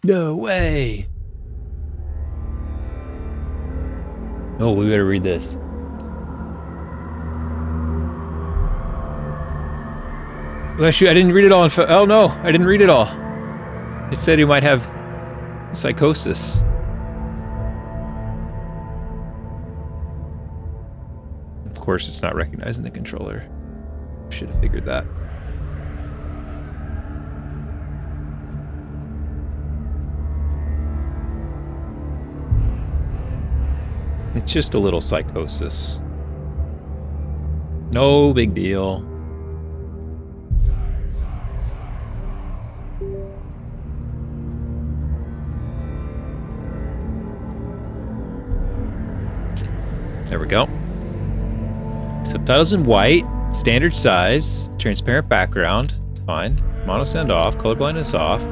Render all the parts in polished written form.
No way. Oh, we better read this. Well, shoot, I didn't read it all. Oh no, I didn't read it all. It said he might have psychosis. Of course, it's not recognizing the controller. Should have figured that. It's just a little psychosis. No big deal. There we go. Subtitles in white, standard size, transparent background. It's fine. Mono sound off, color blindness off.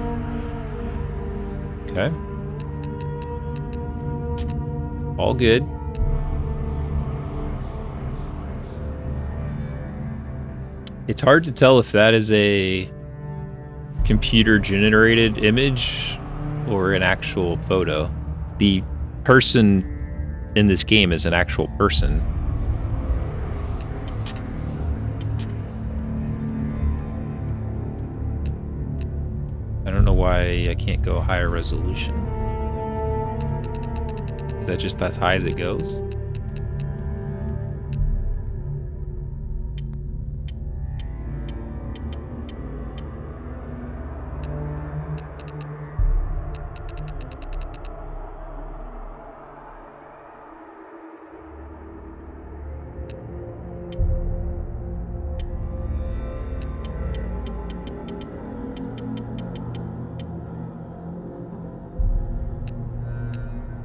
Okay. All good. It's hard to tell if that is a computer-generated image or an actual photo. The person in this game is an actual person. I don't know why I can't go higher resolution. Is that just as high as it goes?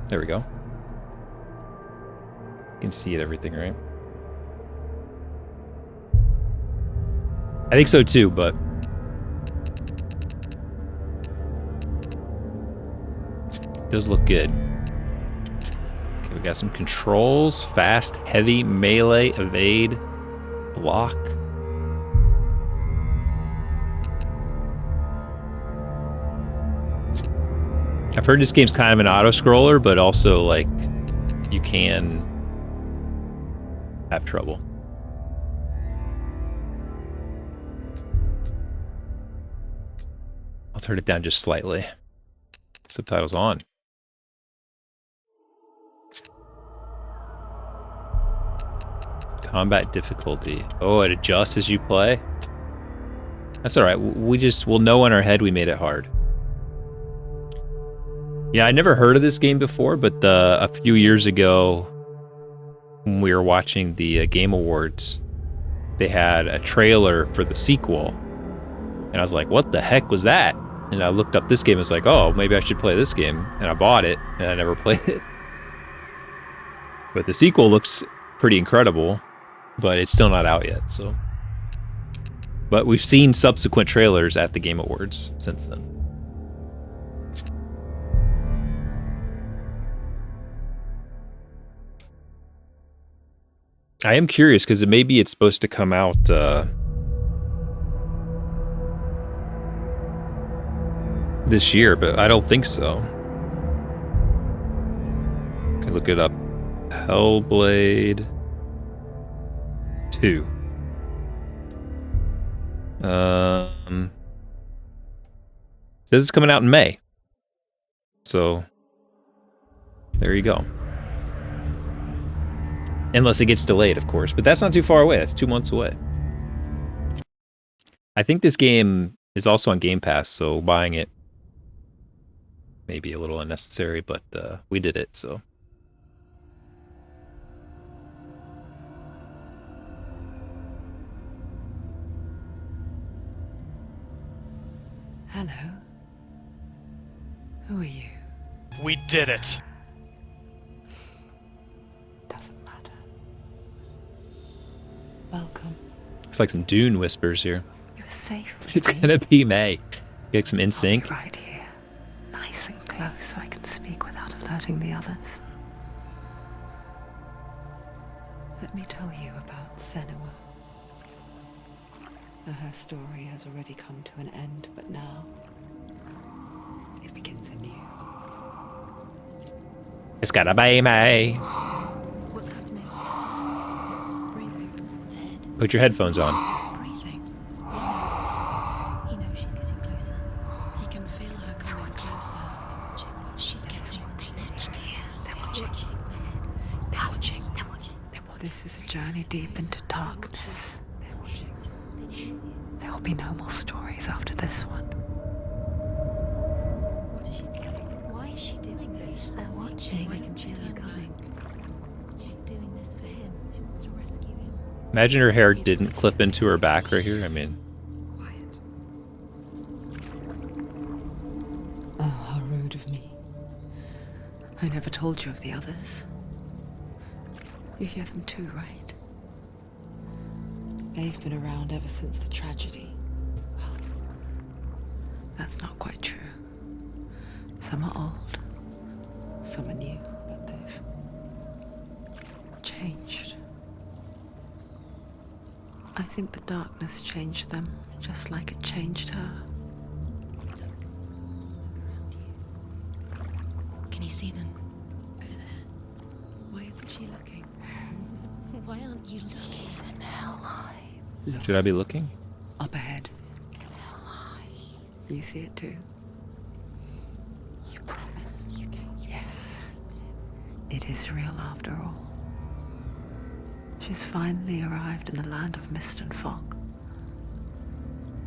There we go. You can see it, everything, right? I think so too, but it does look good. Okay, we got some controls. Fast, heavy, melee, evade, block. I've heard this game's kind of an auto-scroller, but also, like, you can have trouble. I'll turn it down just slightly. Subtitles on. Combat difficulty. Oh, it adjusts as you play? That's alright. We'll know in our head we made it hard. Yeah, I never heard of this game before, but a few years ago, when we were watching the Game Awards, they had a trailer for the sequel. And I was like, what the heck was that? And I looked up this game and was like, oh, maybe I should play this game. And I bought it, and I never played it. But the sequel looks pretty incredible, but it's still not out yet, so. But we've seen subsequent trailers at the Game Awards since then. I am curious because maybe it's supposed to come out this year, but I don't think so. Okay, look it up. Hellblade 2. Says it's coming out in May. So there you go. Unless it gets delayed, of course. But that's not too far away. That's 2 months away. I think this game is also on Game Pass, so buying it may be a little unnecessary, but we did it, so. Hello. Who are you? We did it. Doesn't matter. Welcome. It's like some Dune whispers here. You're safe. It's gonna be May. Get some in sync. Right here. Nice and close so I can speak without alerting the others. Let me tell you about Senua. Her story has already come to an end, but now it begins in It's gotta be me. What's happening? It's breathing. The head. Put your headphones on. It's breathing. He knows she's getting closer. He can feel her coming closer. She's getting closer. They're watching. They're watching. They're watching. They're watching. This is a journey deep into darkness. There will be no more stories after this one. What is she doing? Why is she doing this? They're watching. Why doesn't she turn coming? She's doing this for him. She wants to rescue him. Imagine her hair didn't clip into her back right here. I mean, Quiet. Oh, how rude of me. I never told you of the others. You hear them too, right? They've been around ever since the tragedy. Well, that's not quite true. Some are old, some are new, but they've changed. I think the darkness changed them, just like it changed her. Can you see them? Over there. Why isn't she looking? Why aren't you looking? He's in Hellheim. should I be looking? Up ahead. You see it too? You promised you came. Yes. It is real after all. She's finally arrived in the land of mist and fog.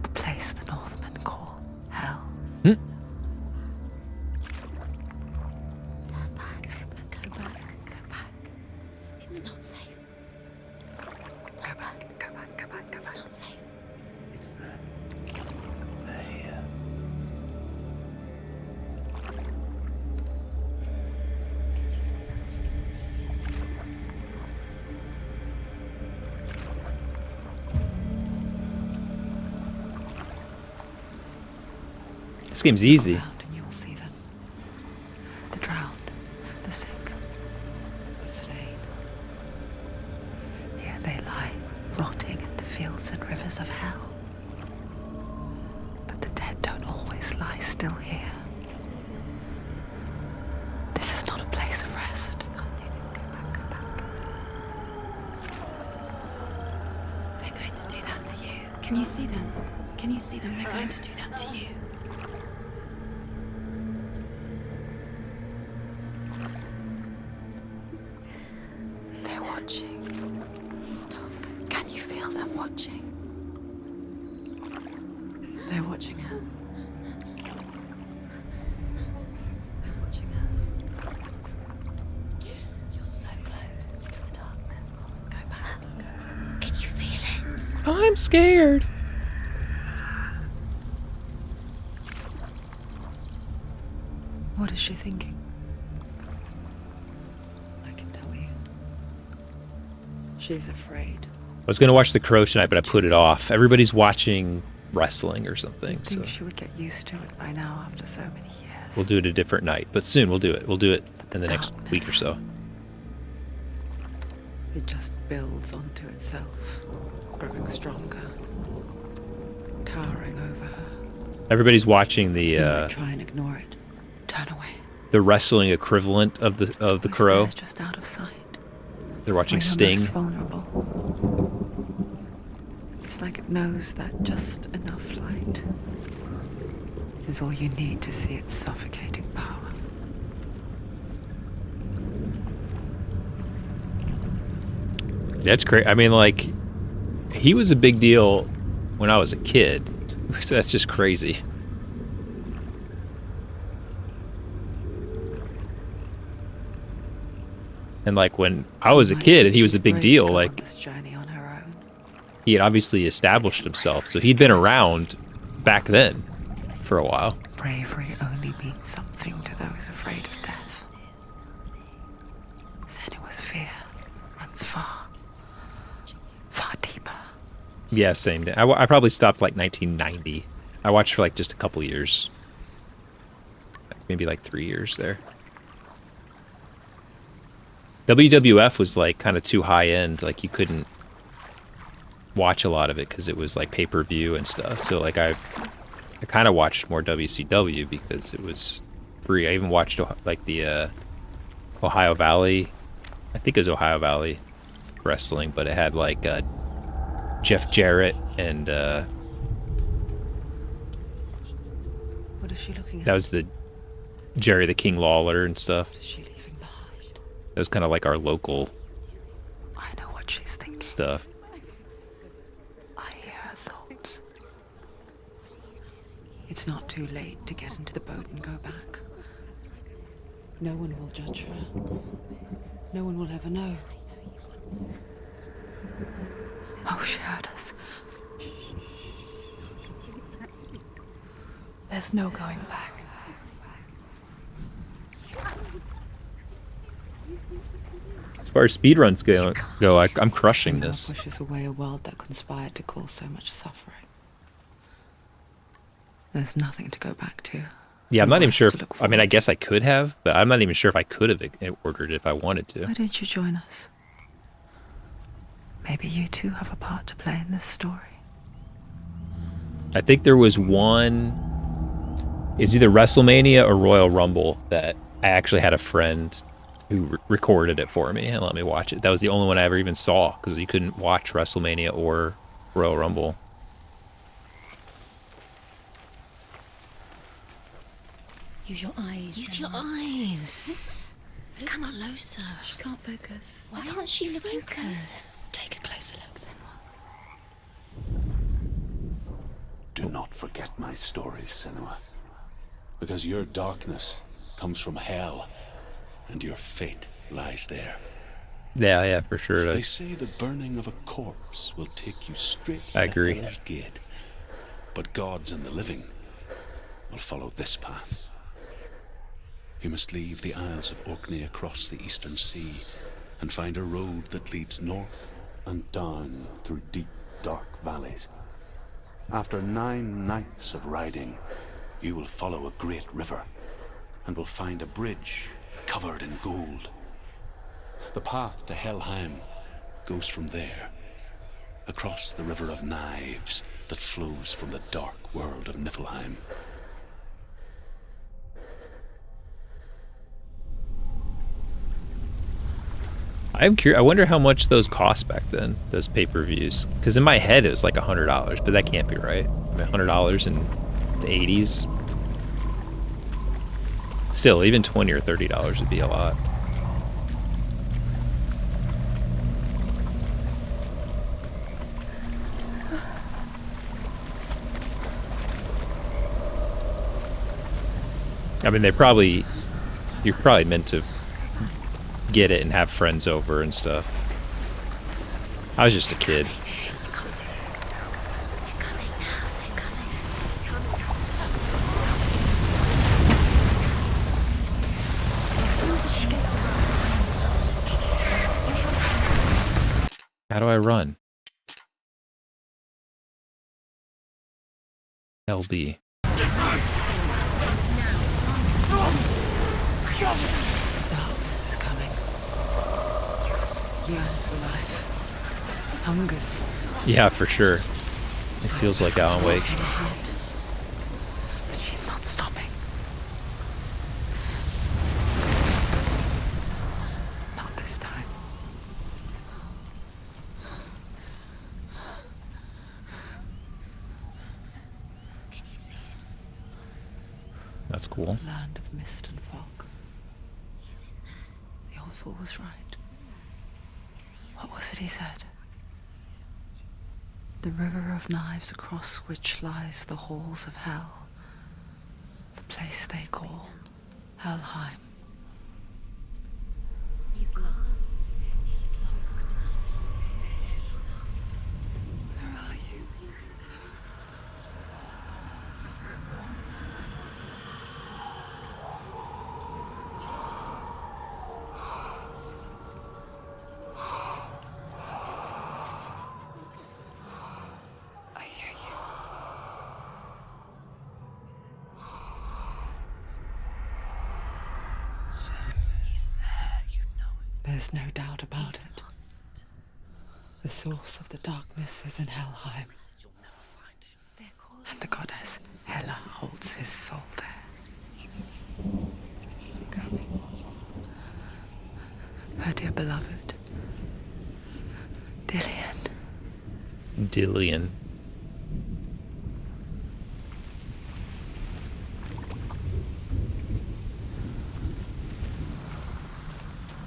The place the Northmen call Hell. Hmm? Turn back. Go back. Go back. It's not safe. Turn back. Go back, go back, go It's back. not safe. It's there. They're here. You see them? You can see it. This game's easy. Look around and you will see them. The drowned, the sick, the slain. Here they lie, rotting in the fields and rivers of hell. But the dead don't always lie still here. You see them? This is not a place of rest. You can't do this. Go back, go back. They're going to do that to you. Can you see them? Can you see them? They're going to do that to you. They're watching. Stop. Can you feel them watching? They're watching her. They're watching her. You're so close to the darkness. Go back. Can you feel it? I'm scared. What is she thinking? I can tell you. She's afraid. I was gonna watch The Crow tonight, but I put it off. Everybody's watching wrestling or something, I so think she would get used to it by now after so many years. we'll do it a different night. But soon we'll do it. We'll do it in the next week or so. It just builds onto itself, growing stronger, towering over her. Everybody's watching You the might try and ignore it. Turn away. wrestling equivalent of the It's always Crow. there, just out of sight. They're watching When you're Sting. most vulnerable. It's like it knows that just enough light is all you need to see its suffocating power. That's great. I mean, like, he was a big deal when I was a kid. So that's just crazy. And like when I was a kid and he was a big deal, like This journey on her own. he had obviously established himself. So he'd been around back then for a while. Bravery only means something to those afraid of death. Senua's fear runs far, far deeper. Yeah, same. I probably stopped like 1990. I watched for like just a couple years. Like maybe like 3 years there. WWF was like kind of too high end. Like you couldn't watch a lot of it because it was like pay-per-view and stuff. So like I kind of watched more WCW because it was free. I even watched like the Ohio Valley. I think it was Ohio Valley Wrestling, but it had like Jeff Jarrett and What is she looking at? that was the Jerry the King Lawler and stuff. What is she leaving behind? It was kind of like our local I know what she's thinking. stuff. I hear her thoughts. It's not too late to get into the boat and go back. No one will judge her. No one will ever know. Oh, she heard us. There's no going back. As far as speedruns go, I'm crushing Senua this. pushes away a world that conspired to cause so much suffering. There's nothing to go back to. Yeah, I'm not even sure. To look I mean, I forward. guess I could have, but I'm not even sure if I could have ordered it if I wanted to. Why don't you join us? Maybe you too have a part to play in this story. I think there was one. It's either WrestleMania or Royal Rumble that I actually had a friend who recorded it for me and let me watch it. That was the only one I ever even saw because you couldn't watch WrestleMania or Royal Rumble. Use your eyes. Use your eyes. Come closer. She can't focus. Why can't she focus? Take a closer look, Senua. Do not forget my stories, Senua. Because your darkness comes from hell, and your fate lies there. Yeah, for sure. They say the burning of a corpse will take you straight I to agree. Hell's Gate. But gods and the living will follow this path. You must leave the Isles of Orkney across the eastern sea and find a road that leads north and down through deep, dark valleys. After 9 nights of riding, you will follow a great river and will find a bridge covered in gold. The path to Helheim goes from there, across the River of Knives that flows from the dark world of Niflheim. I'm curious. I wonder how much those cost back then, those pay-per-views. Because in my head it was like $100, but that can't be right. I mean, $100 in the 80s. Still, even $20 or $30 would be a lot. I mean, you're probably meant to get it and have friends over and stuff. I was just a kid. How do I run? LB. Darkness is coming. Yearns for life. Hungers. Yeah, for sure. It feels like Alan Wake. But she's not stopping. Not this time. Can you see it? That's cool. Land of mist and fog. The old fool was right. What was it he said? The river of knives across which lies the halls of hell. The place they call Helheim. He's lost. He's lost. Where are you? I hear you. He's there, you know it. There's no doubt about He's it. lost. The source of the darkness is in Helheim, You'll never find him. They're calling. and the goddess Hela holds his soul there. Coming. her beloved. Dillian. Dillian.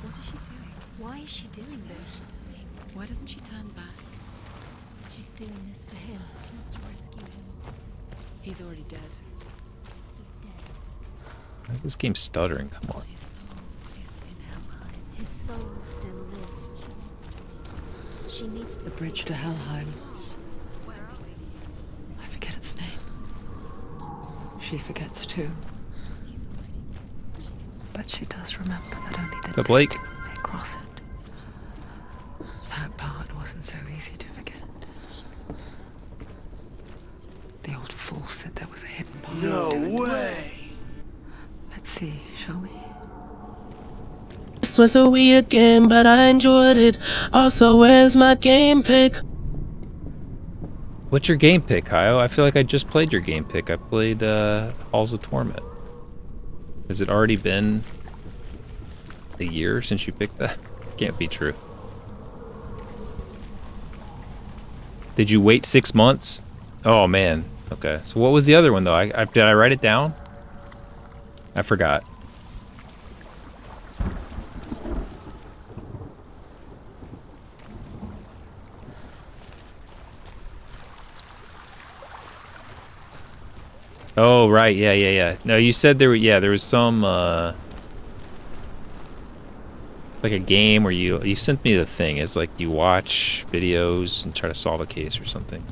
What is she doing? Why is she doing this? Why doesn't she turn back? She's doing this for him. She wants to rescue him. He's already dead. He's dead. Why is this game stuttering? Come on. His soul is in Helheim. His soul still lives. She needs to The bridge to Helheim. I forget its name. She forgets too. He's already dead. She can stay. But she does remember that only the The Blake. dead may cross it. That part wasn't so easy to forget. The old fool said there was a hidden part. No way! Let's see, shall we? This was a weird game, but I enjoyed it. Also, where's my game pick? What's your game pick, Kyle? I feel like I just played your game pick. I played Halls of Torment. Has it already been a year since you picked that? Can't be true. Did you wait 6 months? Oh man. Okay. So what was the other one though? Did I write it down? I forgot. Oh right, yeah. No, you said there was some it's like a game where you sent me the thing. It's like you watch videos and try to solve a case or something.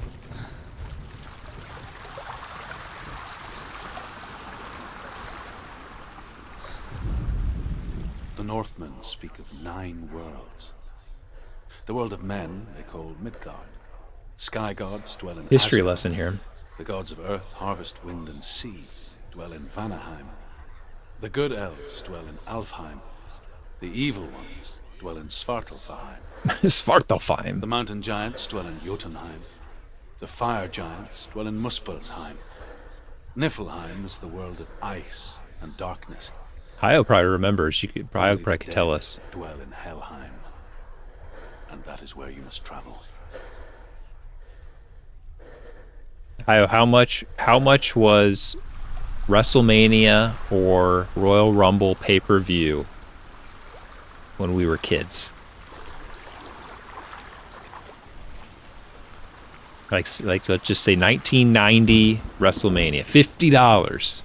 The Northmen speak of 9 worlds. The world of men they call Midgard. Sky gods dwell in History Asgard. lesson here. The gods of earth, harvest, wind, and sea dwell in Vanaheim. The good elves dwell in Alfheim. The evil ones dwell in Svartalfheim. Svartalfheim. The mountain giants dwell in Jotunheim. The fire giants dwell in Muspelheim. Niflheim is the world of ice and darkness. Hayo probably remembers. She could Only probably the could tell dead us. Dwell in Helheim. And that is where you must travel. Hayo, how much was WrestleMania or Royal Rumble pay-per-view when we were kids? Like let's just say 1990 WrestleMania, $50.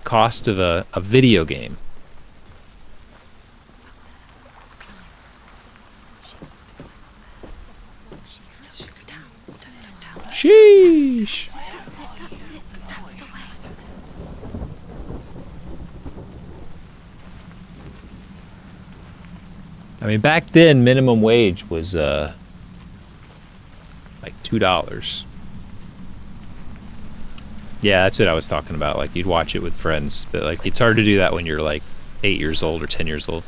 Cost of a video game. Sheesh. That's it. That's the way. I mean, back then minimum wage was like $2. Yeah, that's what I was talking about. Like you'd watch it with friends, but like it's hard to do that when you're like 8 years old or 10 years old.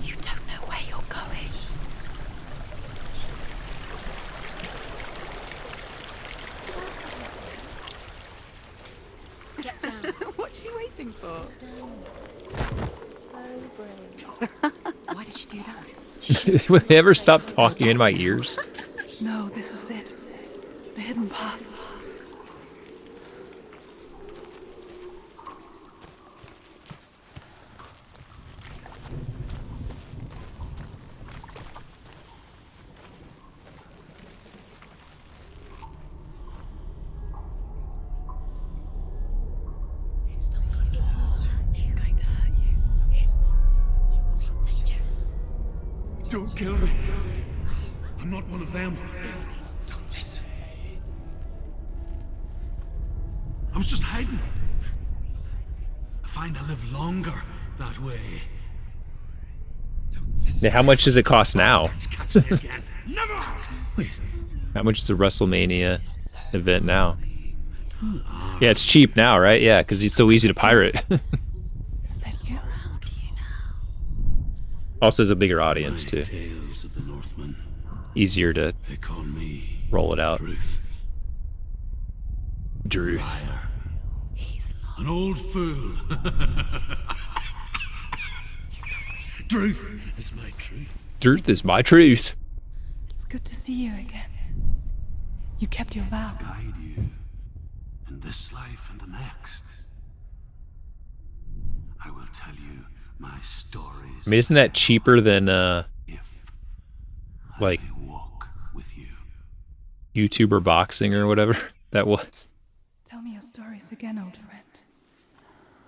You don't know where you're going. Get down. What's she waiting for? So brave. Why did she do that? Would they ever stop talking in my ears? No, this is it. The hidden path. It's going to hurt you. It's dangerous. Don't kill me. I'm not one of them. Don't listen. I was just hiding. I find I live longer that way. Yeah, how much does it cost now? Catch me again. Never! Wait. How much is a WrestleMania event now? Yeah, it's cheap now, right? Yeah, because it's so easy to pirate. Also, has a bigger audience too. Tales of the Northmen. Easier to They call me roll it out. Ruth. Druth. An old fool. Truth is my truth. Truth is my truth. It's good to see you again. You kept your vow. Guide you in this life and the next. I will tell you my stories. I mean, isn't that cheaper than If like I walk with you. YouTuber boxing or whatever that was? Tell me your stories again, old friend.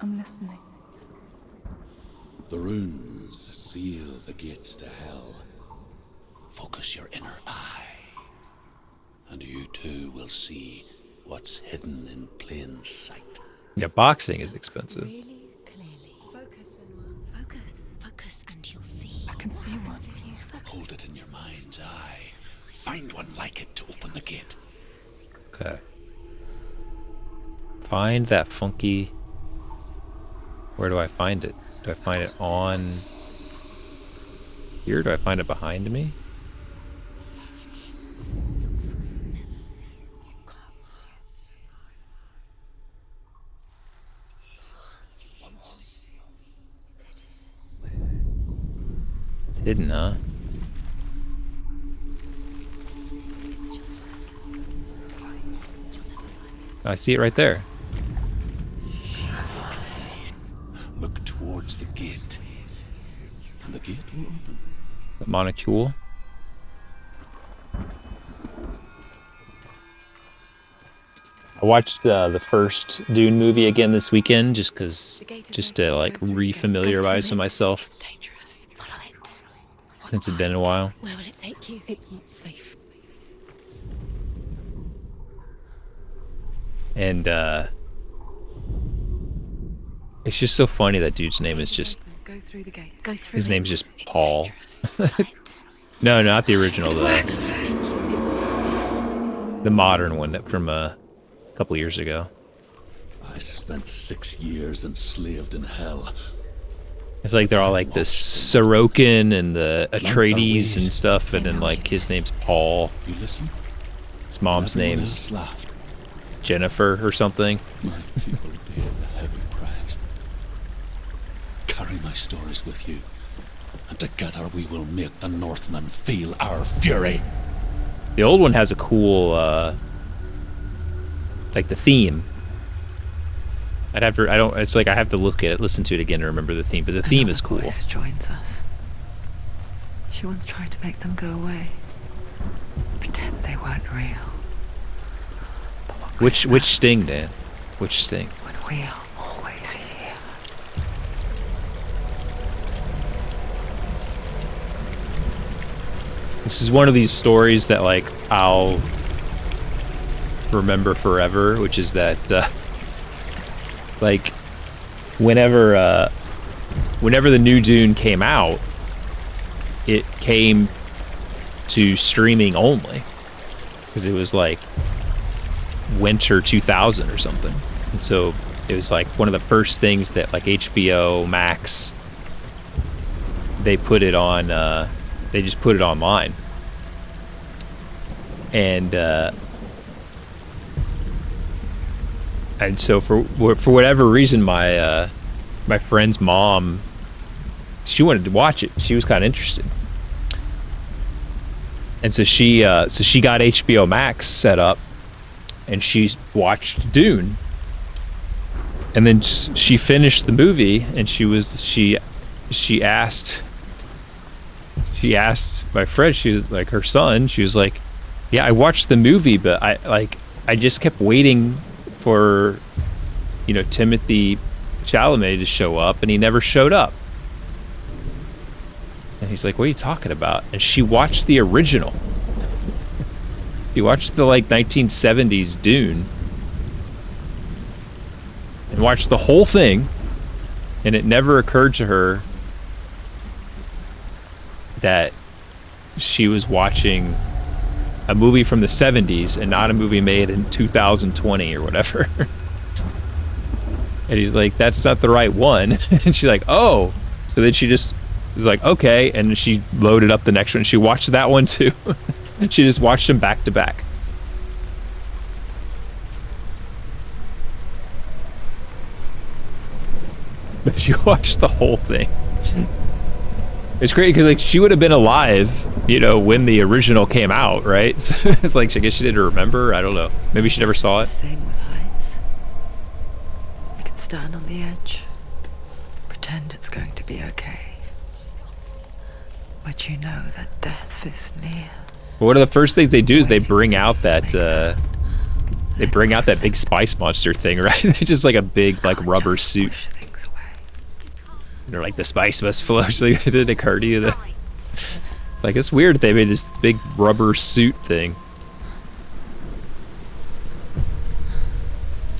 I'm listening. The runes seal the gates to hell. Focus your inner eye, and you too will see what's hidden in plain sight. Yeah, boxing is expensive. Really clearly. Focus, Senua. Focus, and you'll see. I can see one. If you focus. Hold it in your mind's eye. Find one like it to open the gate. Okay. Find that funky. Where do I find it? Do I find it on here? Do I find it behind me? It's hidden, huh? I see it right there. Look towards the gate, and the gate will open. The monocule. I watched the first Dune movie again this weekend just to like refamiliarize myself Dangerous. Follow it. since it's been a while. Where will it take you? It's not safe. And it's just so funny that dude's name is just Go through the gate. Go through his it. name's just It's Paul. dangerous. Follow it. No, not the original, Where will it take you? It's not safe. the modern one that from a couple years ago. I spent 6 years enslaved in hell. It's like they're all like the Sorokin and the Atreides and stuff, and then like his name's Paul. You listen? His mom's Everyone name's else laughed. Jennifer or something. My people paid a heavy price. Carry my stories with you, and together we will make the Northmen feel our fury. The old one has a cool, like the theme. I have to look at it, listen to it again to remember the theme, but the theme is cool. Voice joins us. She once tried to make them go away. Pretend they weren't real. But what Which sting, Dan? Which sting? when we are always here. This is one of these stories that like I'll remember forever, which is that like whenever the new Dune came out, it came to streaming only because it was like winter 2000 or something, and so it was like one of the first things that like HBO Max, they put it on, they just put it online. And so for whatever reason, my friend's mom, she wanted to watch it. She was kind of interested, and so she got HBO Max set up, and she watched Dune. And then she finished the movie, and she asked my friend, she was like her son, she was like, yeah, I watched the movie, but I just kept waiting for, Timothy Chalamet to show up, and he never showed up. And he's like, what are you talking about? And she watched the original. She watched the like 1970s Dune and watched the whole thing, and it never occurred to her that she was watching a movie from the 70s and not a movie made in 2020 or whatever. And he's like, that's not the right one. And she's like, oh. So then she just was like, okay. And she loaded up the next one. She watched that one too. She just watched them back to back. But she watched the whole thing. It's great because like she would have been alive, you know, when the original came out, right? So it's like I guess she didn't remember. I don't know. Maybe she never saw it. Same with heights. You can stand on the edge, pretend it's going to be okay, but you know that death is near. One of the first things they do is they bring out that big spice monster thing, right? It's just like a big like rubber suit. They're like the spice must flow. Like, it didn't occur to you that like it's weird that they made this big rubber suit thing.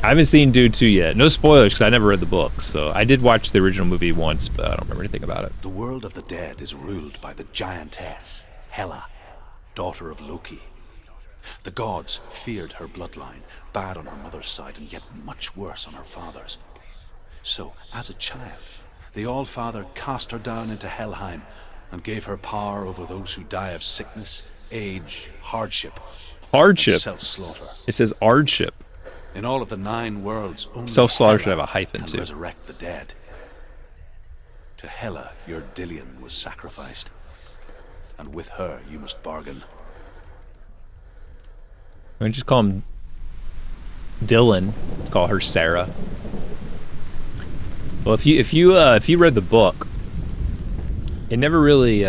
I haven't seen Dune 2 yet. No spoilers because I never read the book. So I did watch the original movie once, but I don't remember anything about it. The world of the dead is ruled by the giantess, Hela, daughter of Loki. The gods feared her bloodline, bad on her mother's side and yet much worse on her father's. So, as a child, the All-Father cast her down into Helheim and gave her power over those who die of sickness, age, hardship, Hardship. self-slaughter. It says hardship. In all of the 9 worlds, only Self-slaughter Hela should have a hyphen, can too. resurrect the dead. To Hela, your Dillion was sacrificed, and with her you must bargain. I just call him Dylan. Call her Sarah. Well, if you read the book, it never really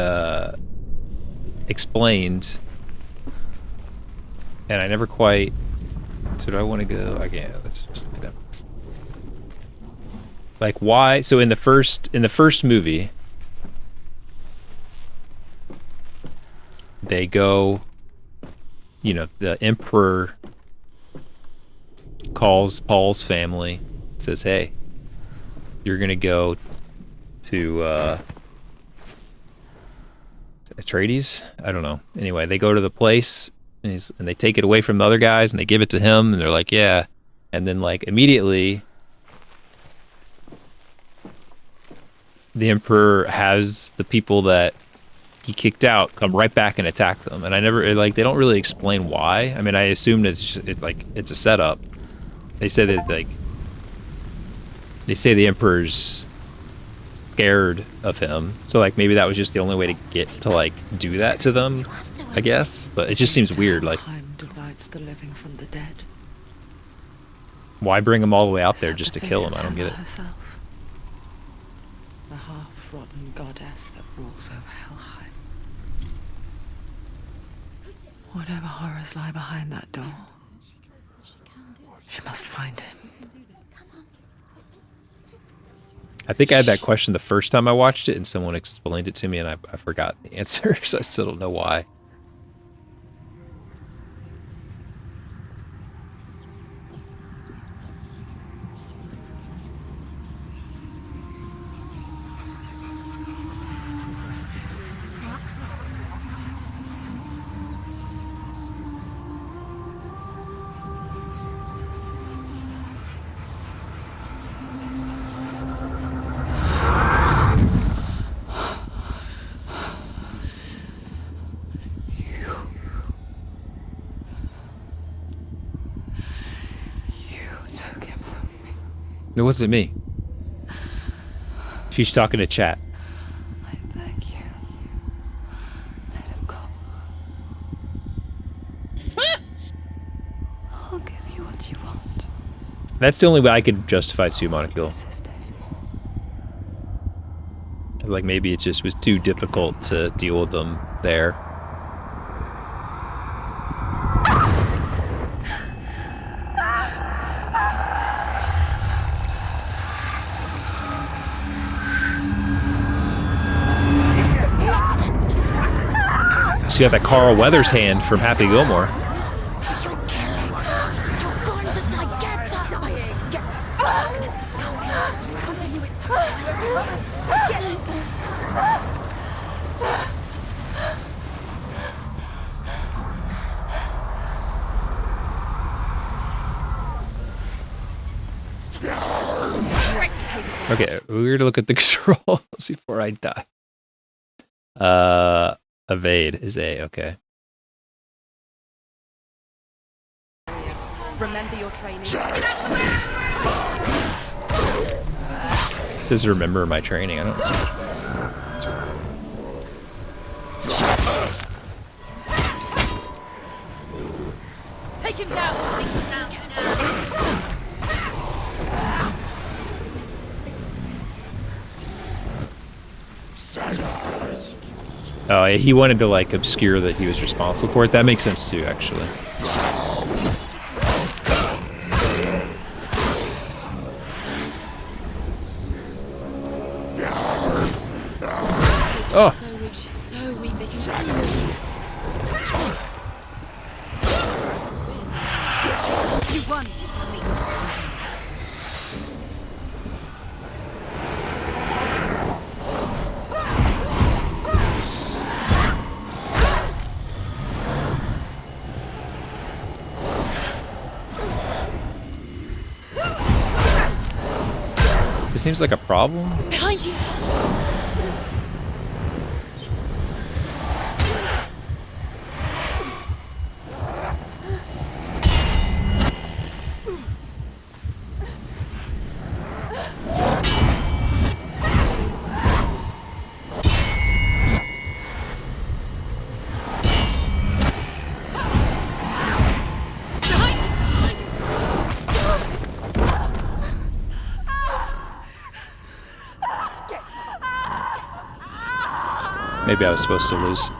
explained, and I never quite. So do I want to go? Okay, let's just look it up. Like why? So in the first movie, they go. You know, the Emperor calls Paul's family, says, "Hey, you're gonna go to Atreides? I don't know. Anyway, they go to the place, and they take it away from the other guys, and they give it to him, and they're like, yeah. And then, like, immediately, the Emperor has the people that he kicked out come right back and attack them. And I never, like, they don't really explain why. I mean, I assume it's a setup. They say that, like, they say the Emperor's scared of him, so like maybe that was just the only way to get to like do that to them, I guess. But it just seems weird. Like, Time divides the living from the dead. why bring him all the way out there just to kill him? I don't get it. Herself, a half-rotten goddess that rules over Helheim. Whatever horrors lie behind that door, she must find him. I think I had that question the first time I watched it, and someone explained it to me, and I forgot the answer, so I still don't know why. It wasn't me. She's talking to chat. I beg you, let him go. I'll give you what you want. That's the only way I could justify two Monocle. Like maybe it just was too difficult to deal with them there. She got that Carl Weathers hand from Happy Gilmore. Okay, we're gonna look at the controls before I die. Evade is A, okay. Remember your training. It says remember my training, I don't know. Oh, yeah, he wanted to like obscure that he was responsible for it. That makes sense too, actually. Oh. So weak, she's so weak. They can see her. You won. This seems like a problem. Behind you. Maybe I was supposed to lose.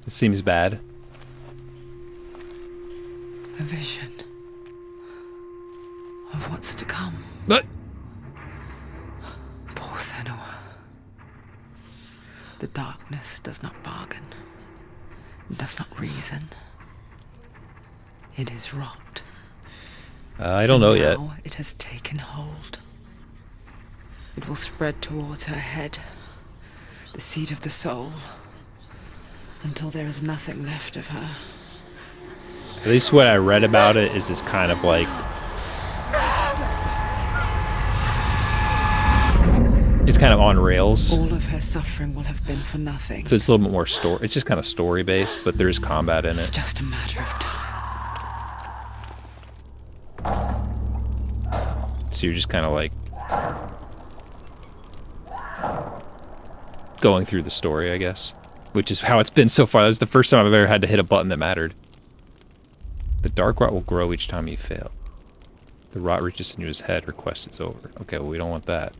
It seems bad. A vision of what's to come. But Poor Senua. The darkness does not bargain, does not reason. It is rot. I don't know yet. Now it has taken hold. It will spread towards her head, the seat of the soul, until there is nothing left of her. At least what I read about it is kind of like it's kind of on rails. All of her suffering will have been for nothing. So it's a little bit more story. It's just kind of story based, but there's combat in It's it. just a matter of time. So you're just kind of like going through the story, I guess, which is how it's been so far. That was the first time I've ever had to hit a button that mattered. The dark rot will grow each time you fail. The rot reaches into his head, request is over. Okay, well, we don't want that.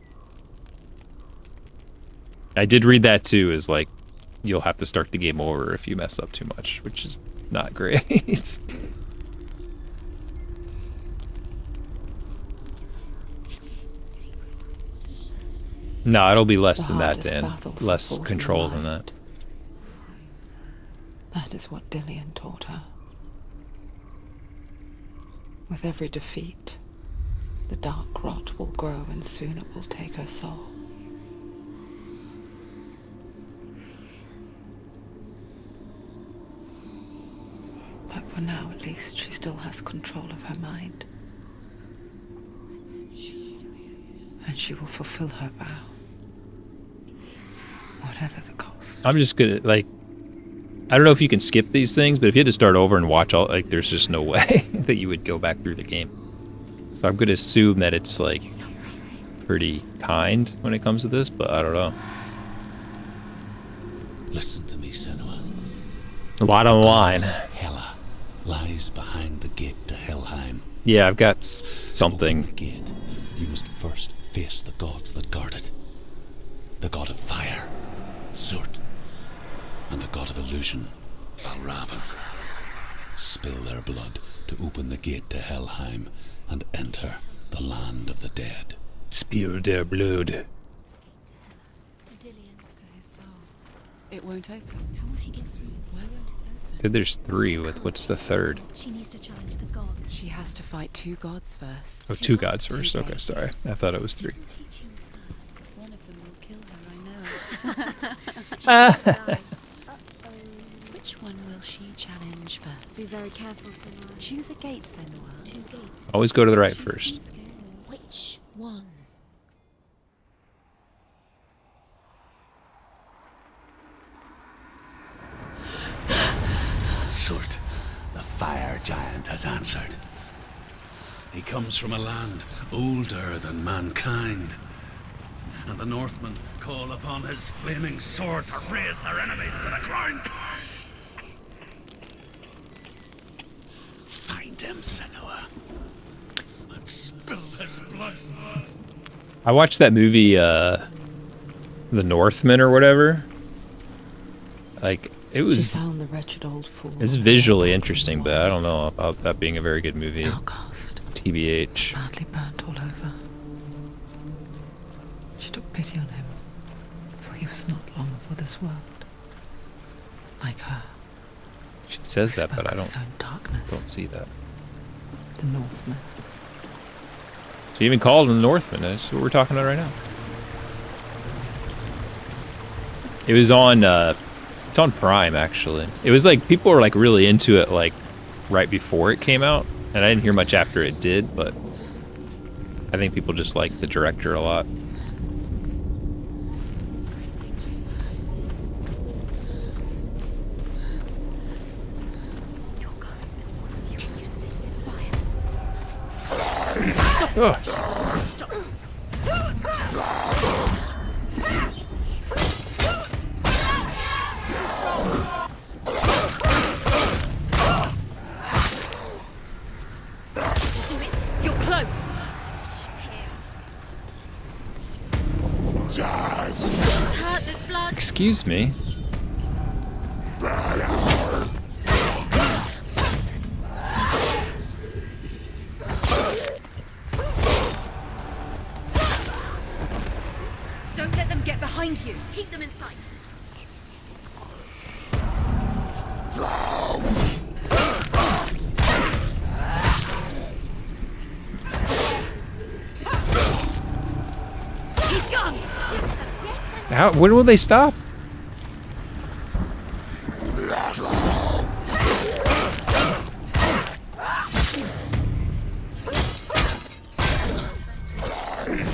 I did read that too, is like, you'll have to start the game over if you mess up too much, which is not great. No, it'll be less The than that, hardest Dan. battles Less fall in control than light. that. That is what Dillian taught her. With every defeat, the dark rot will grow and soon it will take her soul. But for now, at least, she still has control of her mind. And she will fulfill her vow. Whatever the cost. I'm just gonna, like, I don't know if you can skip these things, but if you had to start over and watch all, like, there's just no way that you would go back through the game. So I'm gonna assume that it's, like, pretty kind when it comes to this, but I don't know. Listen to me, Senua. A lot on the line. Hela lies behind the gate to Helheim. Yeah, I've got To open the something. gate, you must first face the gods that guard it. The god of fire, Zurt, and the god of illusion, Valravan. Spill their blood to open the gate to Helheim and enter the land of the dead. Spill their blood. To Dillian. To his soul. It won't open. How will she get through? Why won't it open? Said there's 3. What's the third? She needs to challenge the gods. She has to fight 2 gods first. Oh, 2 gods first. Okay, sorry. I thought it was 3. She chooses first. One of them will kill her, I know. She's about to die. Which one will she challenge first? Be very careful, Senua. Choose a gate, Senua. 2 gates. Always go to the right She's first. too scared. Which one? comes from a land older than mankind. And the Northmen call upon his flaming sword to raise their enemies to the ground. Find him, Senua. And spill his blood. I watched that movie, The Northman or whatever. Like, it was... She found the wretched old fool. It's visually interesting, but I don't know about that being a very good movie. Outcast. TBH. Badly burnt all over. She took pity on him, for he was not long for this world. Like her. She says that, but I His own darkness. don't see that. The Northman. She even called him the Northman. That's what we're talking about right now. It was on, it's on Prime, actually. It was like, people were like really into it like right before it came out. And I didn't hear much after it did, but I think people just like the director a lot. Ugh. Stop. Do it. You're close. She's hurt. There's blood. Excuse me. Don't let them get behind you. Keep them in sight. He's gone. How, when will they stop?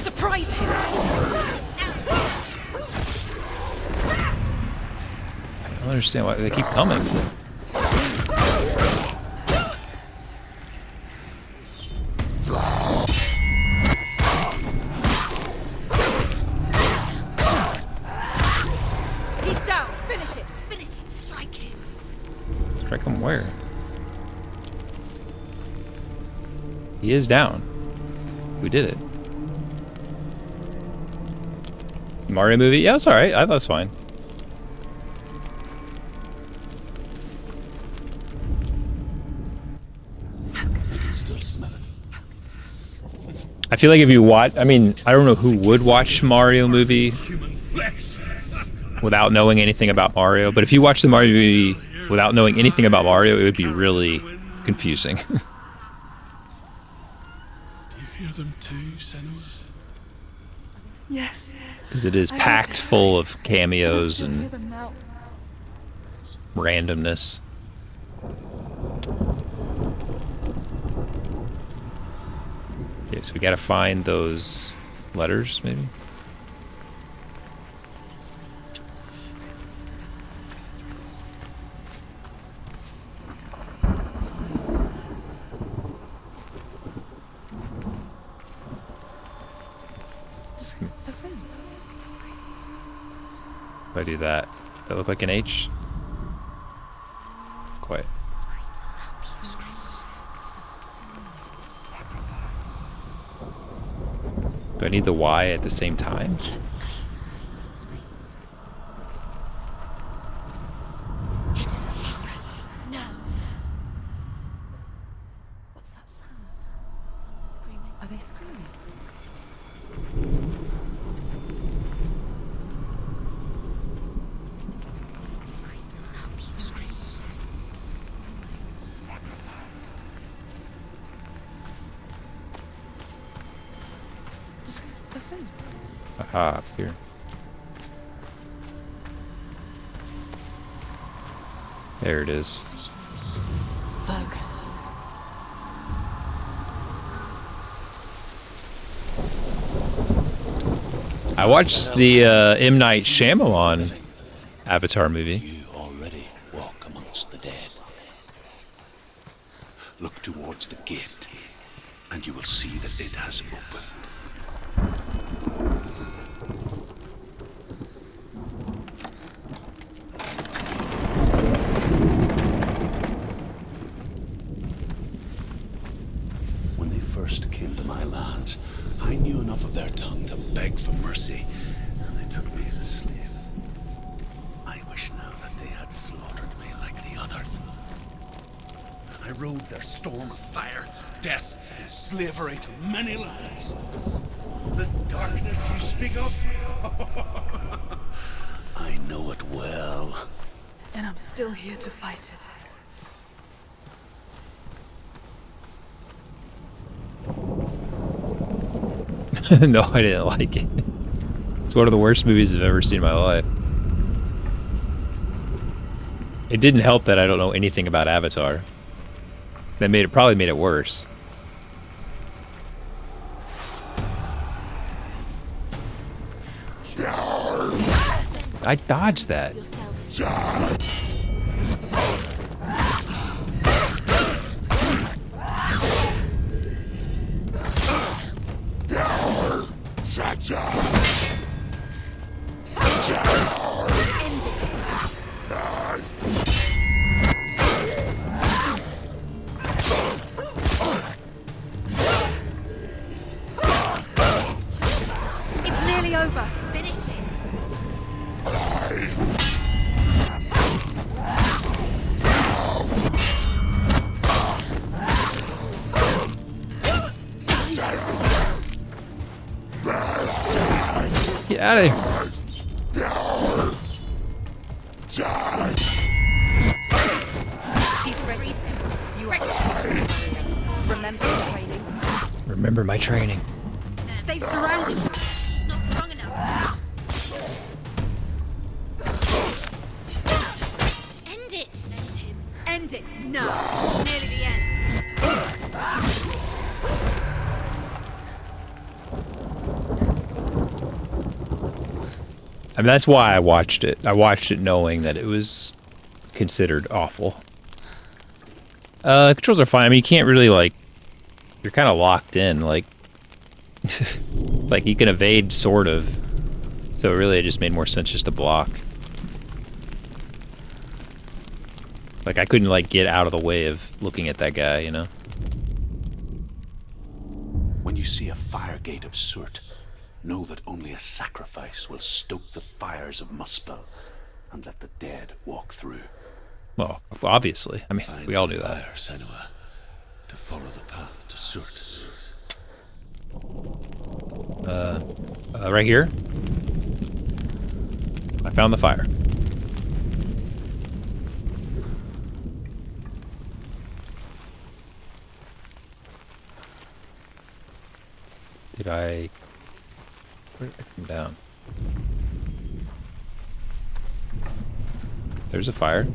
Surprise him. I don't understand why they keep coming. He's down. Finish it. Finish it. Strike him. Strike him where? He is down. Who did it? Mario movie? Yeah, it's alright. I thought it was fine. I feel like if you watch, I mean, I don't know who would watch Mario movie without knowing anything about Mario, but if you watch the Mario movie without knowing anything about Mario, it would be really confusing. Do you hear them too, Senua? Yes. Because it is I packed heard- full of I cameos still hear and them now. randomness. Okay, so we gotta find those letters, maybe? If I do that, does that look like an H? Quite. Do I need the Y at the same time? No. What's that sound? Are they screaming? Aha, up here. There it is. Focus. I watched the M. Night Shyamalan Avatar movie. You already walk amongst the dead. Look towards the gate, and you will will see that it has opened. When they first came to my lands, I knew enough of their tongue to beg for mercy, and they took me as a slave. I wish now that they had slaughtered me like the others. I rode their storm of fire, death, and slavery to many lands. This darkness you speak of, I know it well. And I'm still here to fight it. No, I didn't like it. It's one of the worst movies I've ever seen in my life. It didn't help that I don't know anything about Avatar. That probably made it worse. I dodged that. It's nearly over. Finish it. Get out of here. She's ready. You are remember the training. Remember my training. They've surrounded you. She's not strong enough. End it. End him. End it. No. It's nearly the end. I mean, that's why I watched it. I watched it knowing that it was considered awful. Controls are fine. I mean, you can't really, like... You're kind of locked in, like... like, you can evade, sort of. So really, it just made more sense just to block. Like, I couldn't, like, get out of the way of looking at that guy, you know? When you see a fire gate of Surt, know that only a sacrifice will stoke the fires of Muspel and let the dead walk through. Well, obviously. I mean, Find we all the do that. fire, Senua, to follow the path to Surt. Right here. I found the fire. Did I... Where did I come down? There's a fire.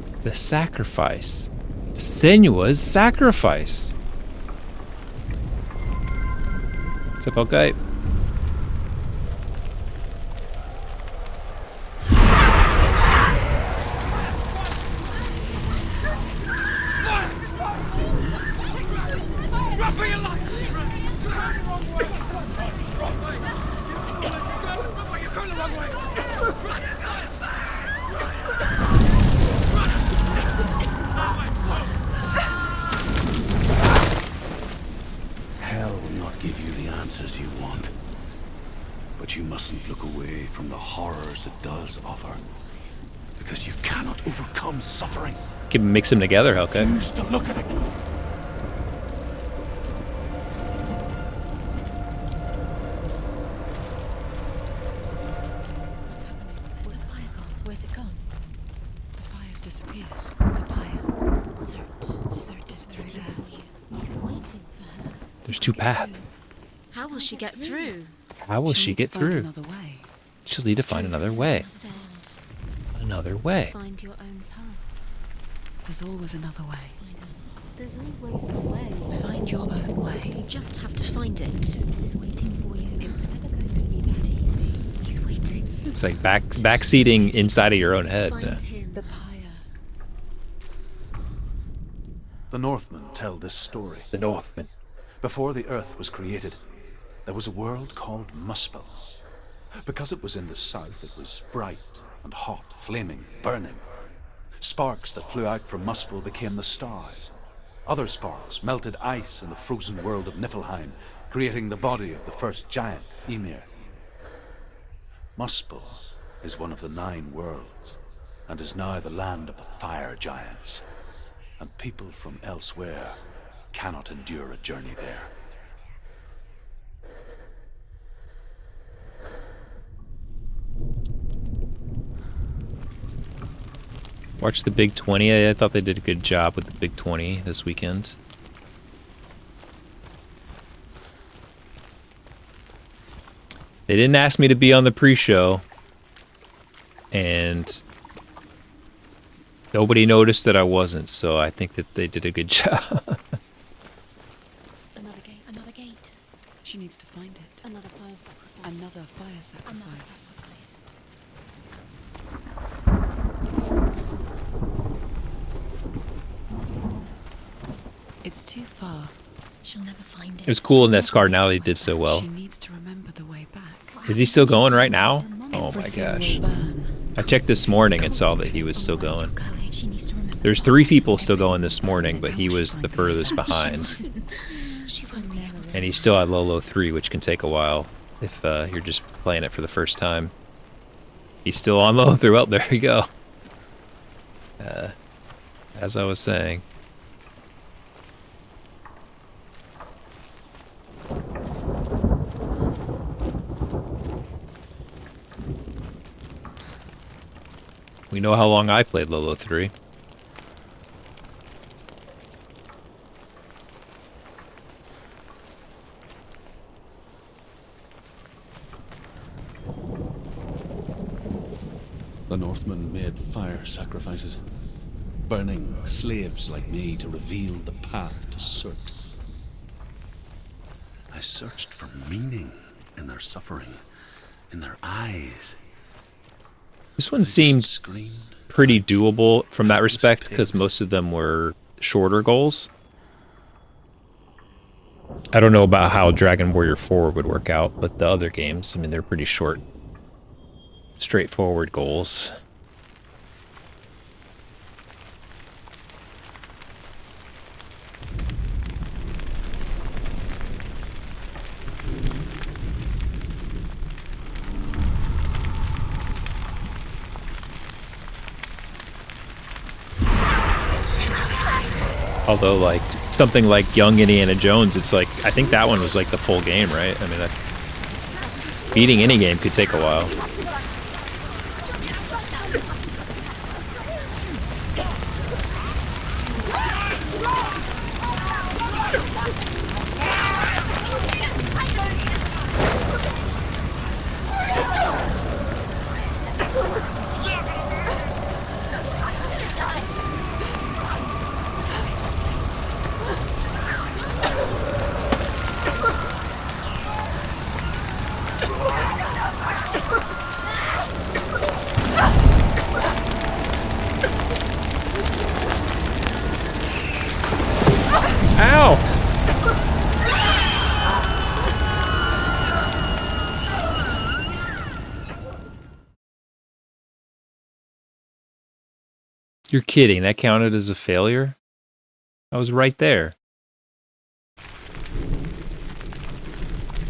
It's the sacrifice. Senua's sacrifice. What's up, okay? Hell will not give you the answers you want. But you mustn't look away from the horrors it does offer. Because you cannot overcome suffering. Can mix them together, okay? Choose to look at it. What's happening? Where's the fire gone? Where's it gone? The fire's disappeared. The fire. Surt is through there. He's waiting for her. There's two paths. How will she get through? How will she get through? Another way. She'll need to find another way. Sound. Another way. Find your own path. There's always another way. There's always a way. Find your own way. You just have to find it. He's waiting for you. It was never going to be that easy. It's like backseating inside of your own head. Find him. The pyre. The Northmen tell this story. The Northmen. Before the earth was created, there was a world called Muspel. Because it was in the south, it was bright and hot, flaming, burning. Sparks that flew out from Muspel became the stars. Other sparks melted ice in the frozen world of Niflheim, creating the body of the first giant, Ymir. Muspel is one of the 9 worlds, and is now the land of the fire giants. And people from elsewhere cannot endure a journey there. Watch the Big 20. I thought they did a good job with the Big 20 this weekend. They didn't ask me to be on the pre-show, and nobody noticed that I wasn't, so I think that they did a good job. Another gate. Another gate. She needs to find it. Another fire sacrifice. Another fire sacrifice. Another sacrifice. It's too far. She'll never find it. It was cool in that Scar now they did so well. She needs to remember the way back. Is he still going right now? Oh my Everything gosh. will burn. I checked this morning and saw that he was still going. She needs to remember. There's 3 people still going this morning, but he was the furthest behind. She won't be able to. And he's still at Lolo 3, which can take a while if you're just playing it for the first time. He's still on Lolo 3. Well, there you go. As I was saying. We know how long I played Lolo 3. The Northmen made fire sacrifices, burning slaves like me to reveal the path to Surt. I searched for meaning in their suffering, in their eyes. This one seemed pretty doable from that respect, because most of them were shorter goals. I don't know about how Dragon Warrior 4 would work out, but the other games, I mean, they're pretty short, straightforward goals. Although, like, something like Young Indiana Jones, it's like, I think that one was like the full game, right? I mean, beating any game could take a while. Ow! You're kidding. That counted as a failure? I was right there.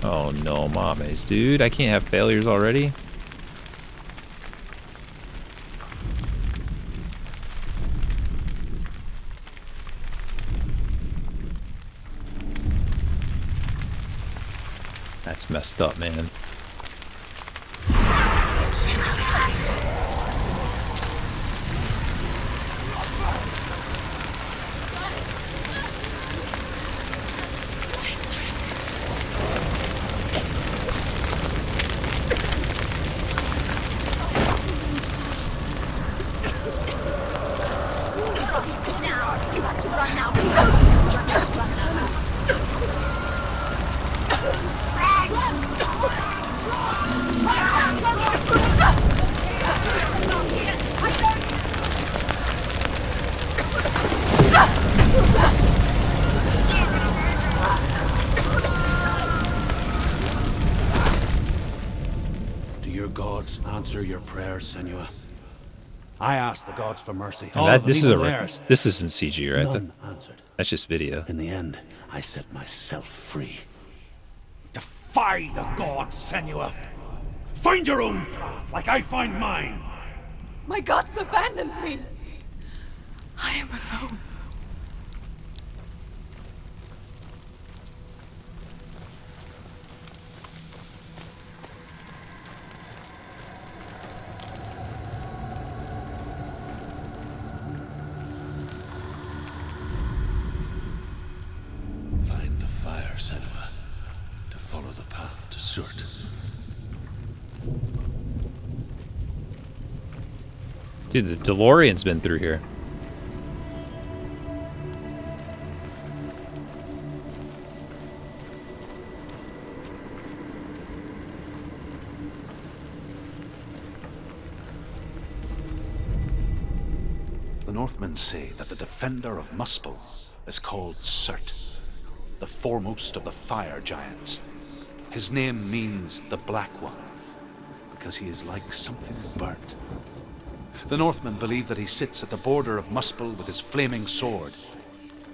Oh no, mames, dude. I can't have failures already. That's messed up, man. gods answer your prayers, Senua. I asked the gods for mercy. And All of them, this is even theirs. this isn't CG, right? None answered. That's just video. In the end, I set myself free. Defy the gods, Senua. Find your own path, like I find mine. My gods abandoned me. I am alone. Find the fire, Senua, to follow the path to Surt. Dude, the DeLorean's been through here. The Northmen say that the defender of Muspel is called Surt, the foremost of the fire giants. His name means the Black One, because he is like something burnt. The Northmen believe that he sits at the border of Muspel with his flaming sword,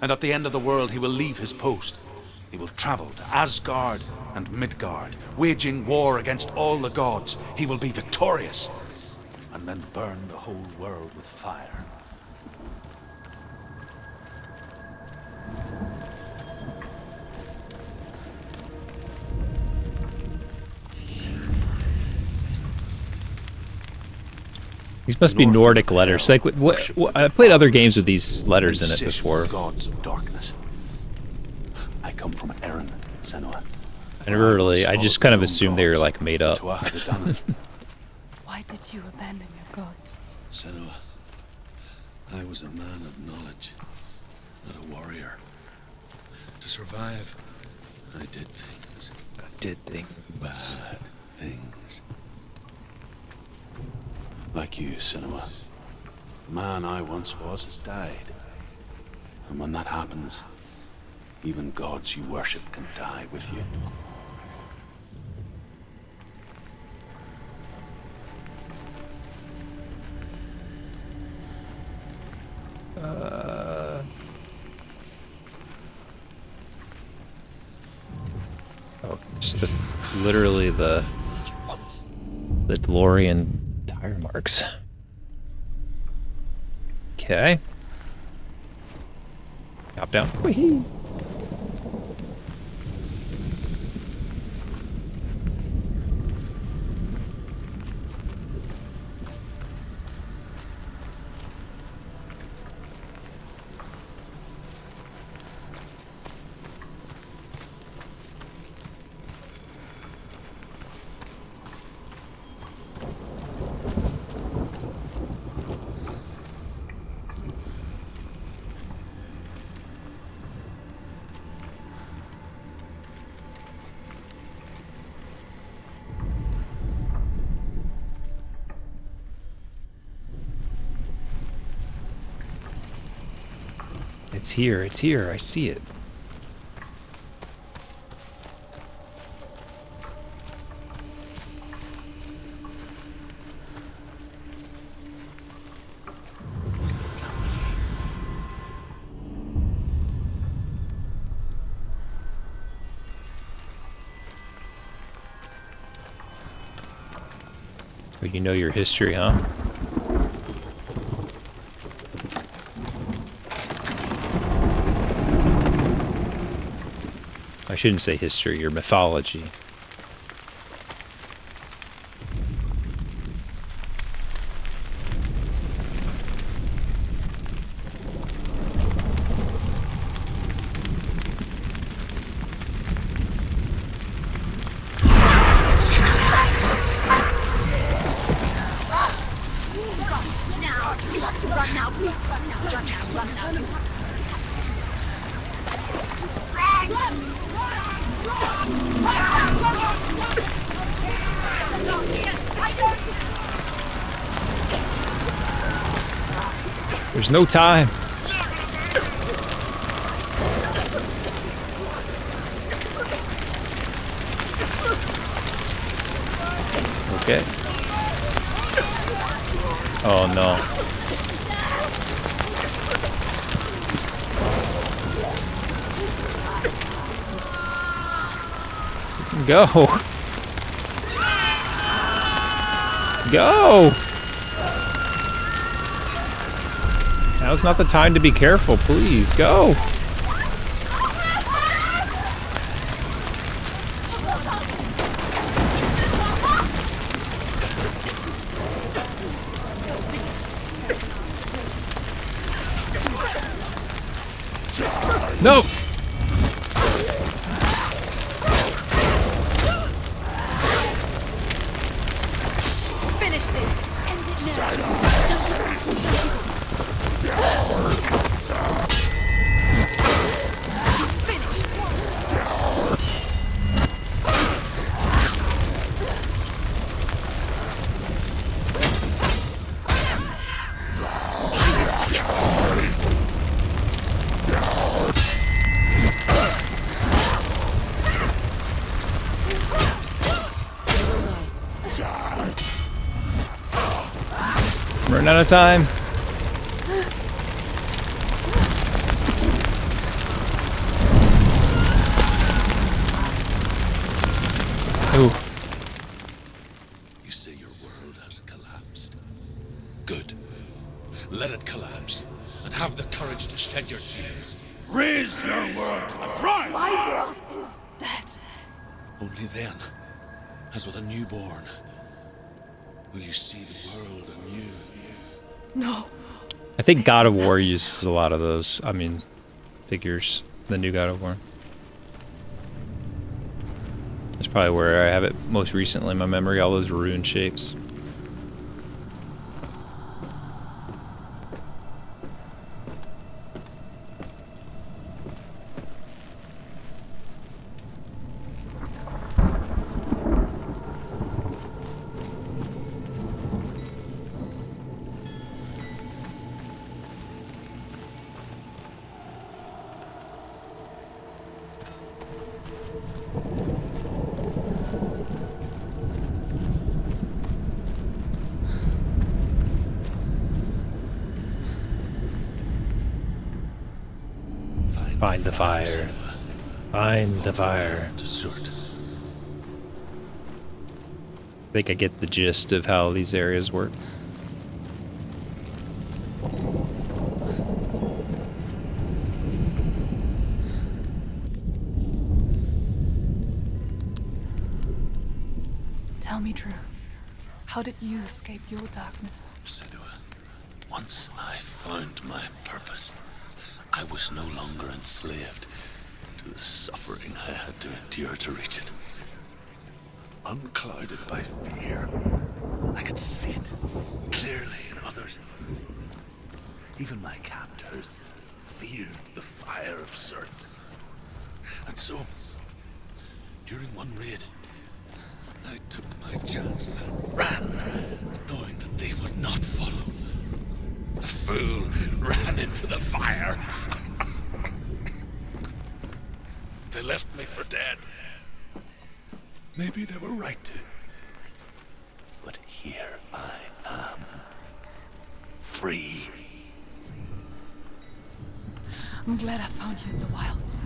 and at the end of the world he will leave his post. He will travel to Asgard and Midgard, waging war against all the gods. He will be victorious, and then burn the whole world with fire. These must be Nordic letters. Like, what I played other games with these letters in it before. Gods of darkness. I come from Erin, Senua. I never really. I just kind of assumed they were like made up. Why did you abandon your gods? Senua, I was a man of knowledge, not a warrior. To survive, I did things. Bad things. Like you, Senua. The man I once was has died. And when that happens, even gods you worship can die with you. Oh, just literally the DeLorean tire marks. Okay. Hop down. Whee! It's here, I see it. Well, you know your history, huh? I shouldn't say history, your mythology. There's no time. Okay. Oh no. Go. Go. Now's not the time to be careful, please. Go. No. Finish this. End it now. Finished. Running out of time. Ooh. You say your world has collapsed. Good. Let it collapse, and have the courage to shed your tears. Raise your world to the prime! My world is dead. Only then, as with a newborn, will you see the world anew. No. I think God of War uses a lot of those. I mean, figures. The new God of War. That's probably where I have it most recently in my memory. All those rune shapes. Find the fire. Find the fire. I think I get the gist of how these areas work. Tell me truth. How did you escape your darkness? Senua, once I found my purpose, I was no longer enslaved to the suffering I had to endure to reach it. Unclouded by fear, I could see it clearly in others. Even my captors feared the fire of Sirth. And so, during one raid, I took my chance and ran, knowing that they would not follow. The fool ran into the fire. They left me for dead. Maybe they were right to. But here I am. Free. I'm glad I found you in the wilds.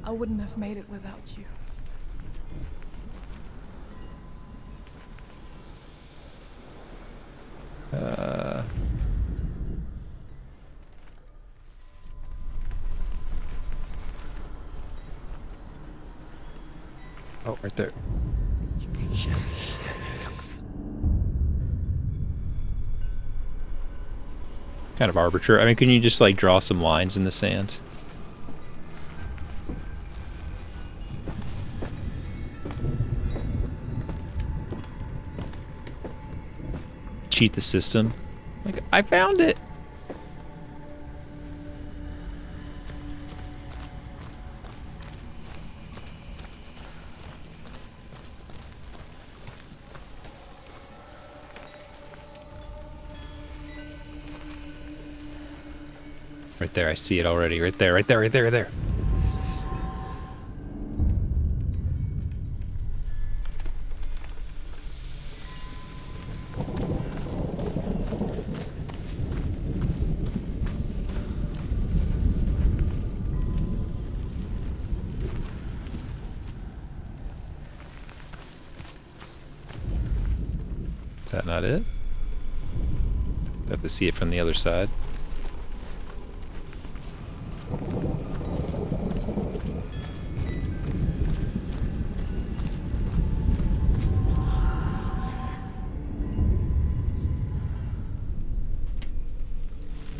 I wouldn't have made it without you. Oh, right there. It's hidden. Kind of arbitrary. I mean, can you just like draw some lines in the sand? Cheat the system. Like, I found it. Right there, I see it already. Right there, right there, right there, right there. that not it? Have to see it from the other side.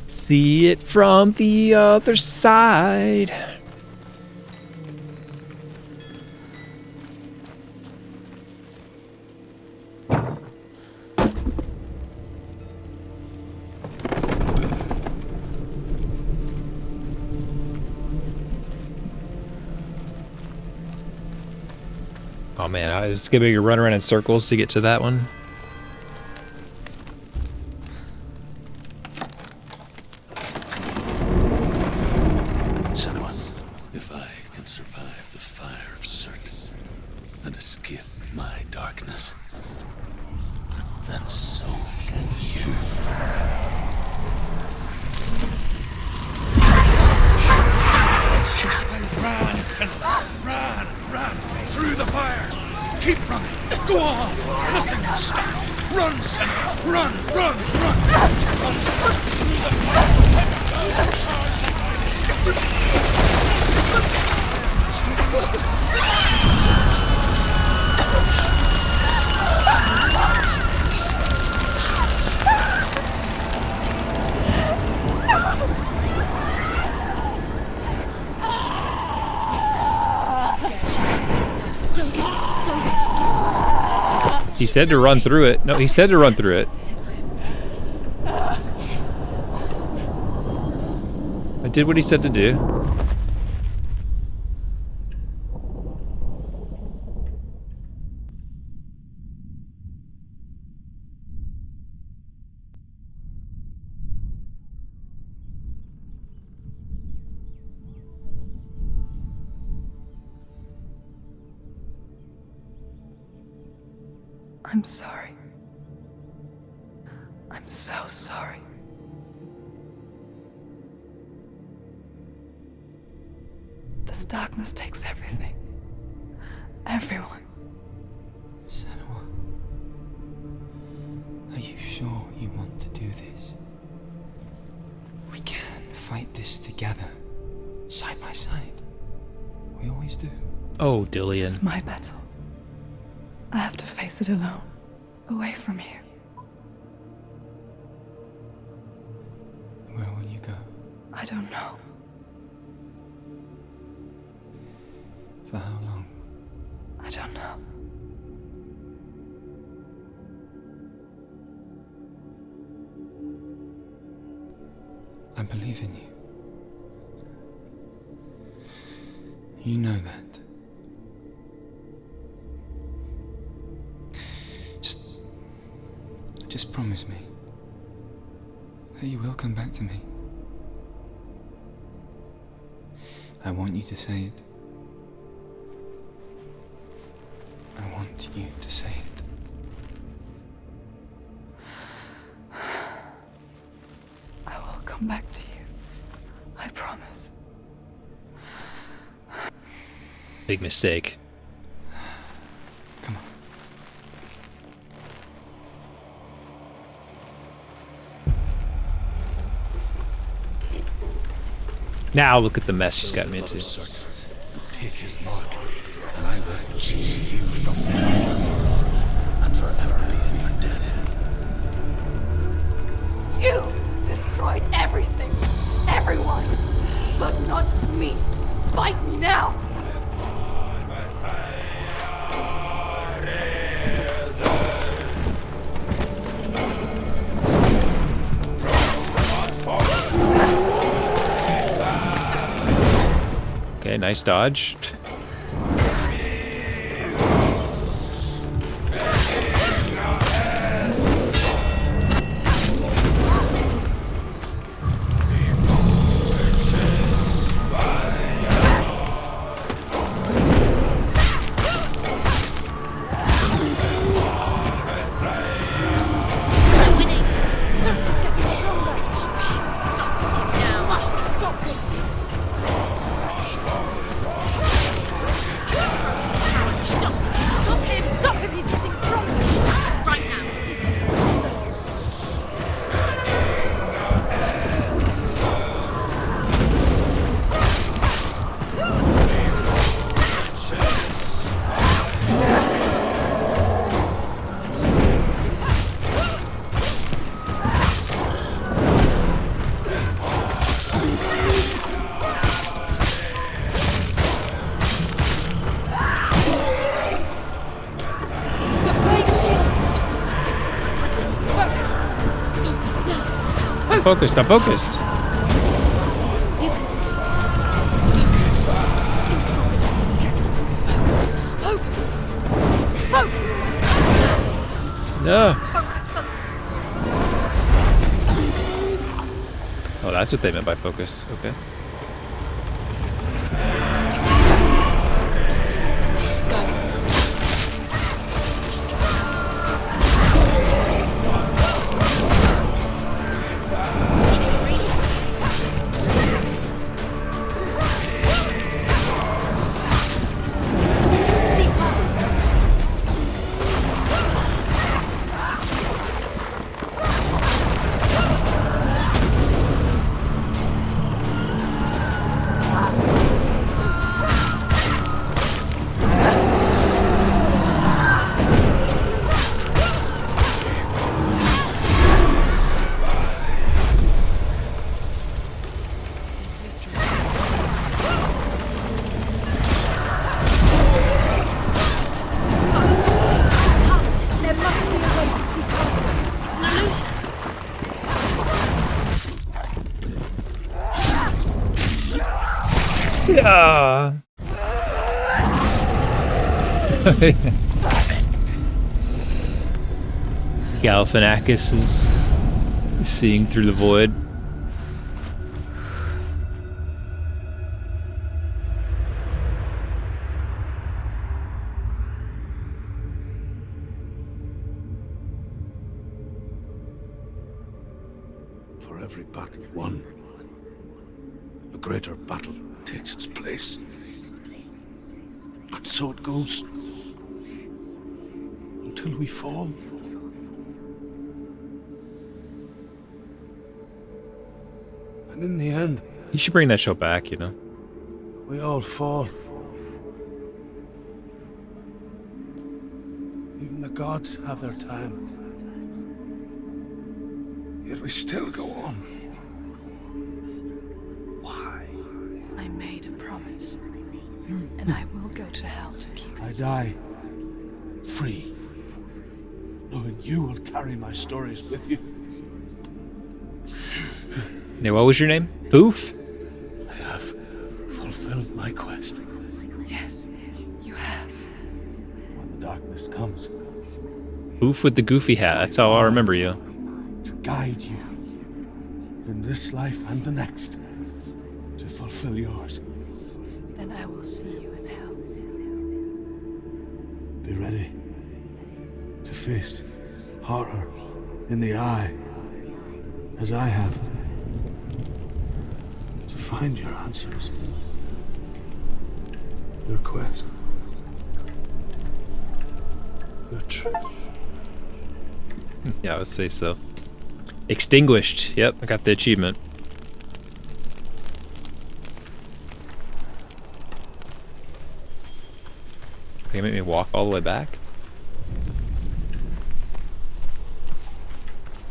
See it from the other side. Oh man, it's gonna be a run around in circles to get to that one. Senua, if I can survive the fire of certain and escape my darkness, then so can you. Run, Senua! Run! Through the fire! Keep running! Go on! Nothing will stop! Run, Senua! Run! Run straight through the He said to run through it. No, he said to run through it. I did what he said to do. I'm sorry. I'm so sorry. This darkness takes everything. Everyone. Senua, are you sure you want to do this? We can fight this together, side by side. We always do. Oh, This Dillian. is my battle. I have to face it alone, away from here. Where will you go? I don't know. For how long? I don't know. I believe in you. You know that. Just promise me that you will come back to me. I want you to say it. I want you to say it. I will come back to you. I promise. Big mistake. Come on. Now look at the mess she's gotten me into. Take his mark, and I will change you from the world and forever be in your debt. You destroyed everything, everyone, but not me. Fight me now. Okay, nice dodge. focused. I'm focused. You can do this. You're stronger than you. Focus. Hope. No. Focus. Oh, that's what they meant by focus. Okay. Yeah. Galifianakis is seeing through the void. For every battle won, a greater battle takes its place. And so it goes. Until we fall. And in the end, You should bring that show back, you know. we all fall. Even the gods have their time. Yet we still go on. Why? I made a promise, and I will go to hell to keep it. I die free, knowing you will carry my stories with you. Yeah, what was your name? Oof? I have fulfilled my quest. Yes, you have. When the darkness comes, Oof with the goofy hat. That's how I remember you. to guide you in this life and the next, to fulfill yours. Then I will see you in hell. Be ready to face horror in the eye, as I have. To find your answers. Your quest. Your truth. Yeah, I would say so. Extinguished. Yep, I got the achievement. Can you make me walk all the way back?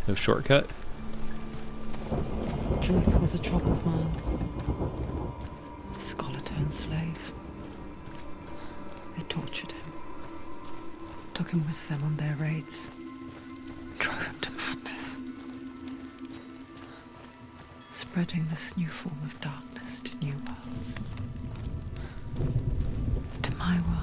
No shortcut? Truth was a troubled man. A scholar turned slave. They tortured him. Took him with them on their raids. Drove him to madness. Spreading this new form of darkness to new worlds. To my world.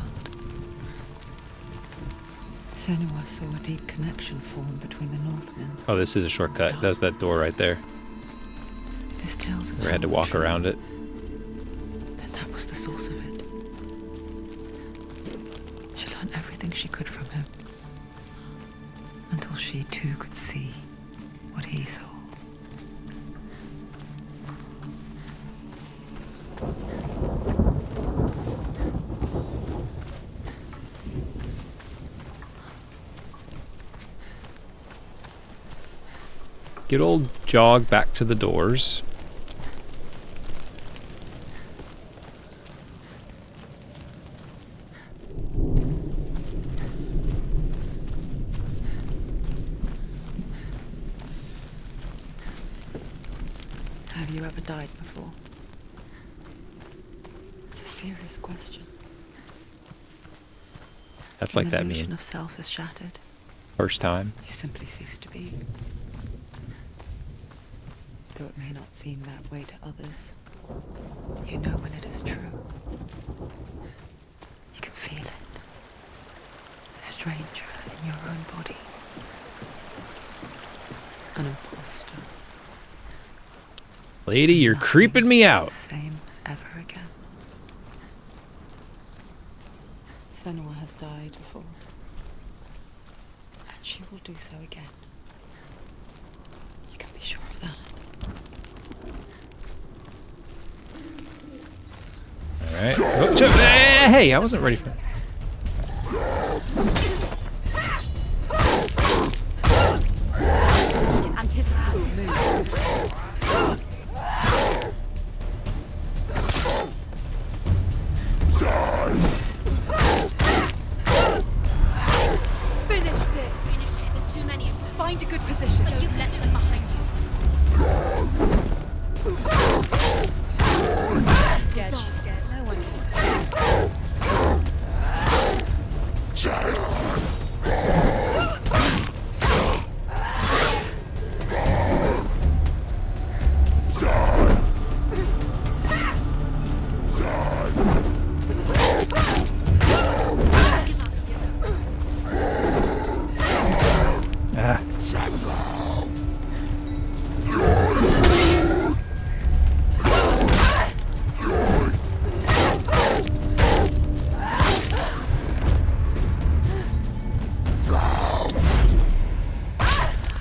Senua saw a deep connection form between the Northmen. Oh, this is a shortcut. That's that door right there. His tales of We had to hell walk true. around it. Then that was the source of it. She learned everything she could from him. Until she too could see what he saw. Good old jog back to the doors. Have you ever died before? It's a serious question. That's When like the that illusion meme. of self is shattered, First time. you simply cease to be. Though it may not seem that way to others, you know when it is true. You can feel it. The stranger in your own body. An imposter. Lady, you're Nothing creeping me is out. the same ever again. Senua has died before. And she will do so again. You can be sure of that. Alright. Oh, hey, I wasn't ready for that. Anticipate the move. Finish this! Finish it. There's too many of them. Find a good position. But you let them behind you. She's scared, she's scared. No one can.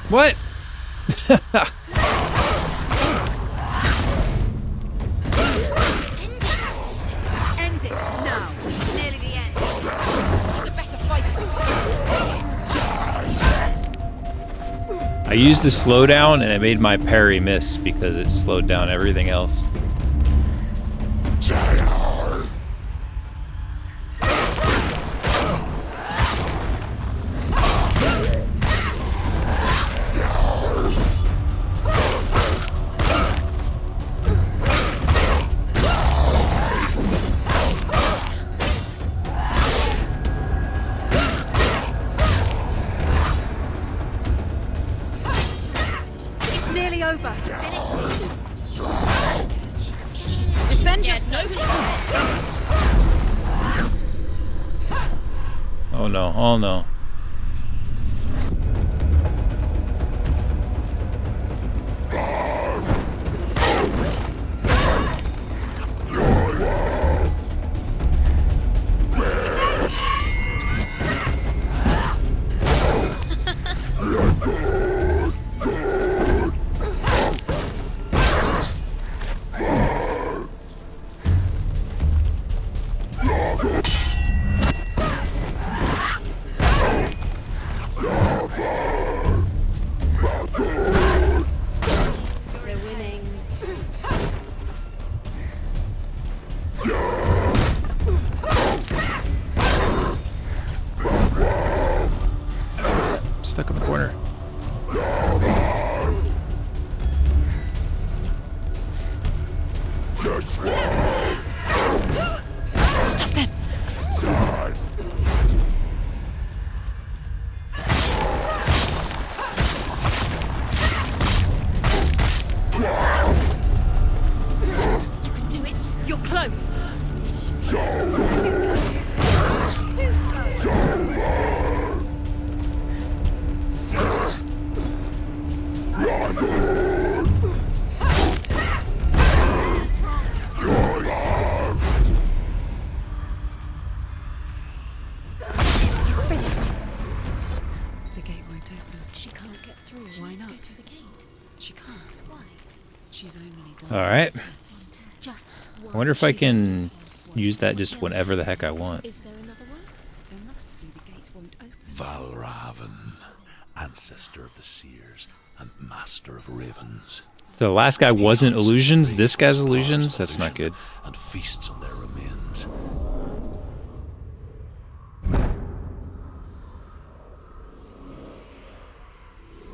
What? End it now. It's nearly the end. She's a better fighter. I used the slowdown and it made my parry miss because it slowed down everything else. It's nearly over. Finish it. She's scared. Defend She's yourself. scared. Nobody Oh no, oh no. They're winning. Stuck in the corner. Stop them. You can do it. You're close. The gate won't open. She can't get through. Why She's not? scared to the gate. She can't. Why? She's only done. Alright. Just I wonder if I can use that just whenever the heck I want. Is there another one? There must be. The gate won't open. Valravan, ancestor of the seers and master of ravens. The last guy wasn't illusions, this guy's illusions? That's not good. And feasts on their remains.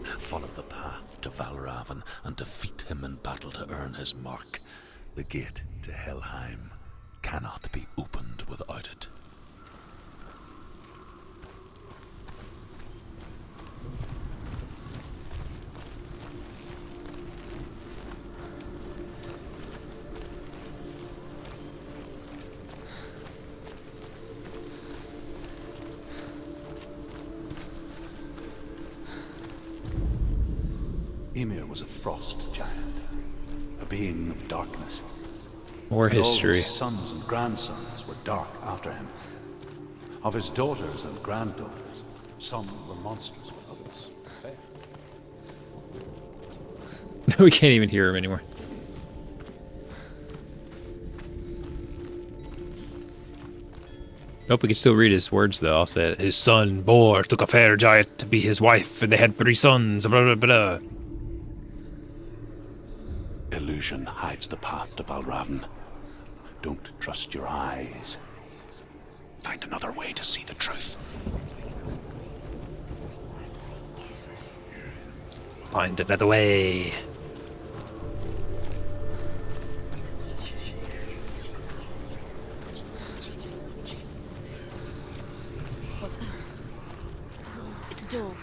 Follow the path to Valravan and defeat him in battle to earn his mark. The gate to Helheim cannot be opened without it. Ymir was a frost giant, a being of darkness. More And all history. his sons and grandsons were dark after him. Of his daughters and granddaughters, some were monstrous, but others fair. We can't even hear him anymore. Nope, we can still read his words though. I'll say it. His son Bor took a fair giant to be his wife, and they had 3 sons. Blah blah blah. Illusion hides the path to Valravn. Don't trust your eyes. Find another way to see the truth. Find another way. What's that? It's a door.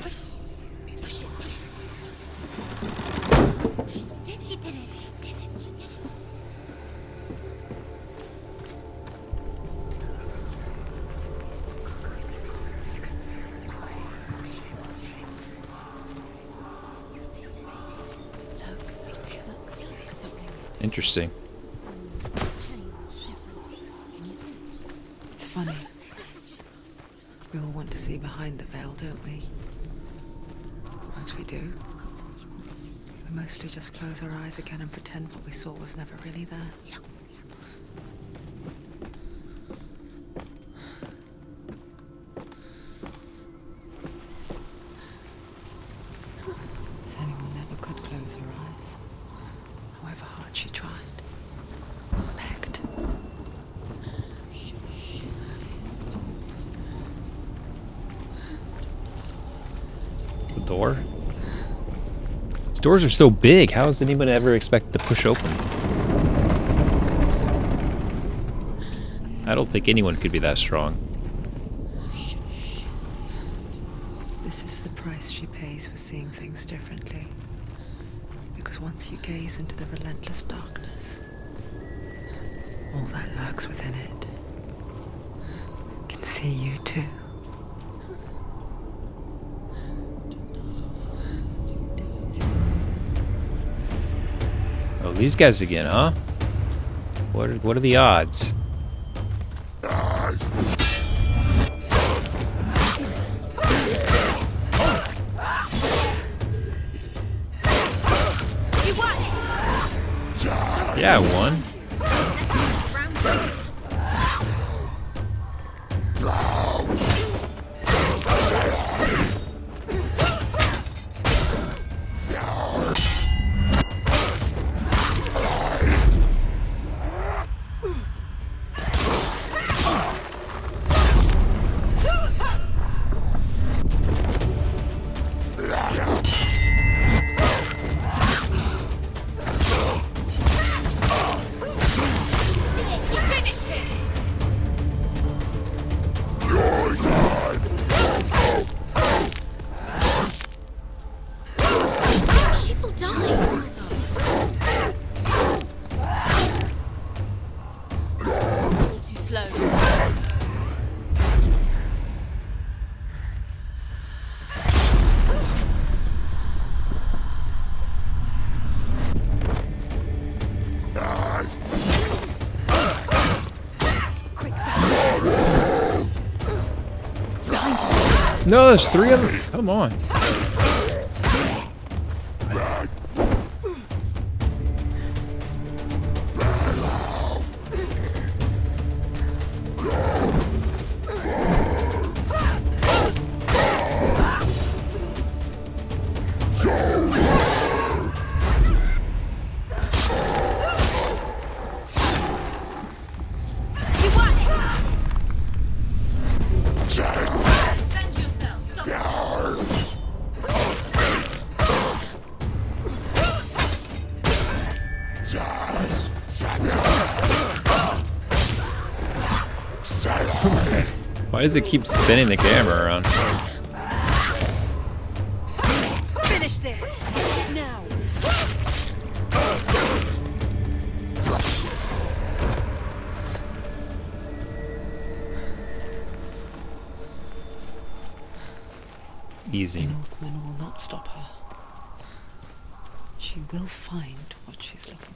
Push it. Push it. Push it. She did it. She did it. She did it. Look. Something's Interesting. Can you see? It's funny. We all want to see behind the veil, don't we? Once we do, we mostly just close our eyes again and pretend what we saw was never really there. Senua never could close her eyes, however hard she tried. Begged. The door? These doors are so big. How does anyone ever expect to push open? I don't think anyone could be that strong. This is the price she pays for seeing things differently. Because once you gaze into the relentless darkness, all that lurks within it can see you too. Oh, these guys again, huh? What are the odds? Yeah, I won. No, there's 3 of them. Come on. Why does it keep spinning the camera around? Finish this now. teasing. The Northmen will not stop her. She will find what she's looking for.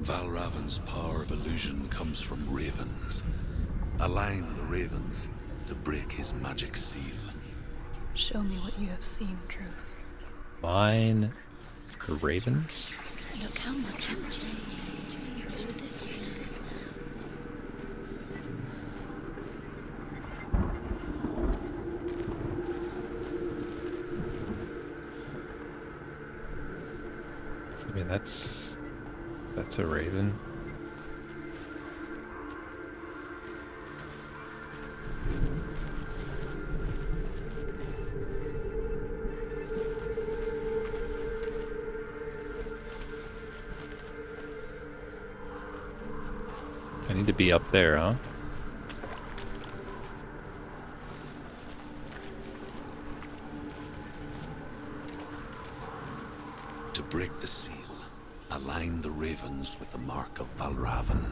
Valravan's power of illusion comes from ravens. Align the ravens to break his magic seal. Show me what you have seen, Truth. Line the ravens? Look how much it's changed. It's all different. I mean, that's a raven. I need to be up there, huh? To break the seal, align the ravens with the mark of Valravan.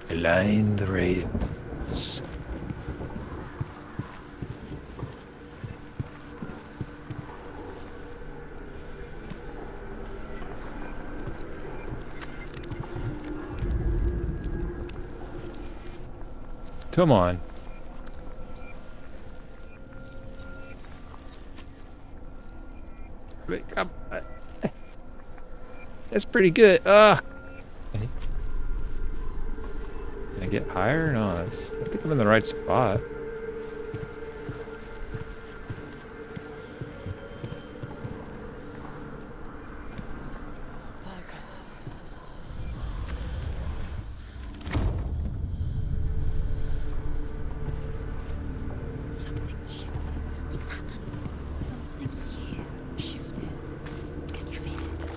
Align the ravens. Come on. Wait, come on. That's pretty good. Ugh. Can I get higher? No, I think I'm in the right spot. Something's shifted. Something's happened. Something huge shifted. Can you feel it?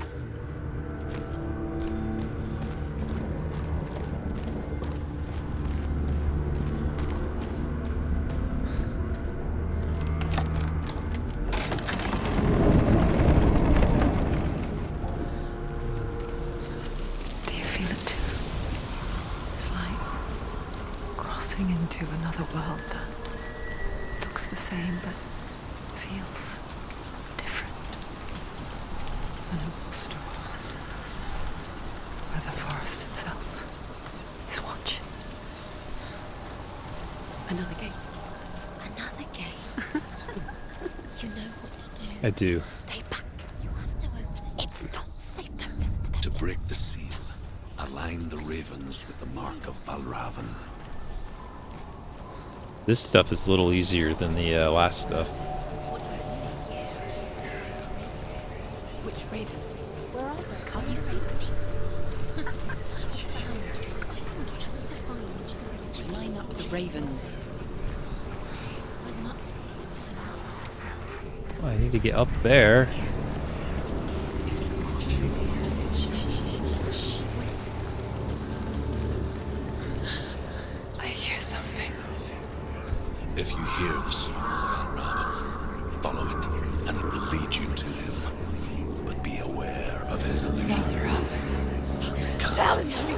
Do you feel it too? It's like crossing into another world that looks the same but feels different. An imposter world where the forest itself is watching. Another gate. Another gate. You know what to do. I do. Stay back. You have to open it. It's not safe. Don't listen to them. To break the seal, align the ravens with the mark of Valravan. This stuff is a little easier than the last stuff. Which ravens? Where are they? Can't you see them, Shadows? Line up the ravens. Oh, I need to get up there. I hear something. If you hear the song of Valravan, follow it, and it will lead you to him. But be aware of his illusions. Challenge me!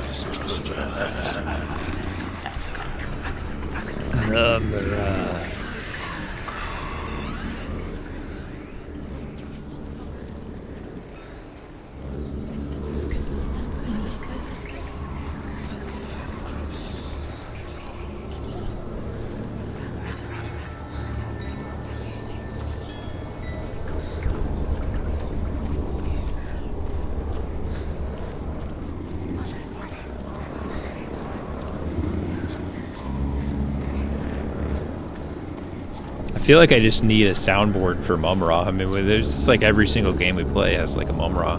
I feel like I just need a soundboard for Mumra. I mean, there's just like every single game we play has like a Mumra.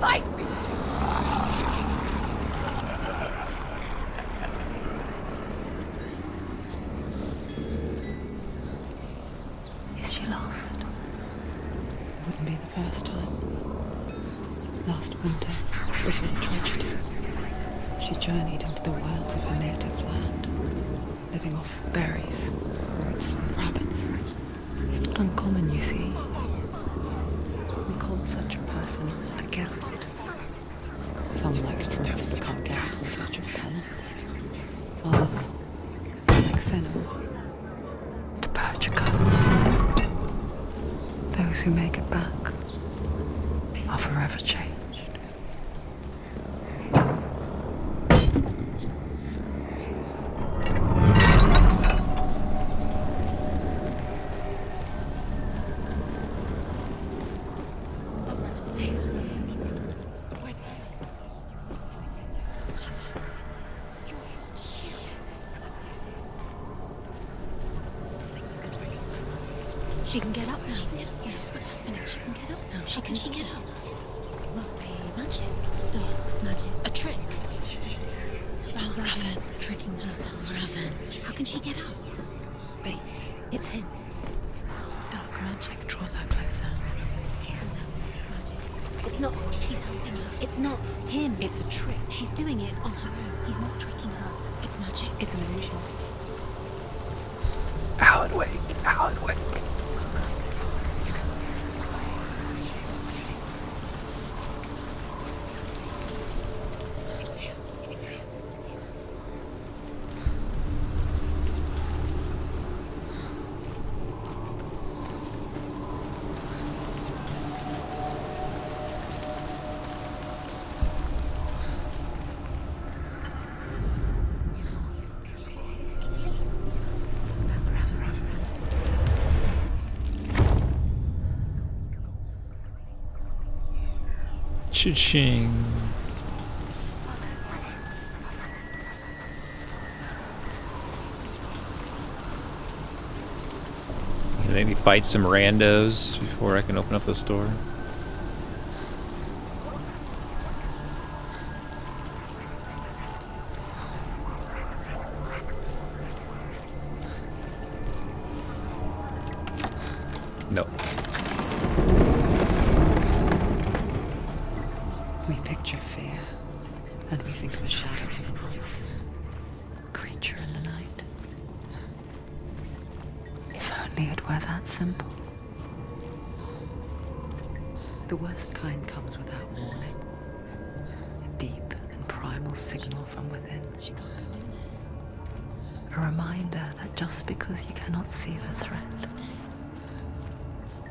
Fight! first time. Last winter, before the tragedy, she journeyed into the wilds of her native land, living off berries, roots, and rabbits. It's not uncommon, you see. We call such a person a Geralt. Some like drugs become Geralt in search of penance. Others, like Senua, to purge a curse. Those who make it back are forever changed. She can get up now. What's happening? She can get up now. How can she get out? It must be magic. Dark magic. A trick. Raven. Tricking her. Raven. How can she get out? Wait. It's him. Dark magic draws her closer. It's not. He's helping her. It's not him. It's a trick. She's doing it on her own. He's not tricking her. It's magic. It's an illusion. Alan Wake. Alan Wake. Cha-ching. Maybe fight some randos before I can open up the store. No. We picture fear, and we think of a shadow in the woods, a creature in the night. If only it were that simple. The worst kind comes without warning. A deep and primal signal from within. A reminder that just because you cannot see the threat,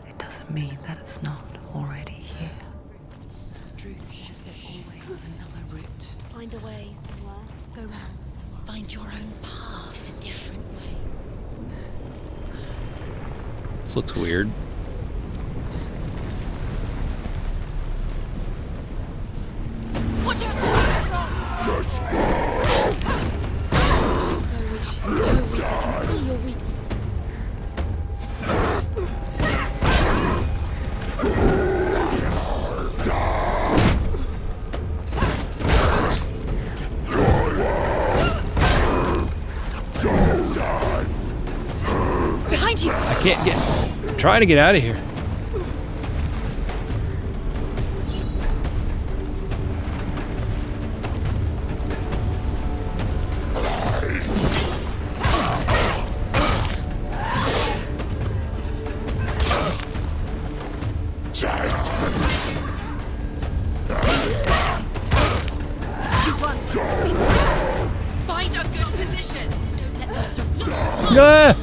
it doesn't mean that it's not already here. Truth says there's always another route. Find a way, Senua. Go round. Find your own path. There's a different way. This looks weird. Watch out! She's so weak. She's so weak. I can see you're weak. Behind you! I can't get... I'm trying to get out of here. Find a good position! Don't let them survive. Ah!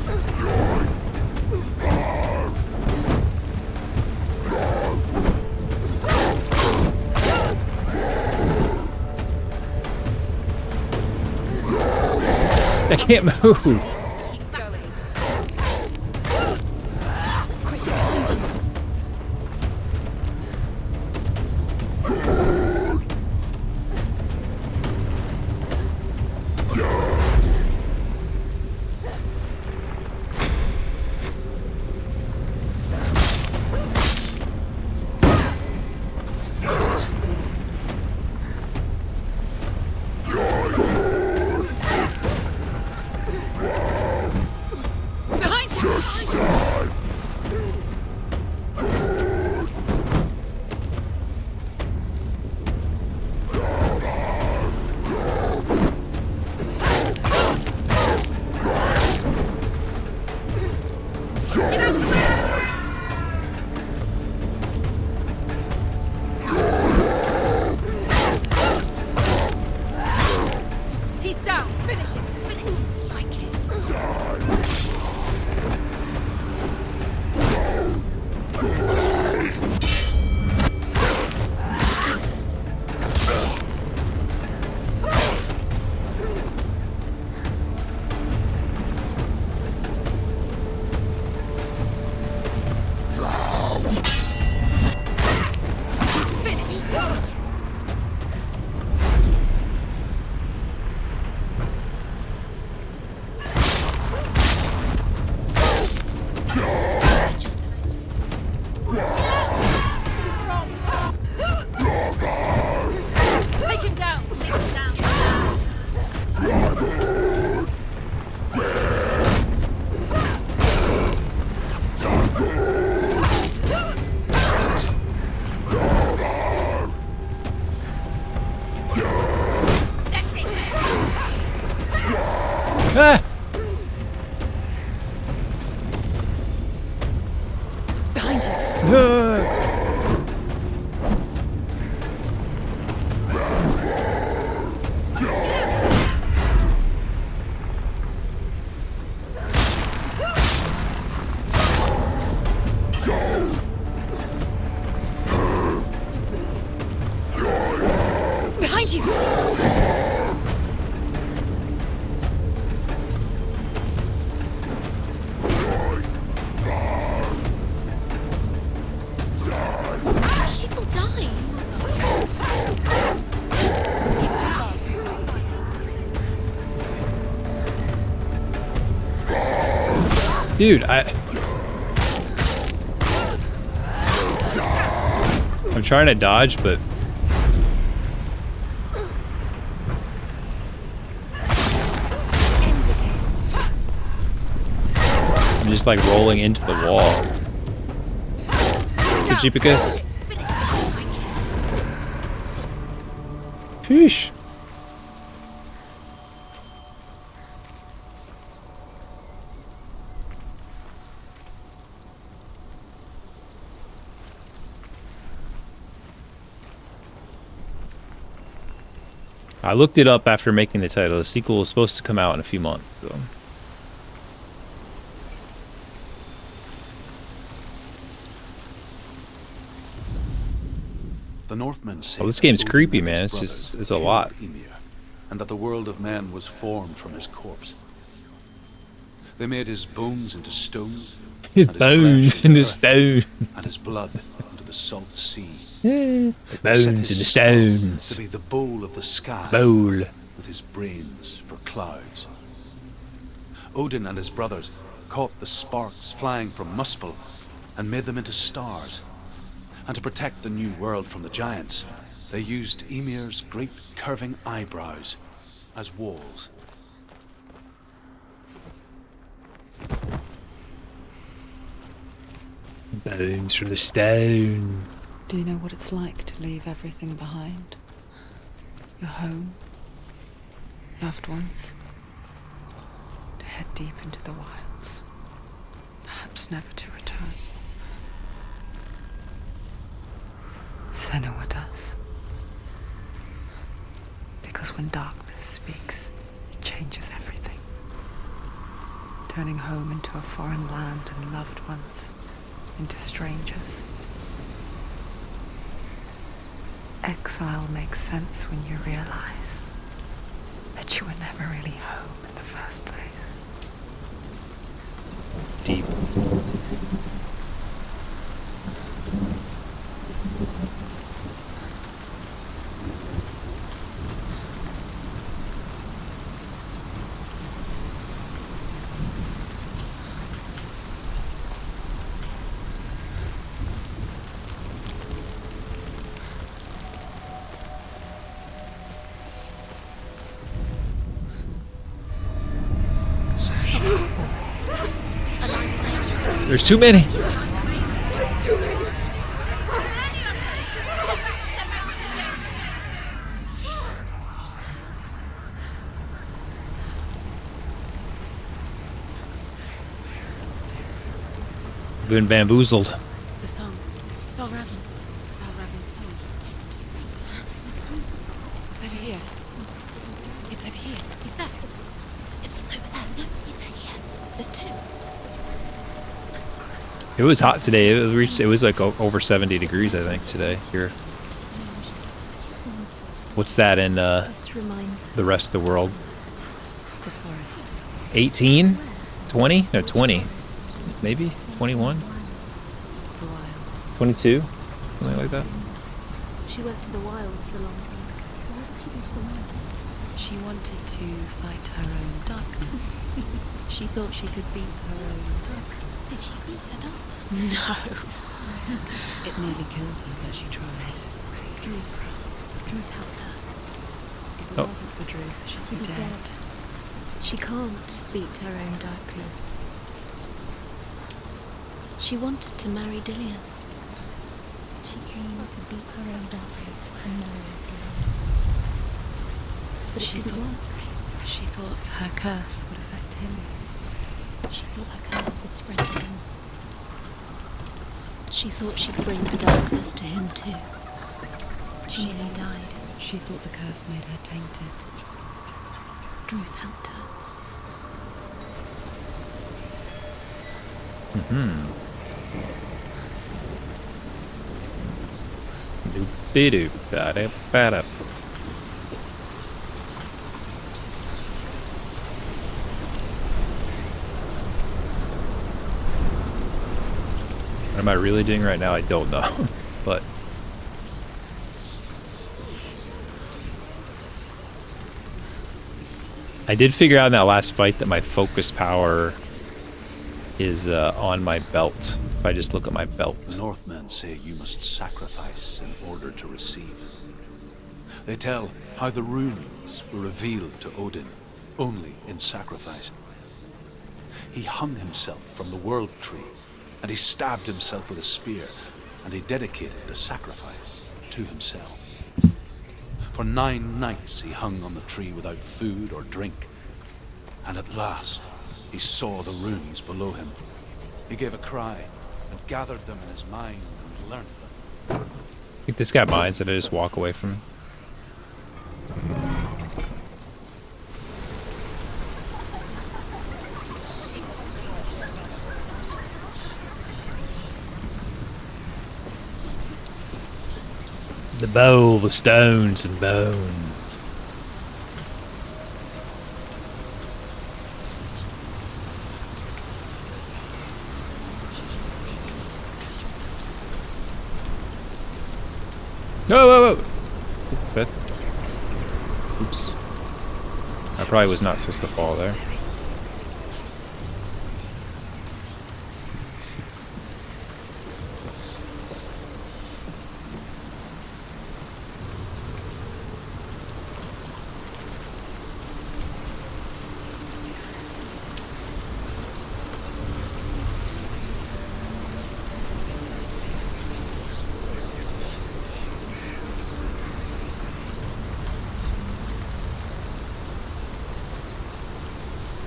I can't move. Keep going. Quick, behind you. He's down. Finish him. Finish him. Strike him. Ah! Behind you. Behind you. She will die. Dude, I'm trying to dodge, but I'm just like rolling into the wall. So Jeepicus. Sheesh. I looked it up after making the title. The sequel is supposed to come out in a few months, so. The Northmen say Oh, this game's that creepy, Odin and man. his It's a brothers lot. killed Ymir, and that the world of men was formed from his corpse. They made his bones into stone, His and bones flesh into earth, stone. and his blood into the salt sea. Yeah. They set Bones his into skull stones. to be the bowl of the sky, Bowl. with his brains for clouds. Odin and his brothers caught the sparks flying from Muspel and made them into stars. And to protect the new world from the giants, they used Ymir's great curving eyebrows as walls. Bones from the stone. Do you know what it's like to leave everything behind? Your home, loved ones, to head deep into the wilds, perhaps never to return. Senua does. Because when darkness speaks, it changes everything, turning home into a foreign land and loved ones into strangers. Exile makes sense when you realize that you were never really home in the first place. Deep. There's too many. been bamboozled. The song. Balravan. Balravan's song. It's over here. It's over here. Is that? It's over there. No, it's here. There's two. It was hot today. It was like over 70 degrees, I think, today here. What's that in This reminds the rest of the world? The forest. 18? 20? No, 20. Maybe? 21? The wilds. 22? Something like that. She went to the wilds a long time ago. Why did she go to the wilds? She wanted to fight her own darkness. She thought she could beat her own darkness. Did she beat her darkness? No. It nearly killed her, but she tried. Druth helped her. If it Oh. wasn't for Druth, she'd She'd be be dead. She can't beat her own darkness. She wanted to marry Dillian. She came to beat her own darkness and marry Dillian. But it didn't work. She thought her curse would affect him. She thought her curse would spread to him. She thought she'd bring the darkness to him too. She nearly died. She thought the curse made her tainted. Druth helped her. Doop-de-doop, ba-da-ba-da. What am I really doing right now? I don't know. But I did figure out in that last fight that my focus power is on my belt. If I just look at my belt. The Northmen say you must sacrifice in order to receive. They tell how the runes were revealed to Odin only in sacrifice. He hung himself from the world tree, and he stabbed himself with a spear, and he dedicated the sacrifice to himself. For 9 nights he hung on the tree without food or drink, and at last he saw the runes below him. He gave a cry and gathered them in his mind and learnt them. I think this guy minds that I just walk away from him. The bowl with stones and bones. Whoa, whoa, whoa! But, oops. I probably was not supposed to fall there.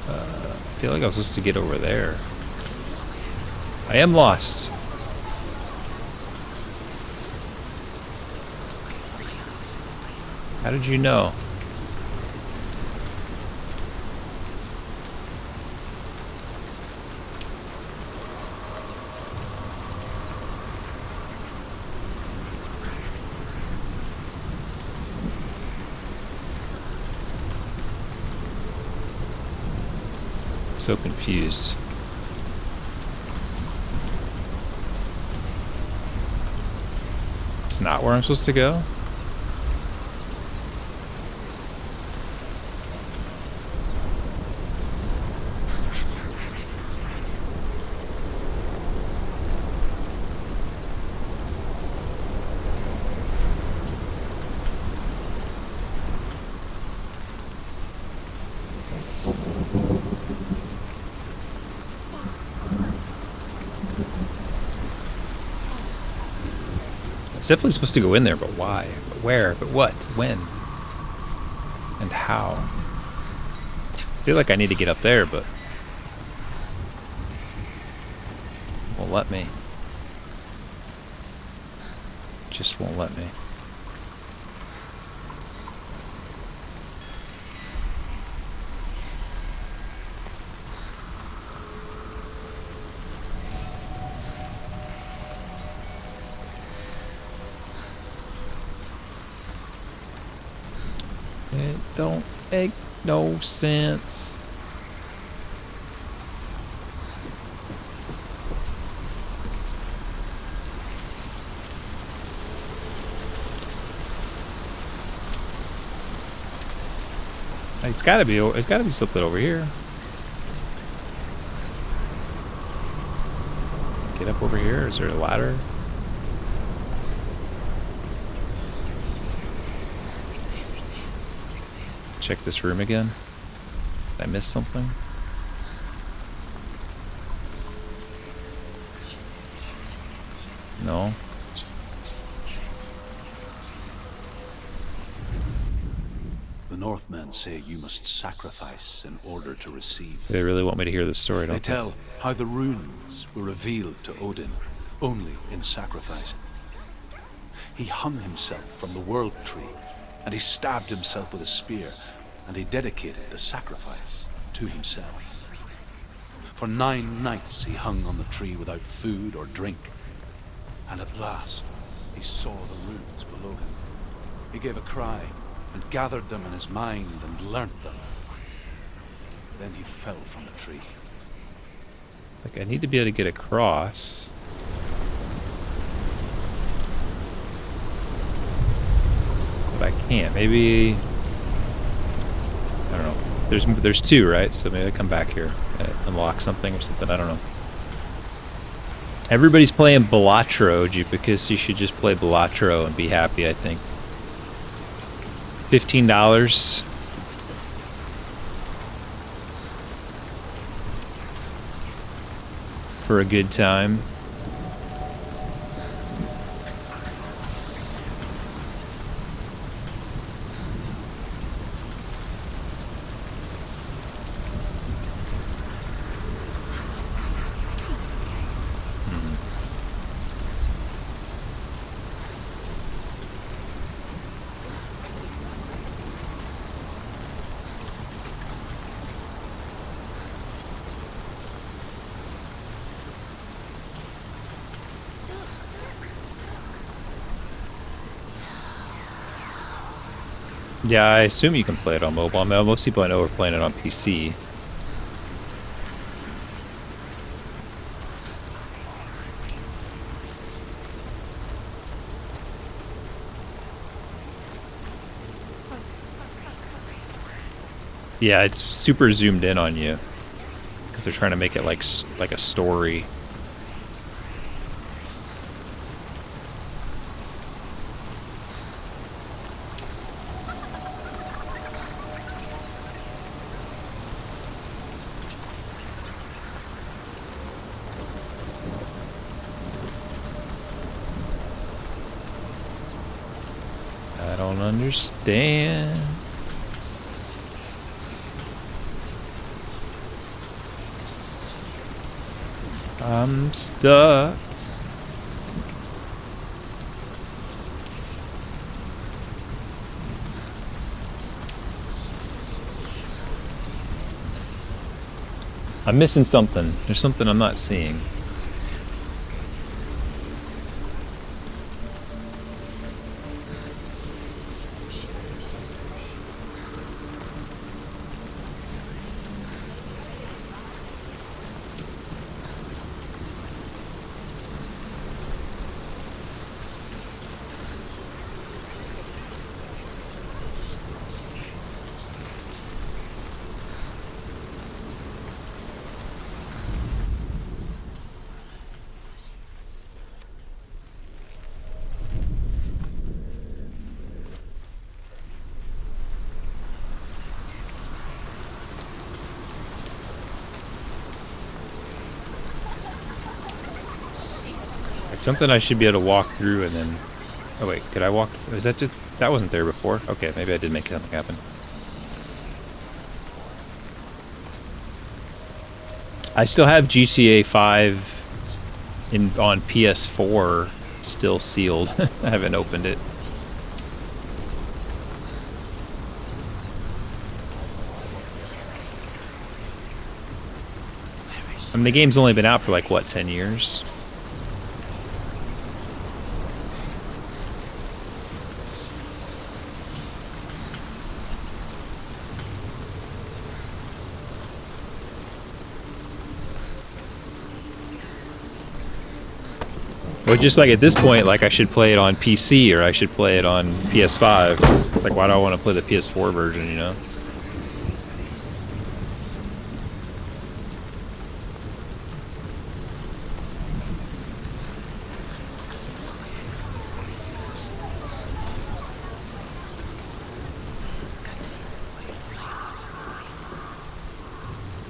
I feel like I was supposed to get over there. I am lost. How did you know? So confused. It's not where I'm supposed to go? It's definitely supposed to go in there, but why? But where? But what? When? And how? I feel like I need to get up there, but... Won't let me. Just won't let me. It don't make no sense. It's gotta be something over here. Get up over here. Is there a ladder? Check this room again. Did I miss something? No. The Northmen say you must sacrifice in order to receive. They really want me to hear this story, don't They tell how the runes were revealed to Odin only in sacrifice. He hung himself from the world tree, and he stabbed himself with a spear, and he dedicated the sacrifice to himself. For 9 nights he hung on the tree without food or drink, and at last he saw the runes below him. He gave a cry and gathered them in his mind and learnt them. Then he fell from the tree. It's like I need to be able to get across. But I can't. Maybe I don't know. There's 2, right? So maybe I come back here and unlock something or something. I don't know. Everybody's playing Balatro because you should just play Balatro and be happy, I think. $15. For a good time. Yeah, I assume you can play it on mobile. I mean, most people I know are playing it on PC. Yeah, it's super zoomed in on you because they're trying to make it like a story. I don't understand. I'm stuck. I'm missing something. There's something I'm not seeing. Something I should be able to walk through and then... Oh wait, could I walk... Is that just... That wasn't there before? Okay, maybe I did make something happen. I still have GTA 5 on PS4, still sealed. I haven't opened it. I mean, the game's only been out for like, what, 10 years? Well, just like at this point, like I should play it on PC or I should play it on PS5. Like, why do I want to play the PS4 version, you know?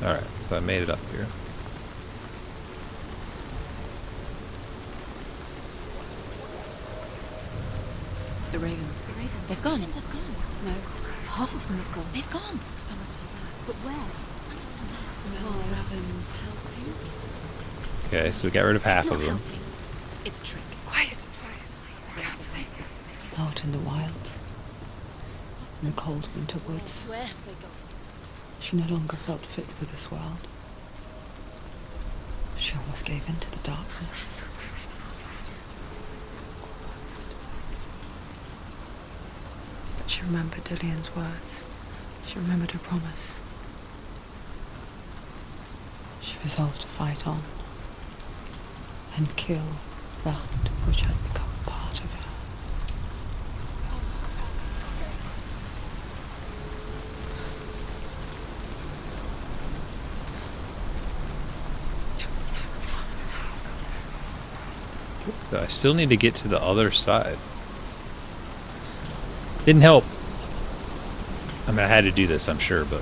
Alright, so I made it up here. The ravens. They've gone. They've gone. No. Half of them have gone. They've gone. Some are still there. But where? Some are still there. No, ravens helping. Okay, so we got rid of half of them. It's a trick. Quiet. I can't think. Out in the wilds, in the cold winter woods, Where have they gone? she no longer felt fit for this world. She almost gave in to the darkness. But she remembered Dillian's words. She remembered her promise. She resolved to fight on and kill that which had become part of her. So I still need to get to the other side. Didn't help. I mean, I had to do this, I'm sure, but...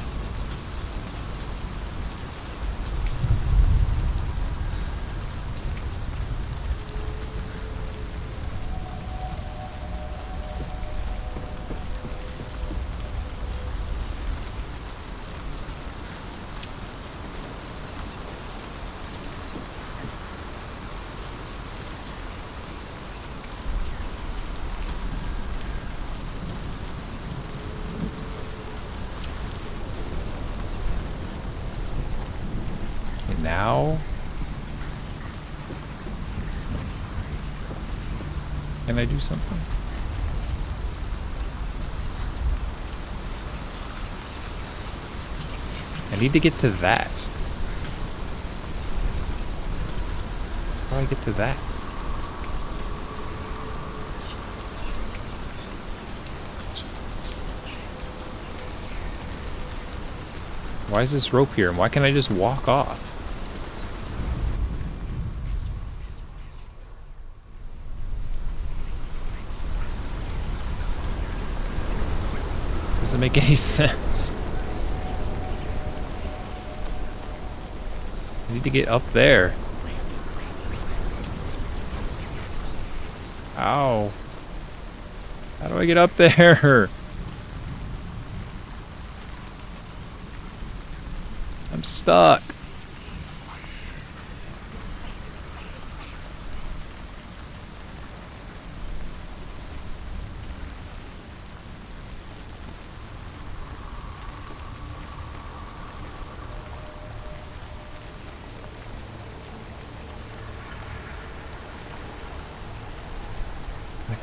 Now? Can I do something? I need to get to that. How do I get to that? Why is this rope here? And why can't I just walk off? Doesn't make any sense. I need to get up there. Ow. How do I get up there? I'm stuck.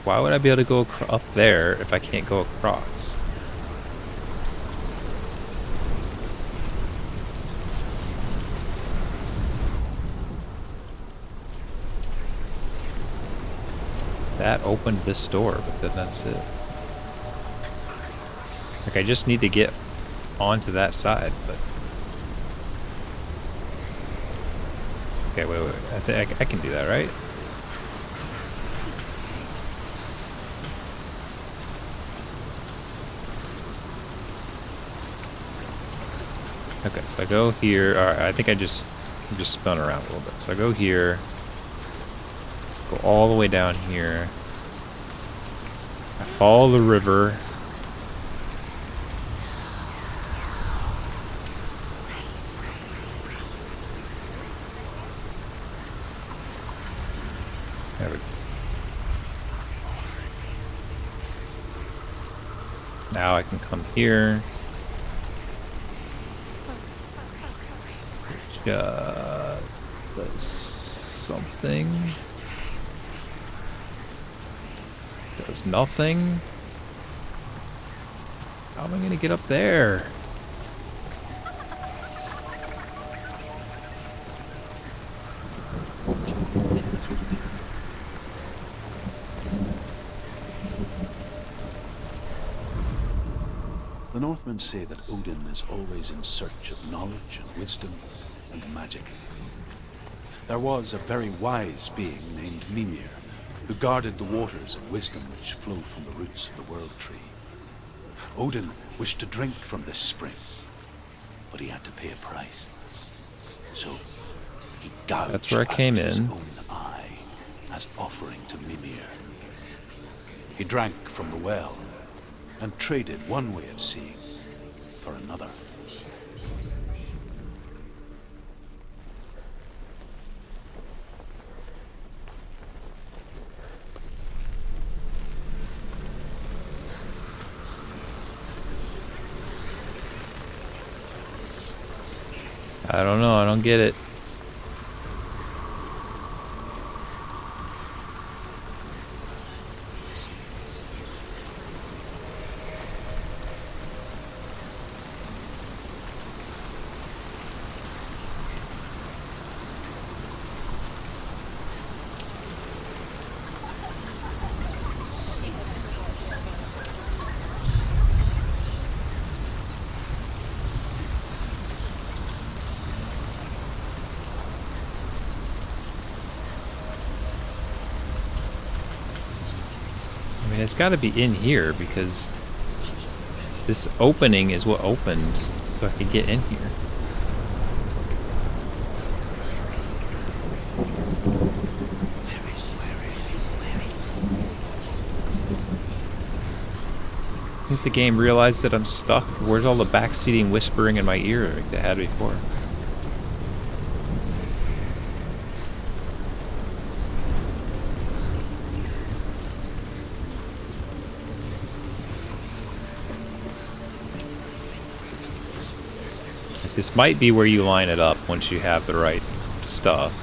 Why would I be able to go up there if I can't go across? That opened this door, but then that's it. Like, I just need to get onto that side, but... Okay, wait. I think I can do that, right? Okay, so I go here. Alright, I think I just spun around a little bit. So I go here. Go all the way down here. I follow the river. There we go. Now I can come here. Does something. Does nothing. How am I gonna get up there? The Northmen say that Odin is always in search of knowledge and wisdom and magic. There was a very wise being named Mimir, who guarded the waters of wisdom which flow from the roots of the World Tree. Odin wished to drink from this spring, but he had to pay a price. So he gouged That's where I came out his in. own eye as offering to Mimir. He drank from the well and traded one way of seeing for another. I don't know, I don't get it. I mean, it's got to be in here because this opening is what opened so I could get in here. Doesn't the game realize that I'm stuck? Where's all the backseating whispering in my ear like they had before? This might be where you line it up once you have the right stuff.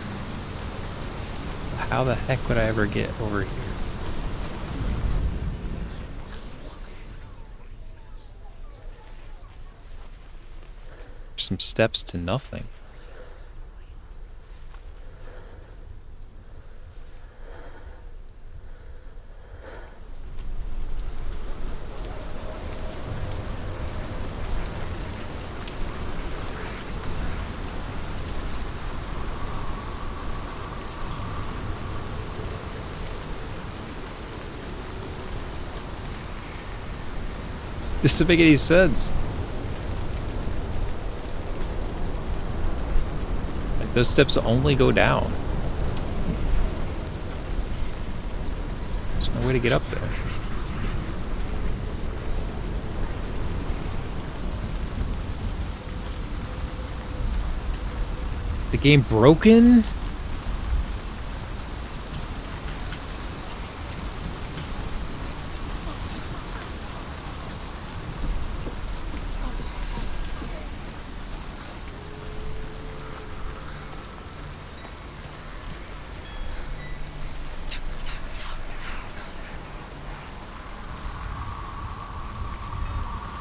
How the heck would I ever get over here? Some steps to nothing. This doesn't make any sense. Like, those steps only go down. There's no way to get up there. The game broken?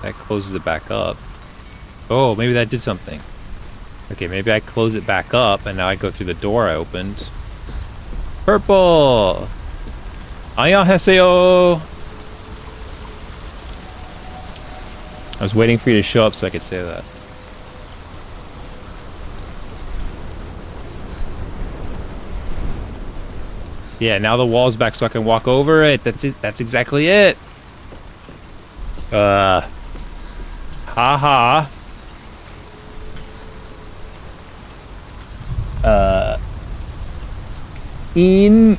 That closes it back up. Oh, maybe that did something. Okay, maybe I close it back up and now I go through the door I opened. Purple! Annyeonghaseyo! I was waiting for you to show up so I could say that. Yeah, now the wall's back so I can walk over it. That's it. That's exactly it. Haha. In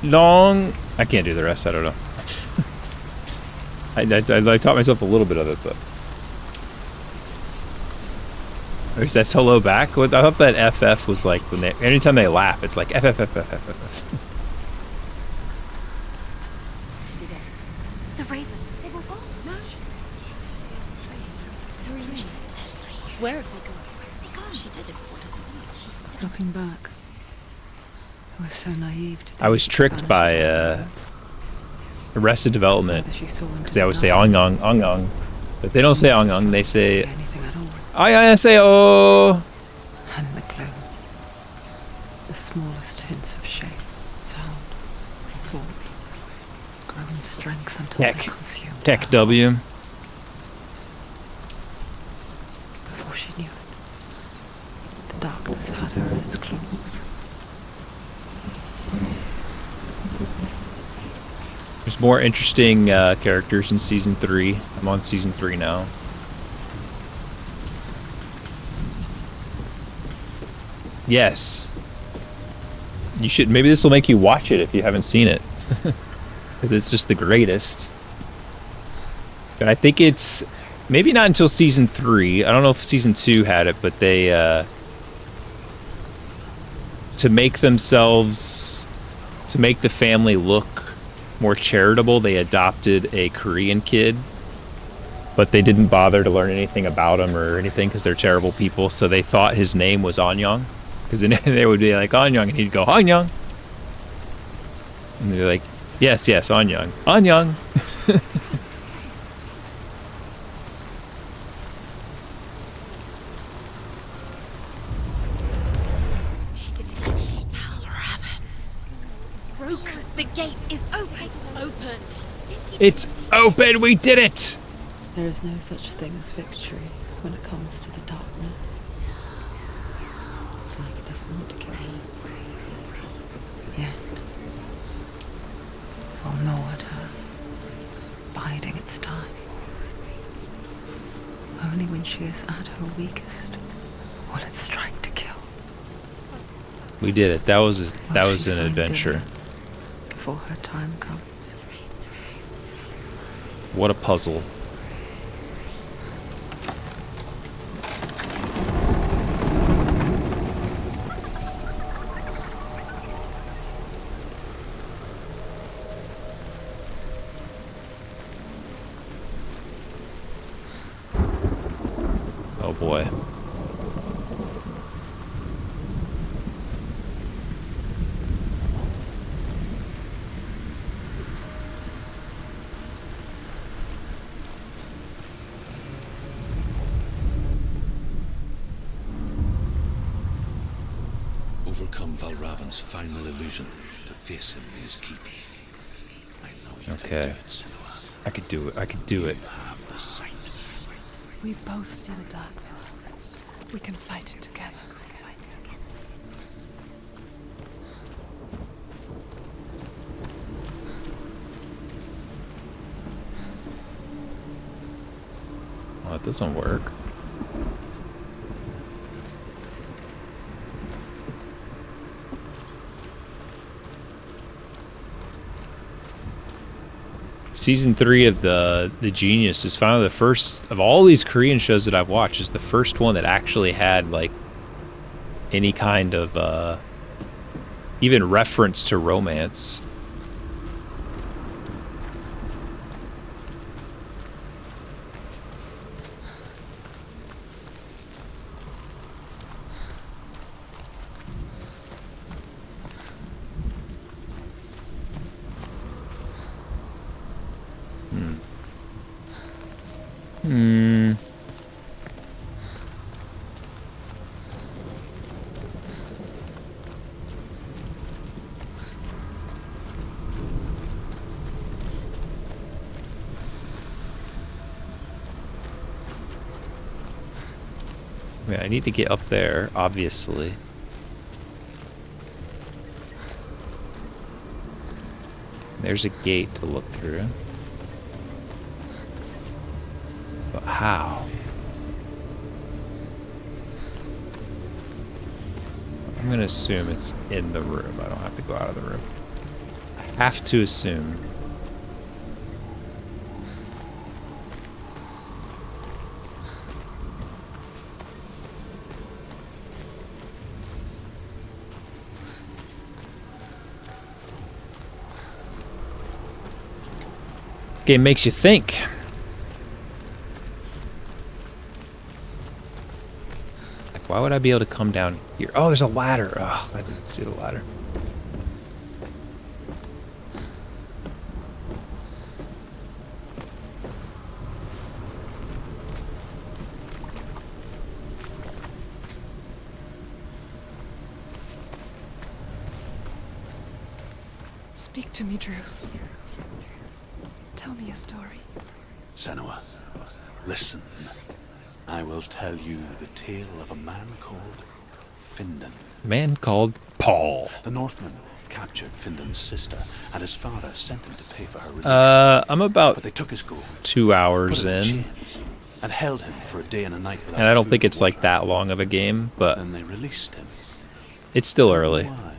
long. I can't do the rest. I don't know. I taught myself a little bit of it, but. Or is that solo back? I thought that FF was like when they. Anytime they laugh, it's like FF. Looking back, I was so naive to I was tricked by Arrested Development because they always say ong ong, but they don't say ong ong. They say oh. And the gloom, the smallest hints of shape, sound, thought, grow in strength until they consumed Tech her. W. Before she knew it, the darkness had her in its claws. There's more interesting characters in season 3. I'm on season 3 now. Yes. You should. Maybe this will make you watch it if you haven't seen it. Because it's just the greatest. But I think it's maybe not until season 3. I don't know if season 2 had it, but they to make the family look more charitable, they adopted a Korean kid, but they didn't bother to learn anything about him or anything because they're terrible people. So they thought his name was Anyong, because then they would be like Anyong, and he'd go Anyong, and they're like, yes, Anyong, Anyong. She did it. Valravan. Broke. The gate is open. Open. It's open. We did it. There is no such thing as victory when it comes to the darkness. It's like it doesn't want to kill you. Yet, it will gnaw at her, biding its time. Only when she is at her weakest will it strike to kill. We did it. That was an Find adventure. dinner before her time comes. What a puzzle. Oh boy. Overcome Valravan's final illusion to face him in his keep. I know you can Okay. do it, Senua. I could do it. I could do it. You have the sight. We both see the darkness. We can fight it together. Well, it doesn't work. Season 3 of the Genius is finally the first of all these Korean shows that I've watched. Is the first one that actually had like any kind of even reference to romance. I need to get up there, obviously. There's a gate to look through. But how? I'm gonna assume it's in the room. I don't have to go out of the room. I have to assume. This game makes you think. Like, Why would I be able to come down here? Oh, there's a ladder. Oh, I didn't see the ladder. Speak to me, Druth. Tell me a story. Senua, listen. I will tell you the tale of a man called Findan. Man called Paul. The Northmen captured Findan's sister, and his father sent him to pay for her release. I'm about but they took his gold, 2 hours put him in, chains, and held him for a day and a night. and I don't think it's like that long of a game, but then they released him. it's still early. Why?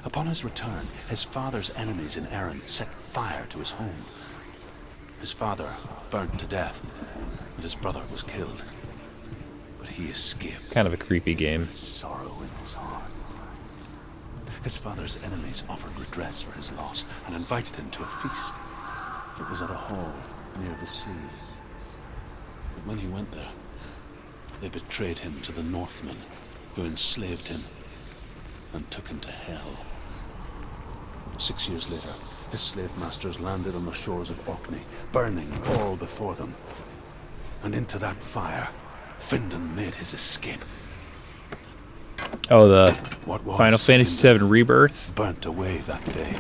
Upon his return, his father's enemies in Erin set fire to his home. His father burnt to death, and his brother was killed. But he escaped. Kind of a creepy game. With sorrow in his heart. His father's enemies offered redress for his loss and invited him to a feast. It was at a hall near the sea. But when he went there, they betrayed him to the Northmen, who enslaved him and took him to hell. 6 years later, his slave masters landed on the shores of Orkney, burning all before them. And into that fire, Findan made his escape. Oh, the What was Final Fantasy VII Rebirth. Burnt away that day.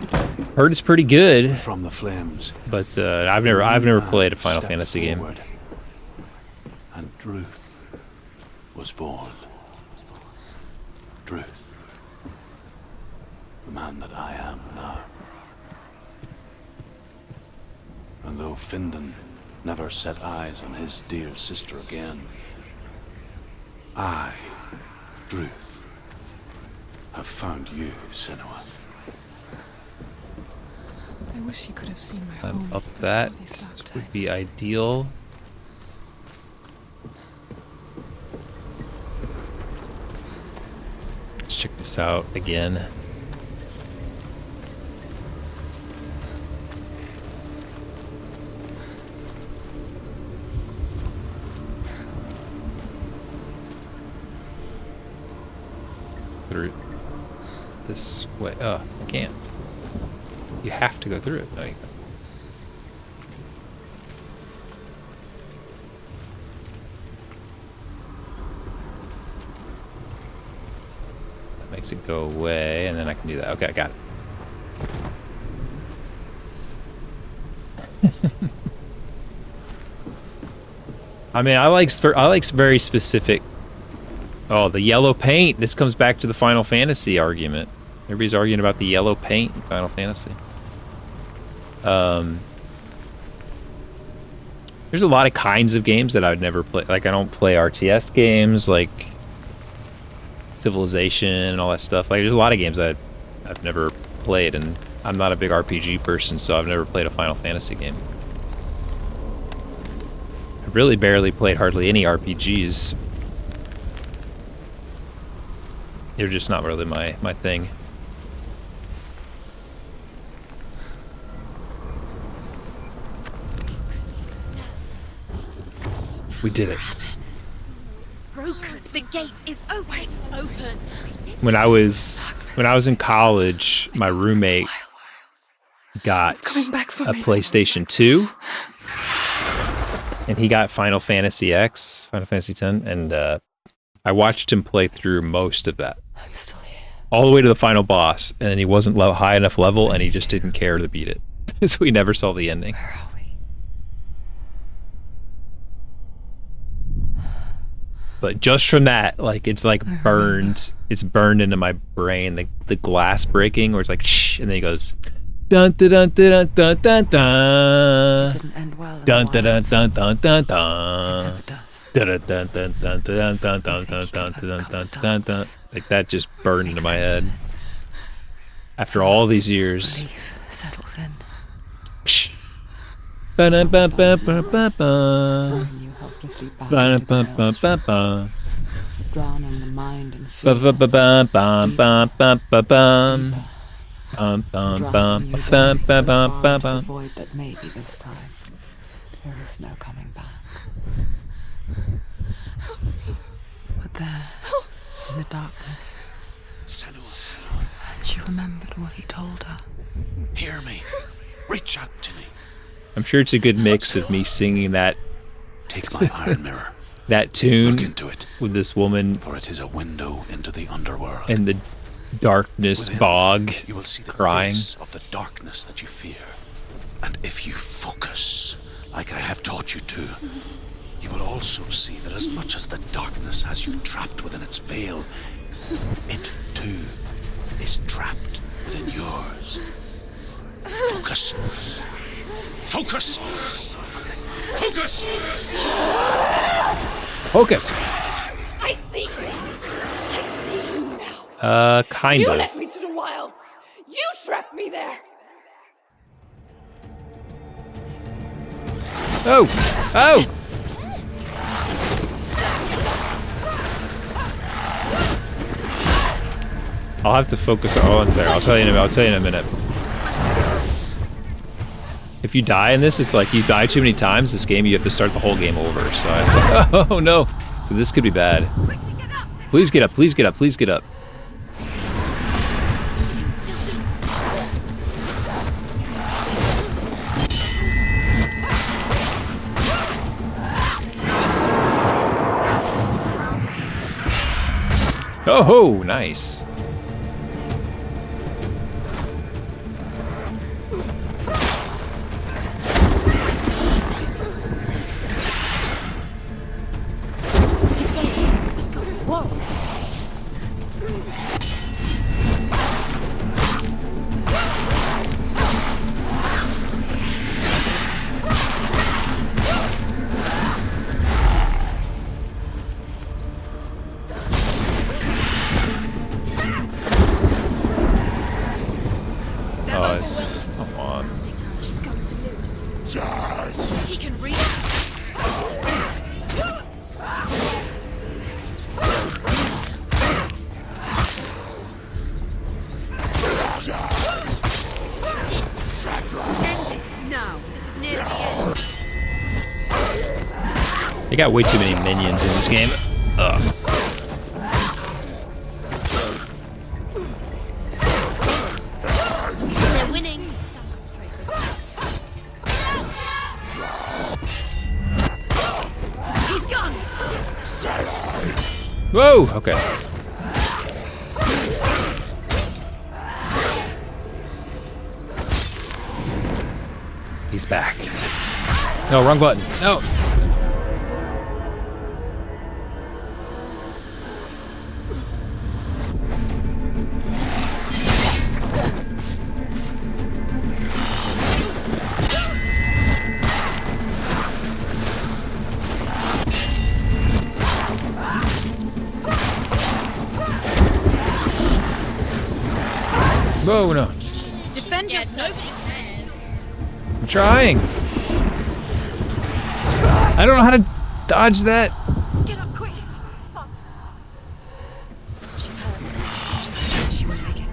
Heard it's pretty good, From the flames, but I've never played a Final Fantasy game. forward, and Druth was born. Druth, the man that I am now. And though Findan never set eyes on his dear sister again, I, Druth, have found you, Senua. I wish you could have seen my I'm home up before that these dark would be times. ideal. Let's check this out again. Through this way. Oh, I can't. You have to go through it. No, you don't. That makes it go away, and then I can do that. Okay, I got it. I mean, I like very specific. Oh, the yellow paint. This comes back to the Final Fantasy argument. Everybody's arguing about the yellow paint in Final Fantasy. There's a lot of kinds of games that I would never play. Like, I don't play RTS games, like Civilization and all that stuff. Like, there's a lot of games that I've never played, and I'm not a big RPG person, so I've never played a Final Fantasy game. I've really barely played hardly any RPGs. They're just not really my thing. We did it. Broken. The gate is open. When I was in college, my roommate got coming back for a me. PlayStation 2, and he got Final Fantasy X, Final Fantasy X, and I watched him play through most of that, I'm still here. all the way to the final boss, and then he wasn't high enough level, and he just didn't care to beat it, so we never saw the ending. Where are we? But just from that, like, it's like burned. It's burned into my brain. The glass breaking, where it's like, shh, and then he goes, dun dun dun dun dun dun dun. Didn't end well. Dun dun dun dun dun dun dun. Never does. Dun dun dun dun dun dun dun dun dun dun dun dun dun. Like, that just burned into my head. After all these years. Relief settles in. Psh. Ba-da-ba-ba-ba-ba-ba. Throwing you helplessly back Ba-da-ba-ba-ba-ba. into chaos, drowning the mind in fear. Ba-ba-ba-ba-ba-ba-ba-bum. Bum, bum, Drowning bum, you bum, down bum, so bum, far bum, into the bum. void that maybe this time there is no coming back. stood there in the darkness. Senua, And she remembered what he told her. hear me. Reach out to me. I'm sure it's a good mix of me singing that Take my iron mirror. that tune Look into it, with this woman for it is a window into the underworld. in the darkness Within, bog you will see the crying. face of the darkness that you fear. And if you focus, like I have taught you to, you will also see that as much as the darkness has you trapped within its veil, it too is trapped within yours. Focus. Focus! Focus! Focus. I see you. I see you now. Kind You of. led me to the wilds. You trapped me there. Oh! Oh! I'll have to focus on Sarah. I'll tell you in a minute. If you die in this, it's like you die too many times this game, you have to start the whole game over. So oh no. So this could be bad. Please get up, please get up, please get up. Oh ho, nice. Come on. She's going to lose. He can read. End it now. This is nearly the end. They got way too many minions in this game. Ugh. They're winning. Stand up straight. He's gone. Whoa! Okay. He's back. No, wrong button. No. Whoa, no. Defend yourself. I'm trying. I don't know how to dodge that. Get up quick. She's hurt. She won't make it.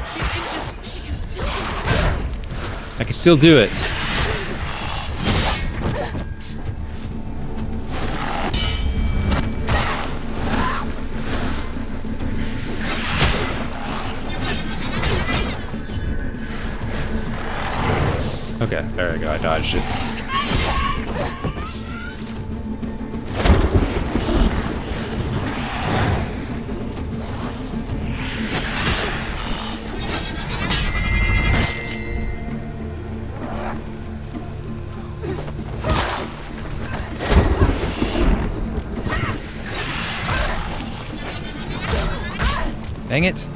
She's injured. She can still do it. I can still do it. Okay, there we go. I dodged it. Dang it.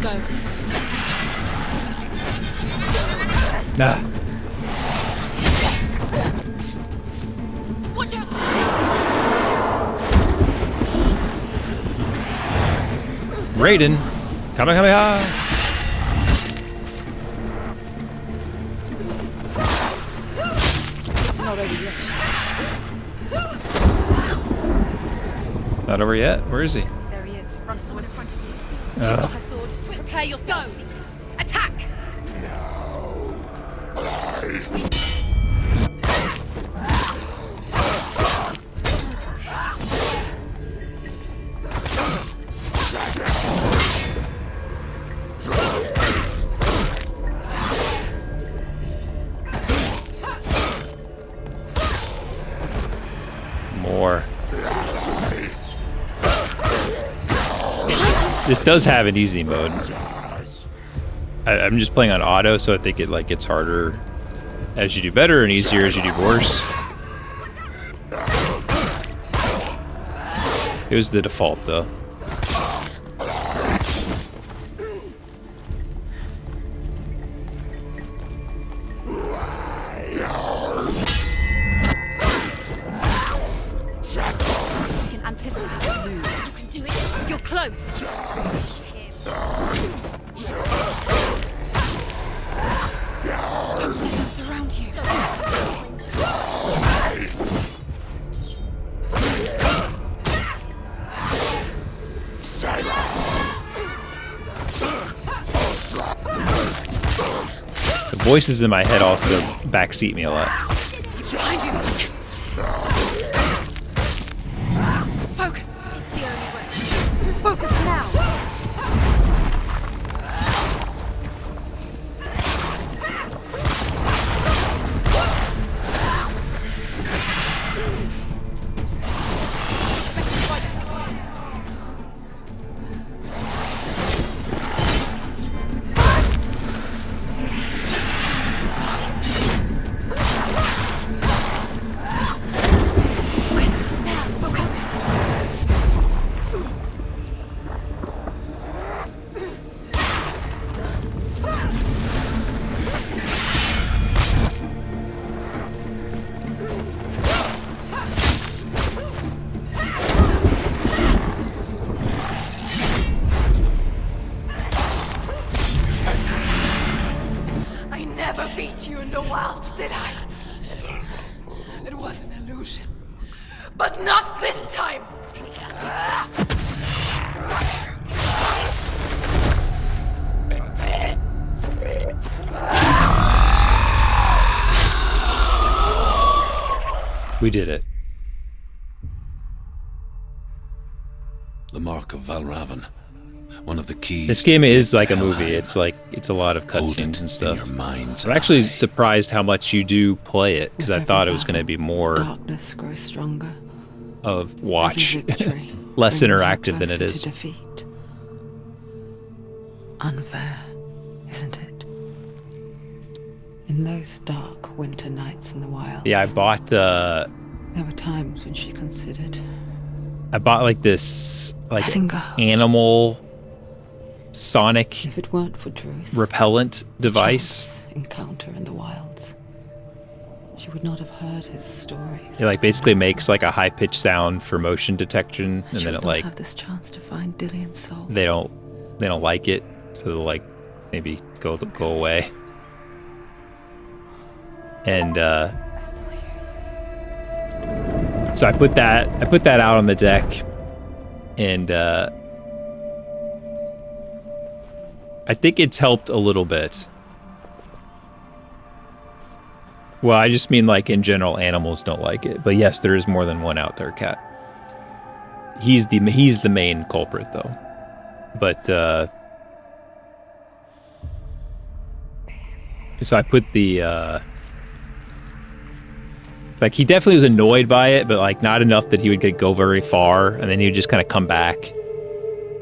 Go. Watch out! Raiden. Kamehameha. It's not over yet. Not over yet. Where is he? There he is. Runs the one in front of you. Uh. She's got her sword. Prepare yourself. Go. Attack! More. This does have an easy mode. I'm just playing on auto, so I think it like gets harder as you do better and easier as you do worse. It was the default though. You can anticipate the moves. You can do it. You're close. Don't let them surround you. The voices in my head also backseat me a lot. Behind you. Focus. It's the only way. Focus now. I never beat you in the wilds, did I? It was an illusion. But not this time! We did it. The Mark of Valravan. One of the keys. This game is like a Helheim. movie. It's like it's a lot of cutscenes and stuff. Your mind's I'm actually eye. surprised how much you do play it because I thought it was going to be more Darkness grows stronger. of watch, Every victory less brings you interactive than it closer is. to defeat. Unfair, isn't it? In those dark winter nights in the wild. Yeah, I bought There were times when she considered like this like letting go. animal sonic If it weren't for Druth, repellent device. chance encounter in the wilds, she would not have heard his stories. It like basically makes like a high pitched sound for motion detection, and She then would it not like have this chance to find Dillion's soul. they don't like it, so they'll like maybe go away. And I still hear so I put that out on the deck, and I think it's helped a little bit. Well, I just mean like in general, animals don't like it. But yes, there is more than one out there, Cat. He's the main culprit though. But so I put the like he definitely was annoyed by it, but like not enough that he would go very far, and then he would just kind of come back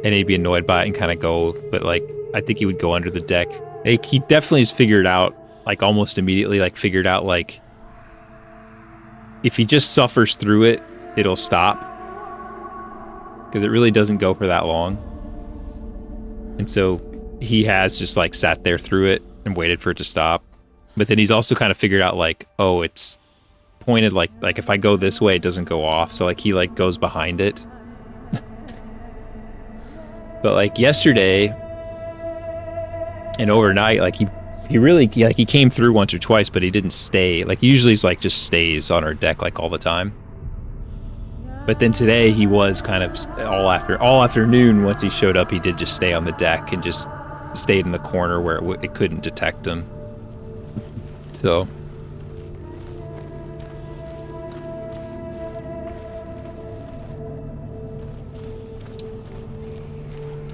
and he'd be annoyed by it and kind of go, but like I think he would go under the deck. Like, he definitely has figured out, like almost immediately, like figured out like if he just suffers through it, it'll stop, because it really doesn't go for that long. And so he has just like sat there through it and waited for it to stop. But then he's also kind of figured out like, oh, it's pointed like if I go this way, it doesn't go off. So like he like goes behind it. But like yesterday and overnight, like he really like he came through once or twice, but he didn't stay. Like usually he's like just stays on our deck like all the time. But then today he was kind of all afternoon. Once he showed up, he did just stay on the deck and just stayed in the corner where it couldn't detect him. So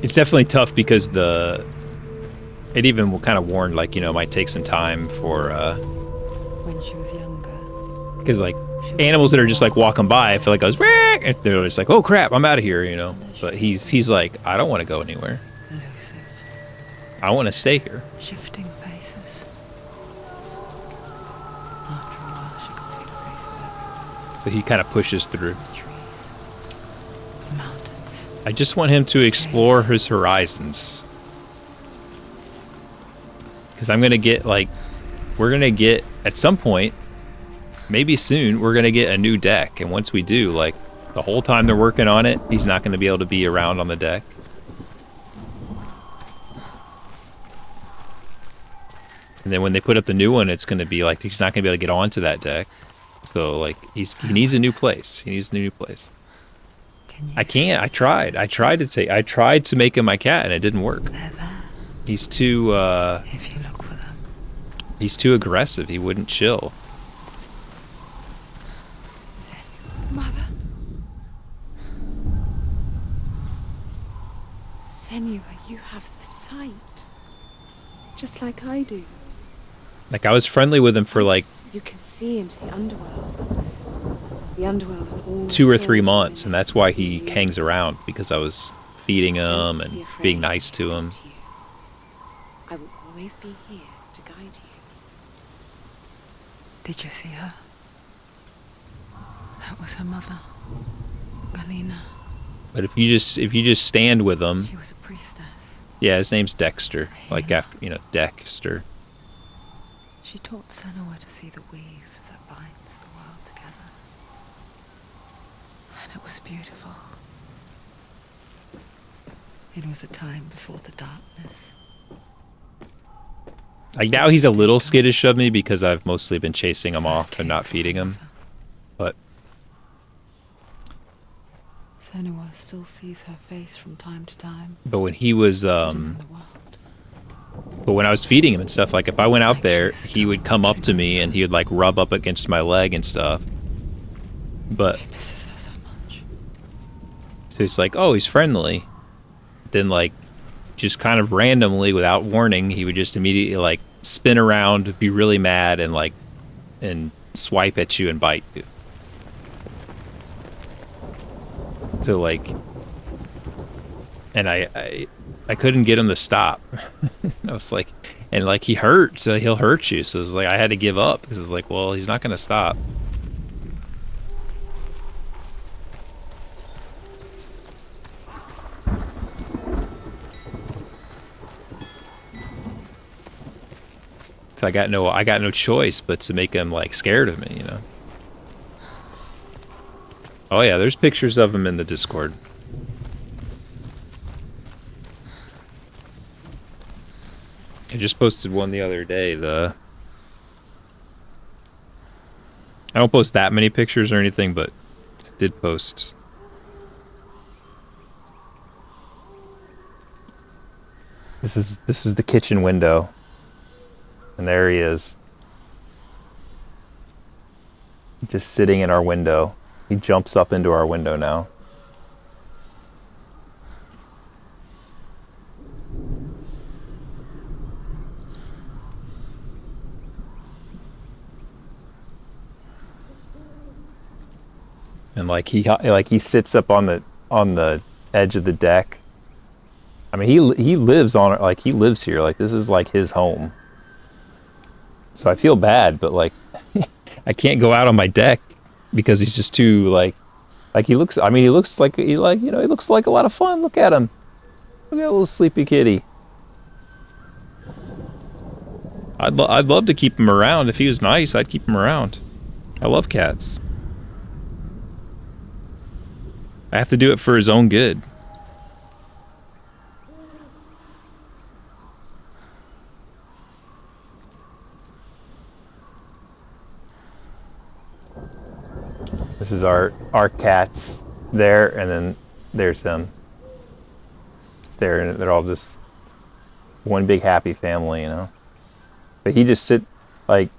it's definitely tough because it even kind of warned like, you know, it might take some time for When she was younger. because like animals that are just like walking by, I feel like goes and they're just like, oh crap, I'm out of here, you know. But he's like, I don't want to go anywhere. Elusive. I want to stay here. Shifting faces. After a while, she could see the faces everywhere. So he kind of pushes through. The trees. The mountains. I just want him to explore his horizons. Because I'm going to get like, we're going to get at some point, maybe soon, we're going to get a new deck. And once we do, like the whole time they're working on it, he's not going to be able to be around on the deck. And then when they put up the new one, it's going to be like, he's not going to be able to get onto that deck. So like he needs a new place. He needs a new place. I can't. I tried to make him my cat and it didn't work. They're there. He's too If you look for them. he's too aggressive. He wouldn't chill. Mother. Senua, you have the sight. Just like I do. Like I was friendly with him for like You can see into the underworld. The underworld and all 2 or souls 3 within months, it and that's why see he you. hangs around, because I was feeding him Don't and be afraid being nice to him. you. I will always be here to guide you. Did you see her? That was her mother. Galina. But if you just stand with him, She was a priestess. yeah, his name's Dexter, like after, you know, Dexter. She taught Senua to see the weave that binds the world together. And it was beautiful. It was a time before the darkness. Like now he's a little skittish of me because I've mostly been chasing him off and not feeding him. But Senua still sees her face from time to time. when he was In the world. but when I was feeding him and stuff, like if I went out there, he would come up to me and he would like rub up against my leg and stuff. But She misses her so much. so it's like, oh, he's friendly. Then like just kind of randomly without warning, he would just immediately like spin around, be really mad and like and swipe at you and bite you. So like, and I couldn't get him to stop. I was like, and like he hurt, so he'll hurt you. So it's like I had to give up because it's like, well, he's not gonna stop. So I got no choice but to make him like scared of me, you know. Oh yeah, there's pictures of him in the Discord. I just posted one the other day. I don't post that many pictures or anything, but I did post. This is the kitchen window. And there he is. Just sitting in our window. He jumps up into our window now. And like he sits up on the edge of the deck. I mean, he lives on it, like he lives here, like this is like his home. So I feel bad, but like I can't go out on my deck because he's just too like he looks. I mean, he looks like he looks like a lot of fun. Look at him. Look at that little sleepy kitty. I'd love to keep him around. If he was nice, I'd keep him around. I love cats. I have to do it for his own good. This is our cats there, and then there's him. Staring. They're all just one big happy family, you know. But he just like,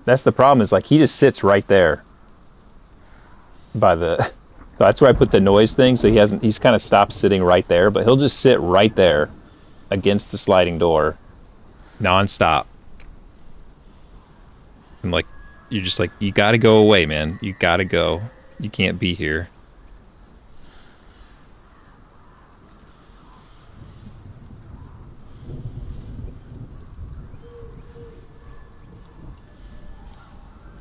that's the problem, is like he just sits right there by the, so that's where I put the noise thing, so he's kind of stopped sitting right there, but he'll just sit right there against the sliding door non-stop. And like, you're just like, you gotta go away, man. You gotta go. You can't be here.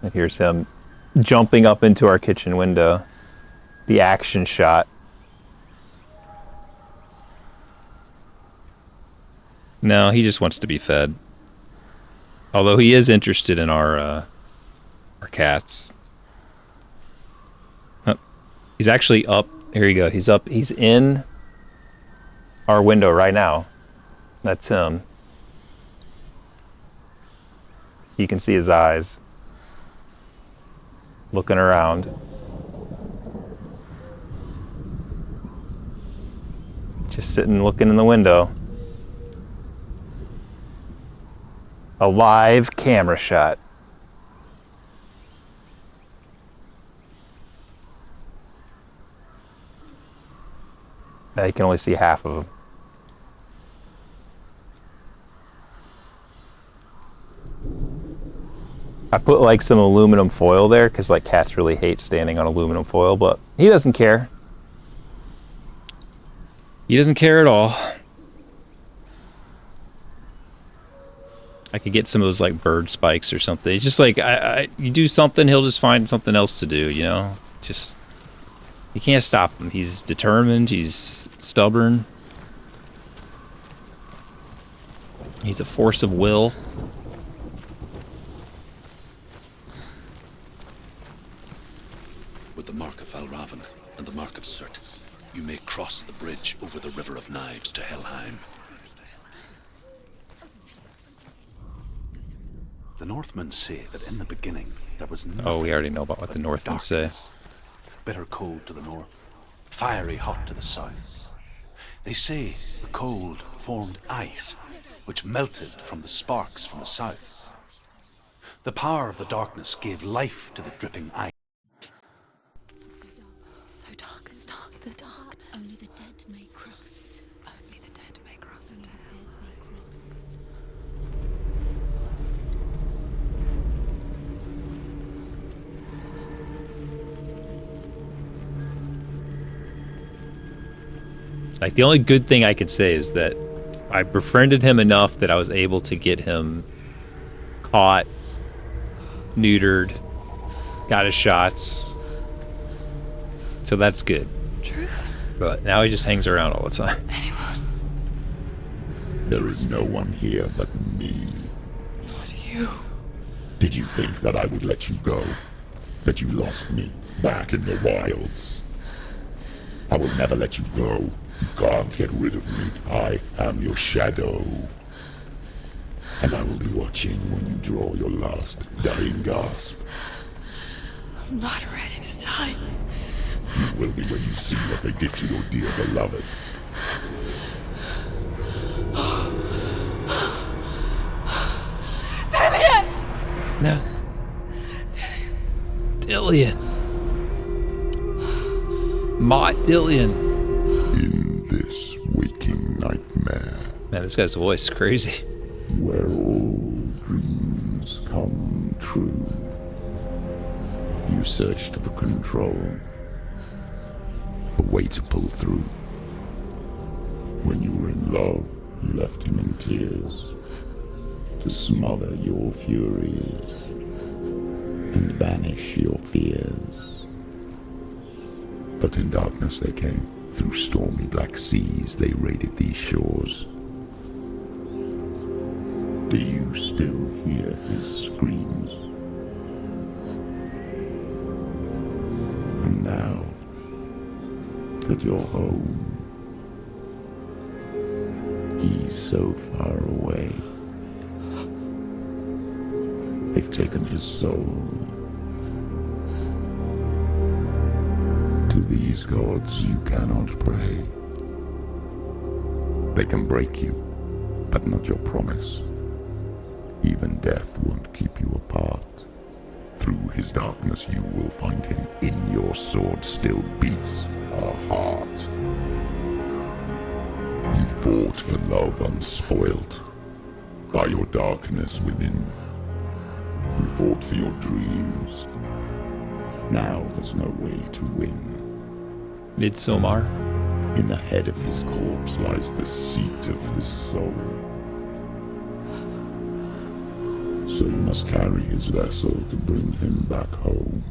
And here's him jumping up into our kitchen window. The action shot. No, he just wants to be fed. Although he is interested in our cats. Oh, he's actually up. Here you go. He's up. He's in our window right now. That's him. You can see his eyes. Looking around. Just sitting looking in the window. A live camera shot. Now you can only see half of him. I put like some aluminum foil there because like cats really hate standing on aluminum foil, but he doesn't care. He doesn't care at all. I could get some of those like bird spikes or something. It's just like, you do something, he'll just find something else to do, you know? Just, you can't stop him. He's determined, he's stubborn. He's a force of will. With the mark of Valravan and the mark of Surt, you may cross the bridge over the River of Knives to Helheim. The Northmen say that in the beginning there was nothing. Oh, we already know about what the Northmen say. Bitter cold to the north, fiery hot to the south. They say the cold formed ice, which melted from the sparks from the south. The power of the darkness gave life to the dripping ice. So dark, it's dark, the darkness. Only the dead may cross. Only the dead may cross into hell. Like, the only good thing I could say is that I befriended him enough that I was able to get him caught, neutered, got his shots. So that's good. Truth? But now he just hangs around all the time. Anyone? There is no one here but me. Not you. Did you think that I would let you go? That you lost me back in the wilds? I will never let you go. You can't get rid of me. I am your shadow. And I will be watching when you draw your last dying gasp. I'm not ready to die. You will be when you see what they did to your dear beloved. Dillion! No. Dillion. Mott Dillion. In this waking nightmare. Man, this guy's voice is crazy. Where all dreams come true. You searched for control. A way to pull through. When you were in love, you left him in tears. To smother your furies. And banish your fears. But in darkness they came. Through stormy black seas they raided these shores. Do you still hear his screams? now that you're home. He's so far away. They've taken his soul. To these gods you cannot pray. They can break you, but not your promise. Even death won't keep you apart. Through his darkness you will find him. In your sword still beats a heart. You fought for love unspoilt by your darkness within. You fought for your dreams. Now there's no way to win. Midsommar. In the head of his corpse lies the seat of his soul. So you must carry his vessel to bring him back home.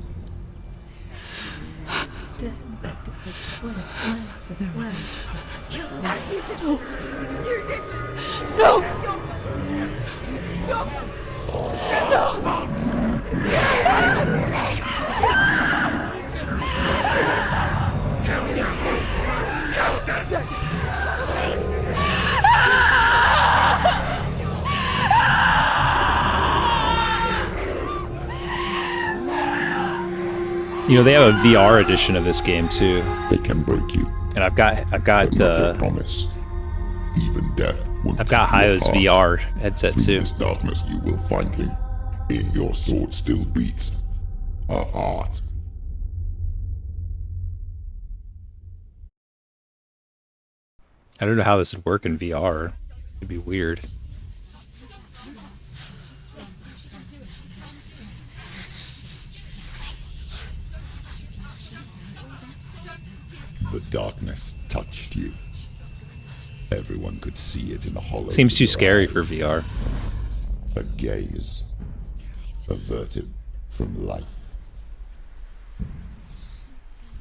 You did this! No! You know, they have a VR edition of this game too. They can break you. And I've got promise. Even death won't I've got Hayo's VR headset too. In this darkness you will find him. In your sword still beats a heart. I don't know how this would work in VR. It'd be weird. The darkness touched you. Everyone could see it in the hollow. Seems too scary for VR. A gaze averted from life.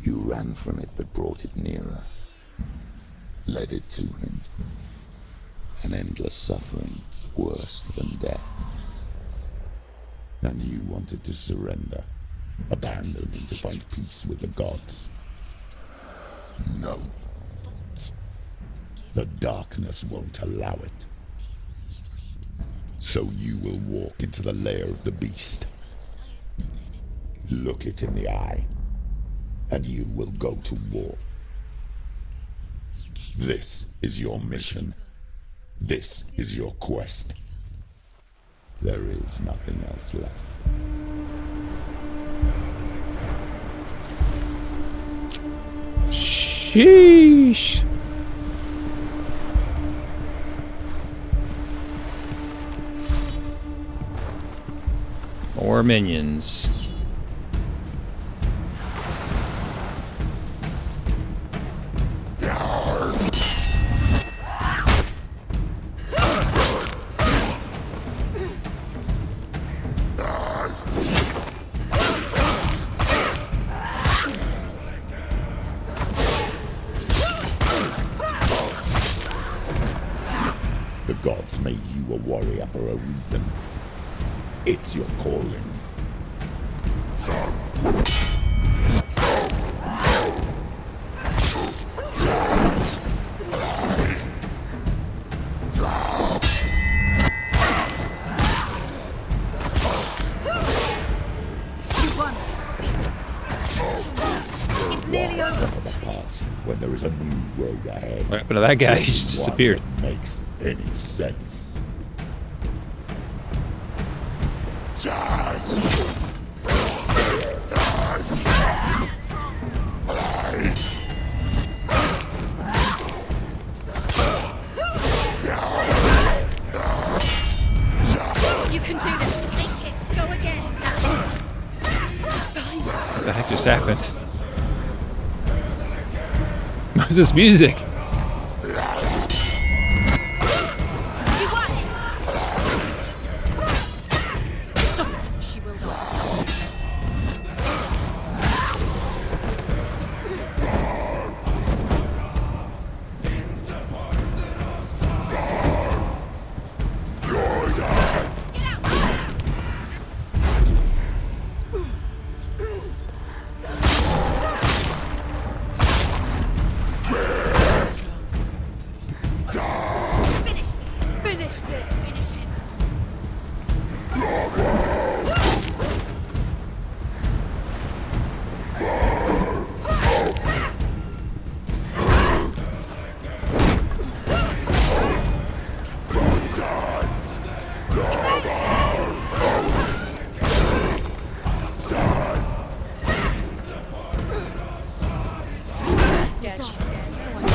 You ran from it but brought it nearer. Led it to him. An endless suffering, worse than death. And you wanted to surrender, abandon him to find peace with the gods. No. The darkness won't allow it. So you will walk into the lair of the beast. Look it in the eye, and you will go to war. This is your mission. This is your quest. There is nothing else left. Sheesh. More minions. The gods made you a warrior for a reason. It's your calling. It's nearly over. When there is a new road ahead. What happened to that guy? He just disappeared. One that makes any sense. You can do this. Make it. Go again. What the heck just happened? What's this music? She will not stop. She's scared. No one.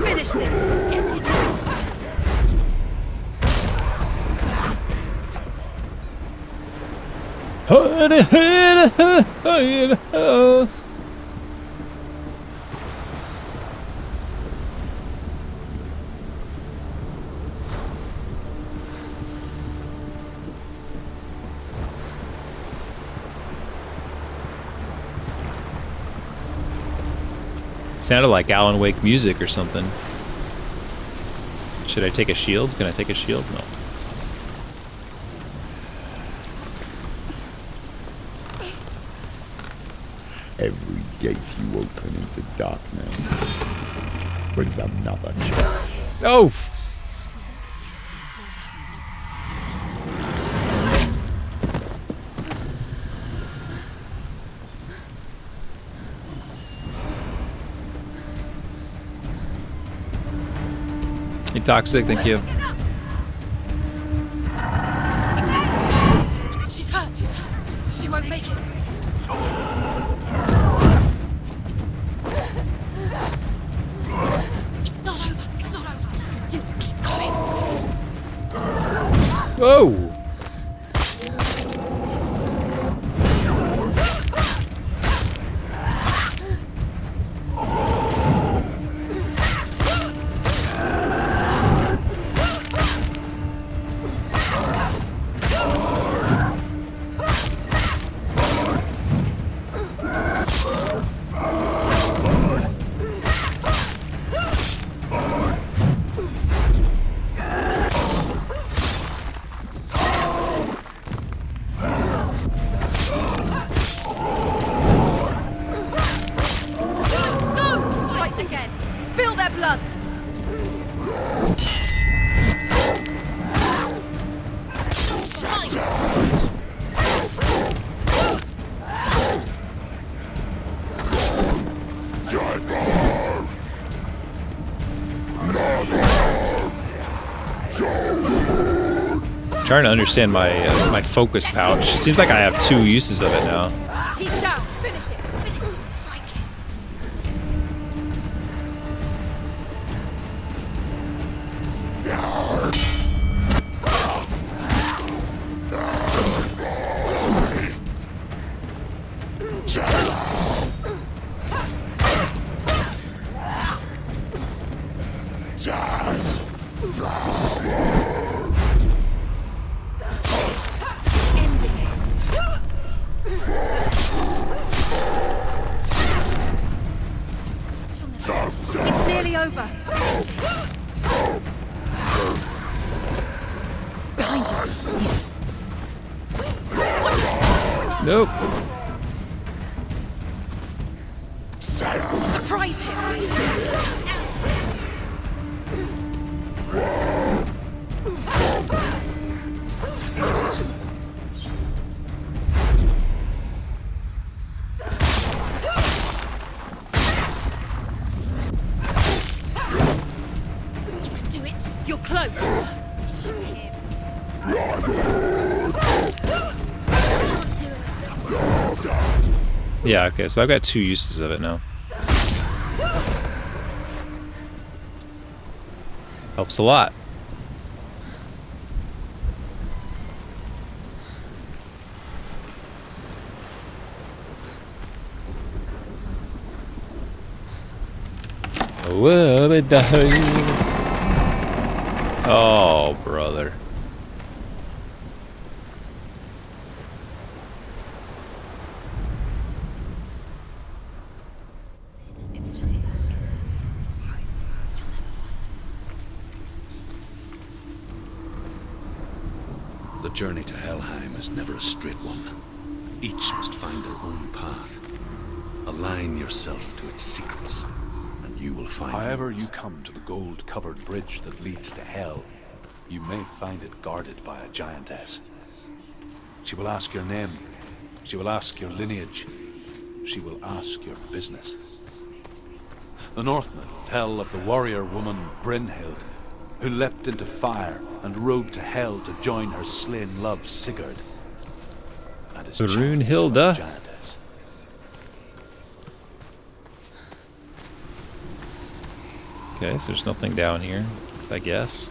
Finish this! Get it. Sounded like Alan Wake music or something. Should I take a shield? Can I take a shield? No. Every gate you open into darkness brings another charge. Oh! Hey, Toxic, thank you. She's hurt. She won't make it. It's not over. It's not over. She can do it. Keep going. Whoa! Trying to understand my my focus pouch. It seems like I have 2 uses of it now. He's down. Finish it. Finish it. Strike him. It's nearly over. Behind you. Nope. Surprise him. Do it. You're close. Can't do it. Yeah, okay, so I've got 2 uses of it now. Helps a lot. Oh, brother. It's just that. The journey to Helheim is never a straight one. Each must find their own path. Align yourself to its secrets, and you will find However yours. you come to the gold-covered bridge that leads to Hell, you may find it guarded by a giantess. She will ask your name. She will ask your lineage. She will ask your business. The Northmen tell of the warrior woman Brynhild, who leapt into fire and rode to Hell to join her slain love Sigurd. And his Brunhilde. giantess. Okay, so there's nothing down here, I guess.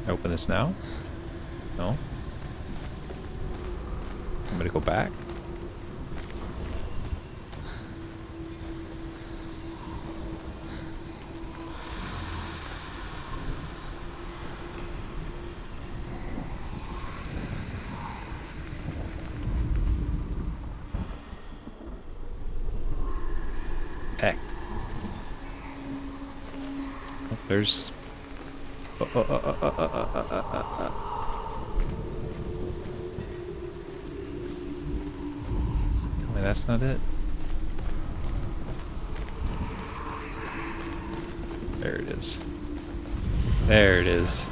Open this now? No? I'm gonna go back. X. Oh, there's. Tell me that's not it. There it is. There it is.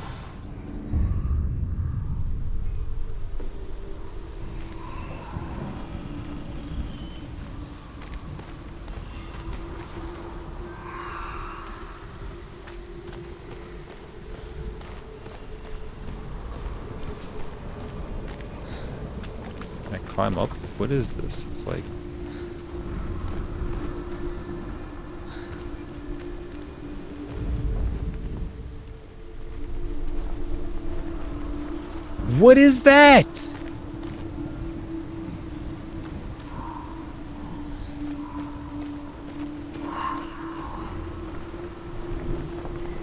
Climb up? What is this? It's like... What is that?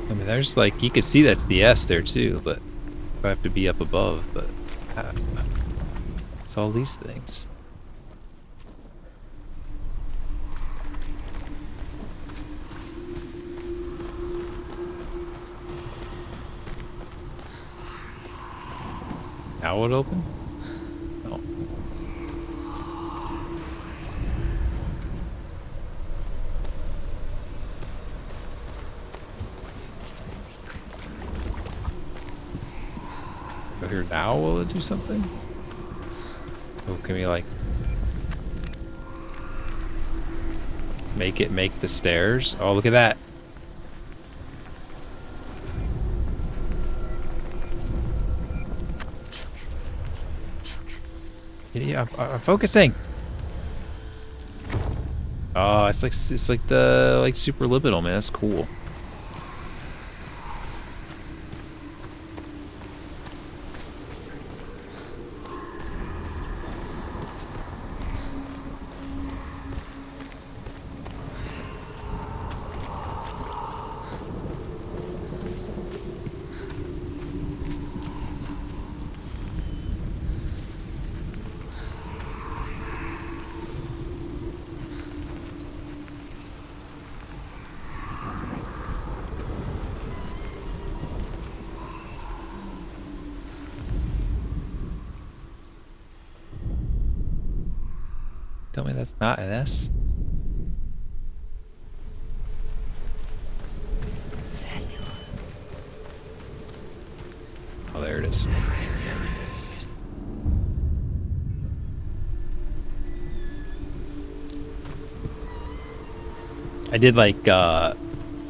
I mean, there's like, you could see that's the S there too, but I have to be up above, but... It's all these things. Now it open? No. Go here now, will it do something? Oh, can we like make the stairs? Oh, look at that. Yeah, I'm focusing. Oh, it's like the super liminal, man. That's cool. Tell me that's not an S. Oh, there it is. I did like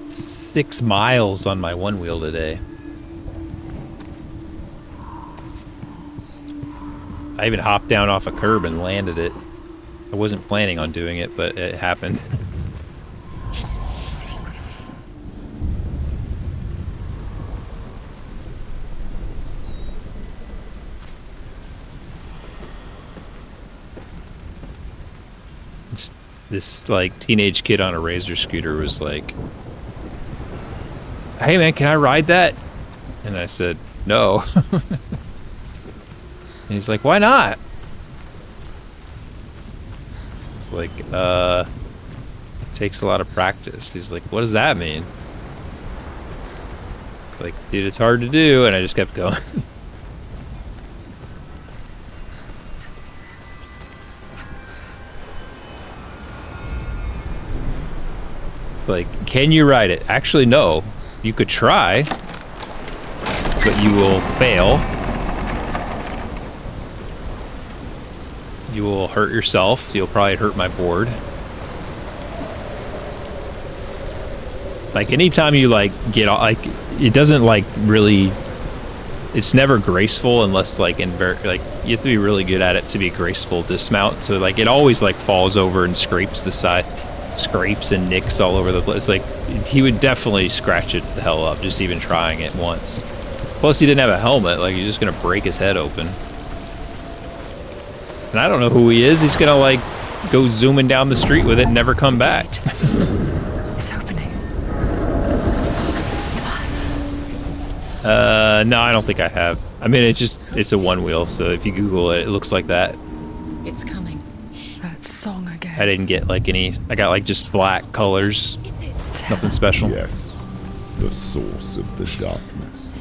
6 miles on my one wheel today. I even hopped down off a curb and landed it. I wasn't planning on doing it, but it happened. This like teenage kid on a Razor scooter was like, "Hey man, can I ride that?" And I said, "No." And he's like, "Why not?" It's like, it takes a lot of practice. He's like, "What does that mean?" Like, dude, it's hard to do, and I just kept going. It's like, can you ride it? Actually, no. You could try, but you will fail. You will hurt yourself. You'll probably hurt my board. Like, anytime you, like, get off, like, it doesn't, like, really it's never graceful unless like you have to be really good at it to be a graceful dismount. So like it always like falls over and scrapes the side, scrapes and nicks all over the place. Like he would definitely scratch it the hell up just even trying it once. Plus he didn't have a helmet. Like he's just gonna break his head open. And I don't know who he is. He's gonna like go zooming down the street with it and never come back. It's opening. No, I don't think I have. I mean, it's a one wheel, so if you Google it, it looks like that. It's coming. That song again. I didn't get like any, I got like just black colors. Nothing special. Yes, the source of the darkness.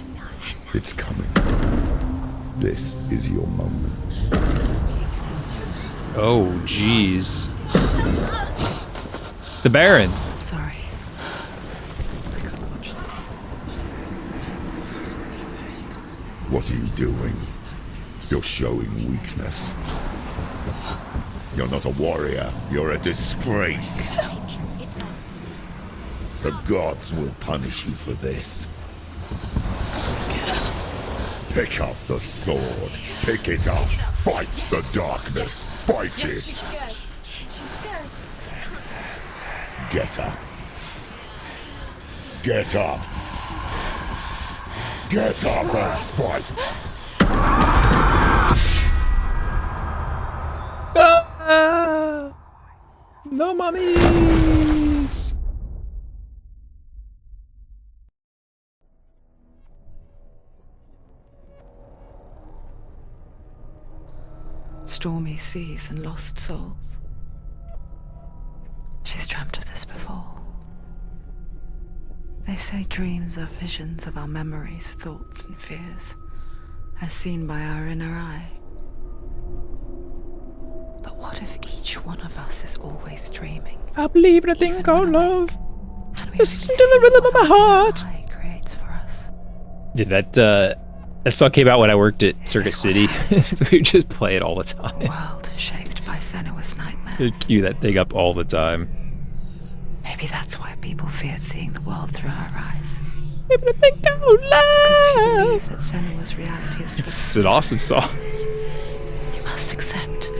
It's coming. This is your moment. Oh, jeez. It's the Baron. I'm sorry. What are you doing? You're showing weakness. You're not a warrior. You're a disgrace. The gods will punish you for this. Pick up the sword. Pick it up. Fight the darkness. Fight it. Get up. Get up. Get up and fight. No mummies. Stormy seas and lost souls. She's dreamt of this before. They say dreams are visions of our memories, thoughts, and fears, as seen by our inner eye. But what if each one of us is always dreaming? I believe in a thing called love. Listen to the rhythm of my heart. Creates for us. Yeah, that song came out when I worked at Circuit City, so we would just play it all the time. A world shaped by Senua's nightmares. I'd cue that thing up all the time. Maybe that's why people feared seeing the world through her eyes. Maybe a thing called love. Because if you believe that Senua's reality is true, It's an awesome song. you must accept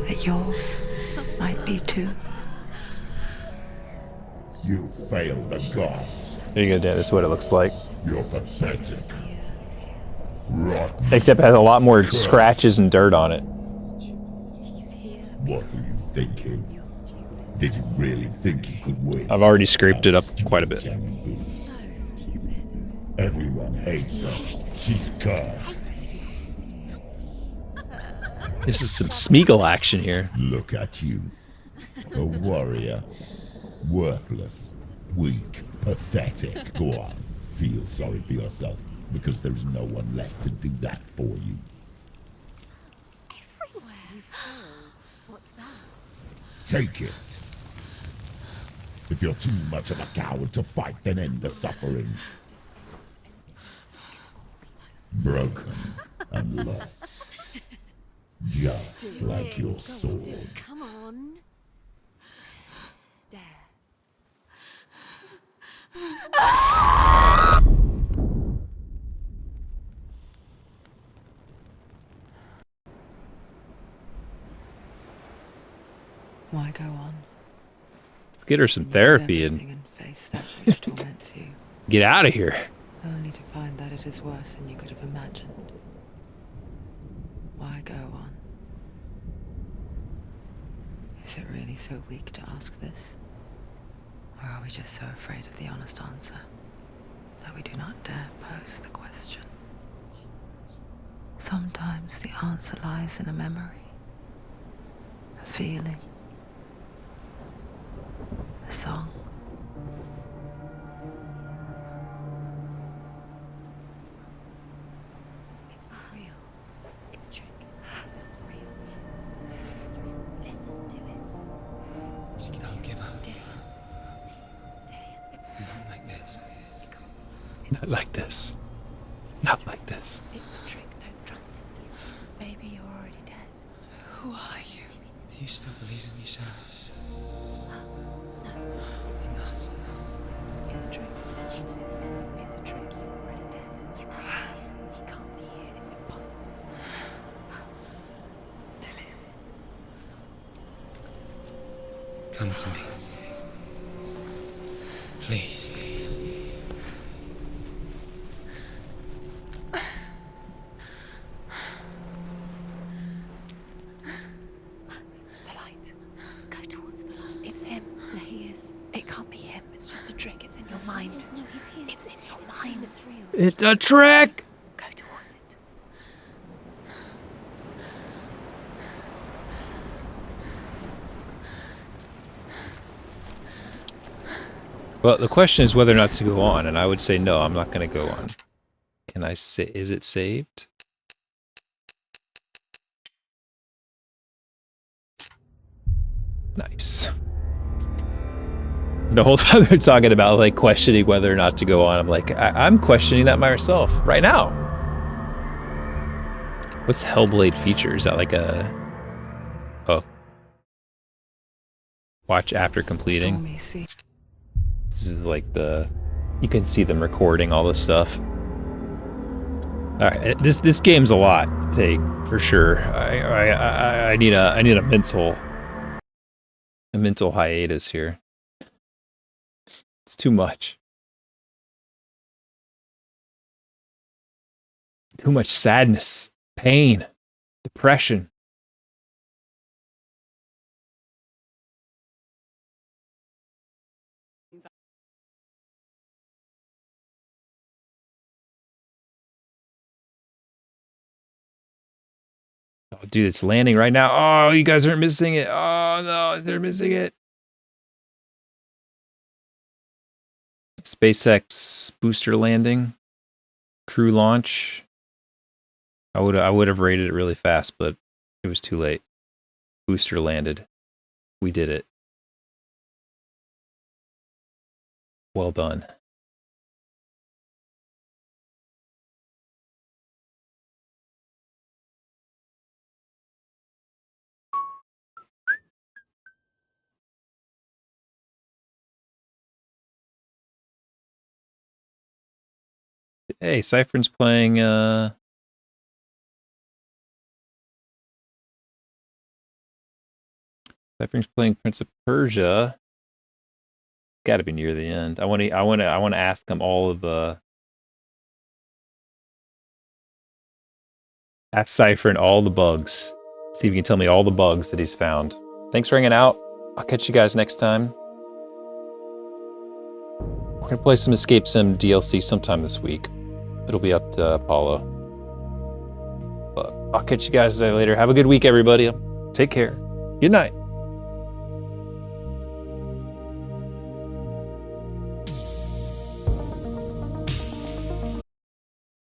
that yours might be too. You failed the gods. There you go, Dan. This is what it looks like. You're pathetic. Rotten. Except it has a lot more scratches and dirt on it. What were you thinking? Did you really think you could win? I've already scraped it up quite a bit. So stupid. Everyone hates her. She's cursed. This is some Smeagol action here. Look at you. A warrior. Worthless. Weak. Pathetic. Go on. Feel sorry for yourself, because there is no one left to do that for you. Everywhere. You failed. What's that? Take it. If you're too much of a coward to fight, then end the suffering. Broken and lost. Just like your sword. Come on. Dare. Why go on? Let's get her some therapy and face that which torments you, get out of here. only to find that it is worse than you could have imagined. Why go on? Is it really so weak to ask this? Or are we just so afraid of the honest answer that we do not dare pose the question? Sometimes the answer lies in a memory, a feeling, a song. It's not real. It's a trick. It's not real. It is real. Listen to it. Don't give up. Did it? It's Not like this. Not like this. Not like this. It's a trick. Don't trust it. Maybe you're already dead. Who are you? Do you still believe in me, Senua? No, it's not. It's a trick. She knows it's a trick. He's already dead. He knows. He can't. Come to me. Please. The light. Go towards the light. It's him. There he is. It can't be him. It's just a trick. It's in your mind. No, he's here. It's in your It's mind. him, it's real. It's a trick! Go towards it. Well, the question is whether or not to go on, and I would say no, I'm not going to go on. Can I say, is it saved? Nice. The whole time they're talking about like questioning whether or not to go on, I'm like, I'm questioning that myself right now. What's Hellblade feature? Is that like a... Oh. Watch after completing. Stormy sea. This is like the... You can see them recording all this stuff. Alright, this game's a lot to take, for sure. I need a mental hiatus here. It's too much. Too much sadness, pain, depression. Oh, dude, it's landing right now. Oh, you guys aren't missing it. Oh, no, they're missing it. SpaceX booster landing, crew launch. I would have rated it really fast, but it was too late. Booster landed. We did it. Well done. Hey, Cyphern's playing Prince of Persia. Got to be near the end. I want to ask him all of the ask Cyphern all the bugs. See if he can tell me all the bugs that he's found. Thanks for hanging out. I'll catch you guys next time. We're gonna play some Escape Sim DLC sometime this week. It'll be up to Apollo. But I'll catch you guys later. Have a good week, everybody. Take care. Good night.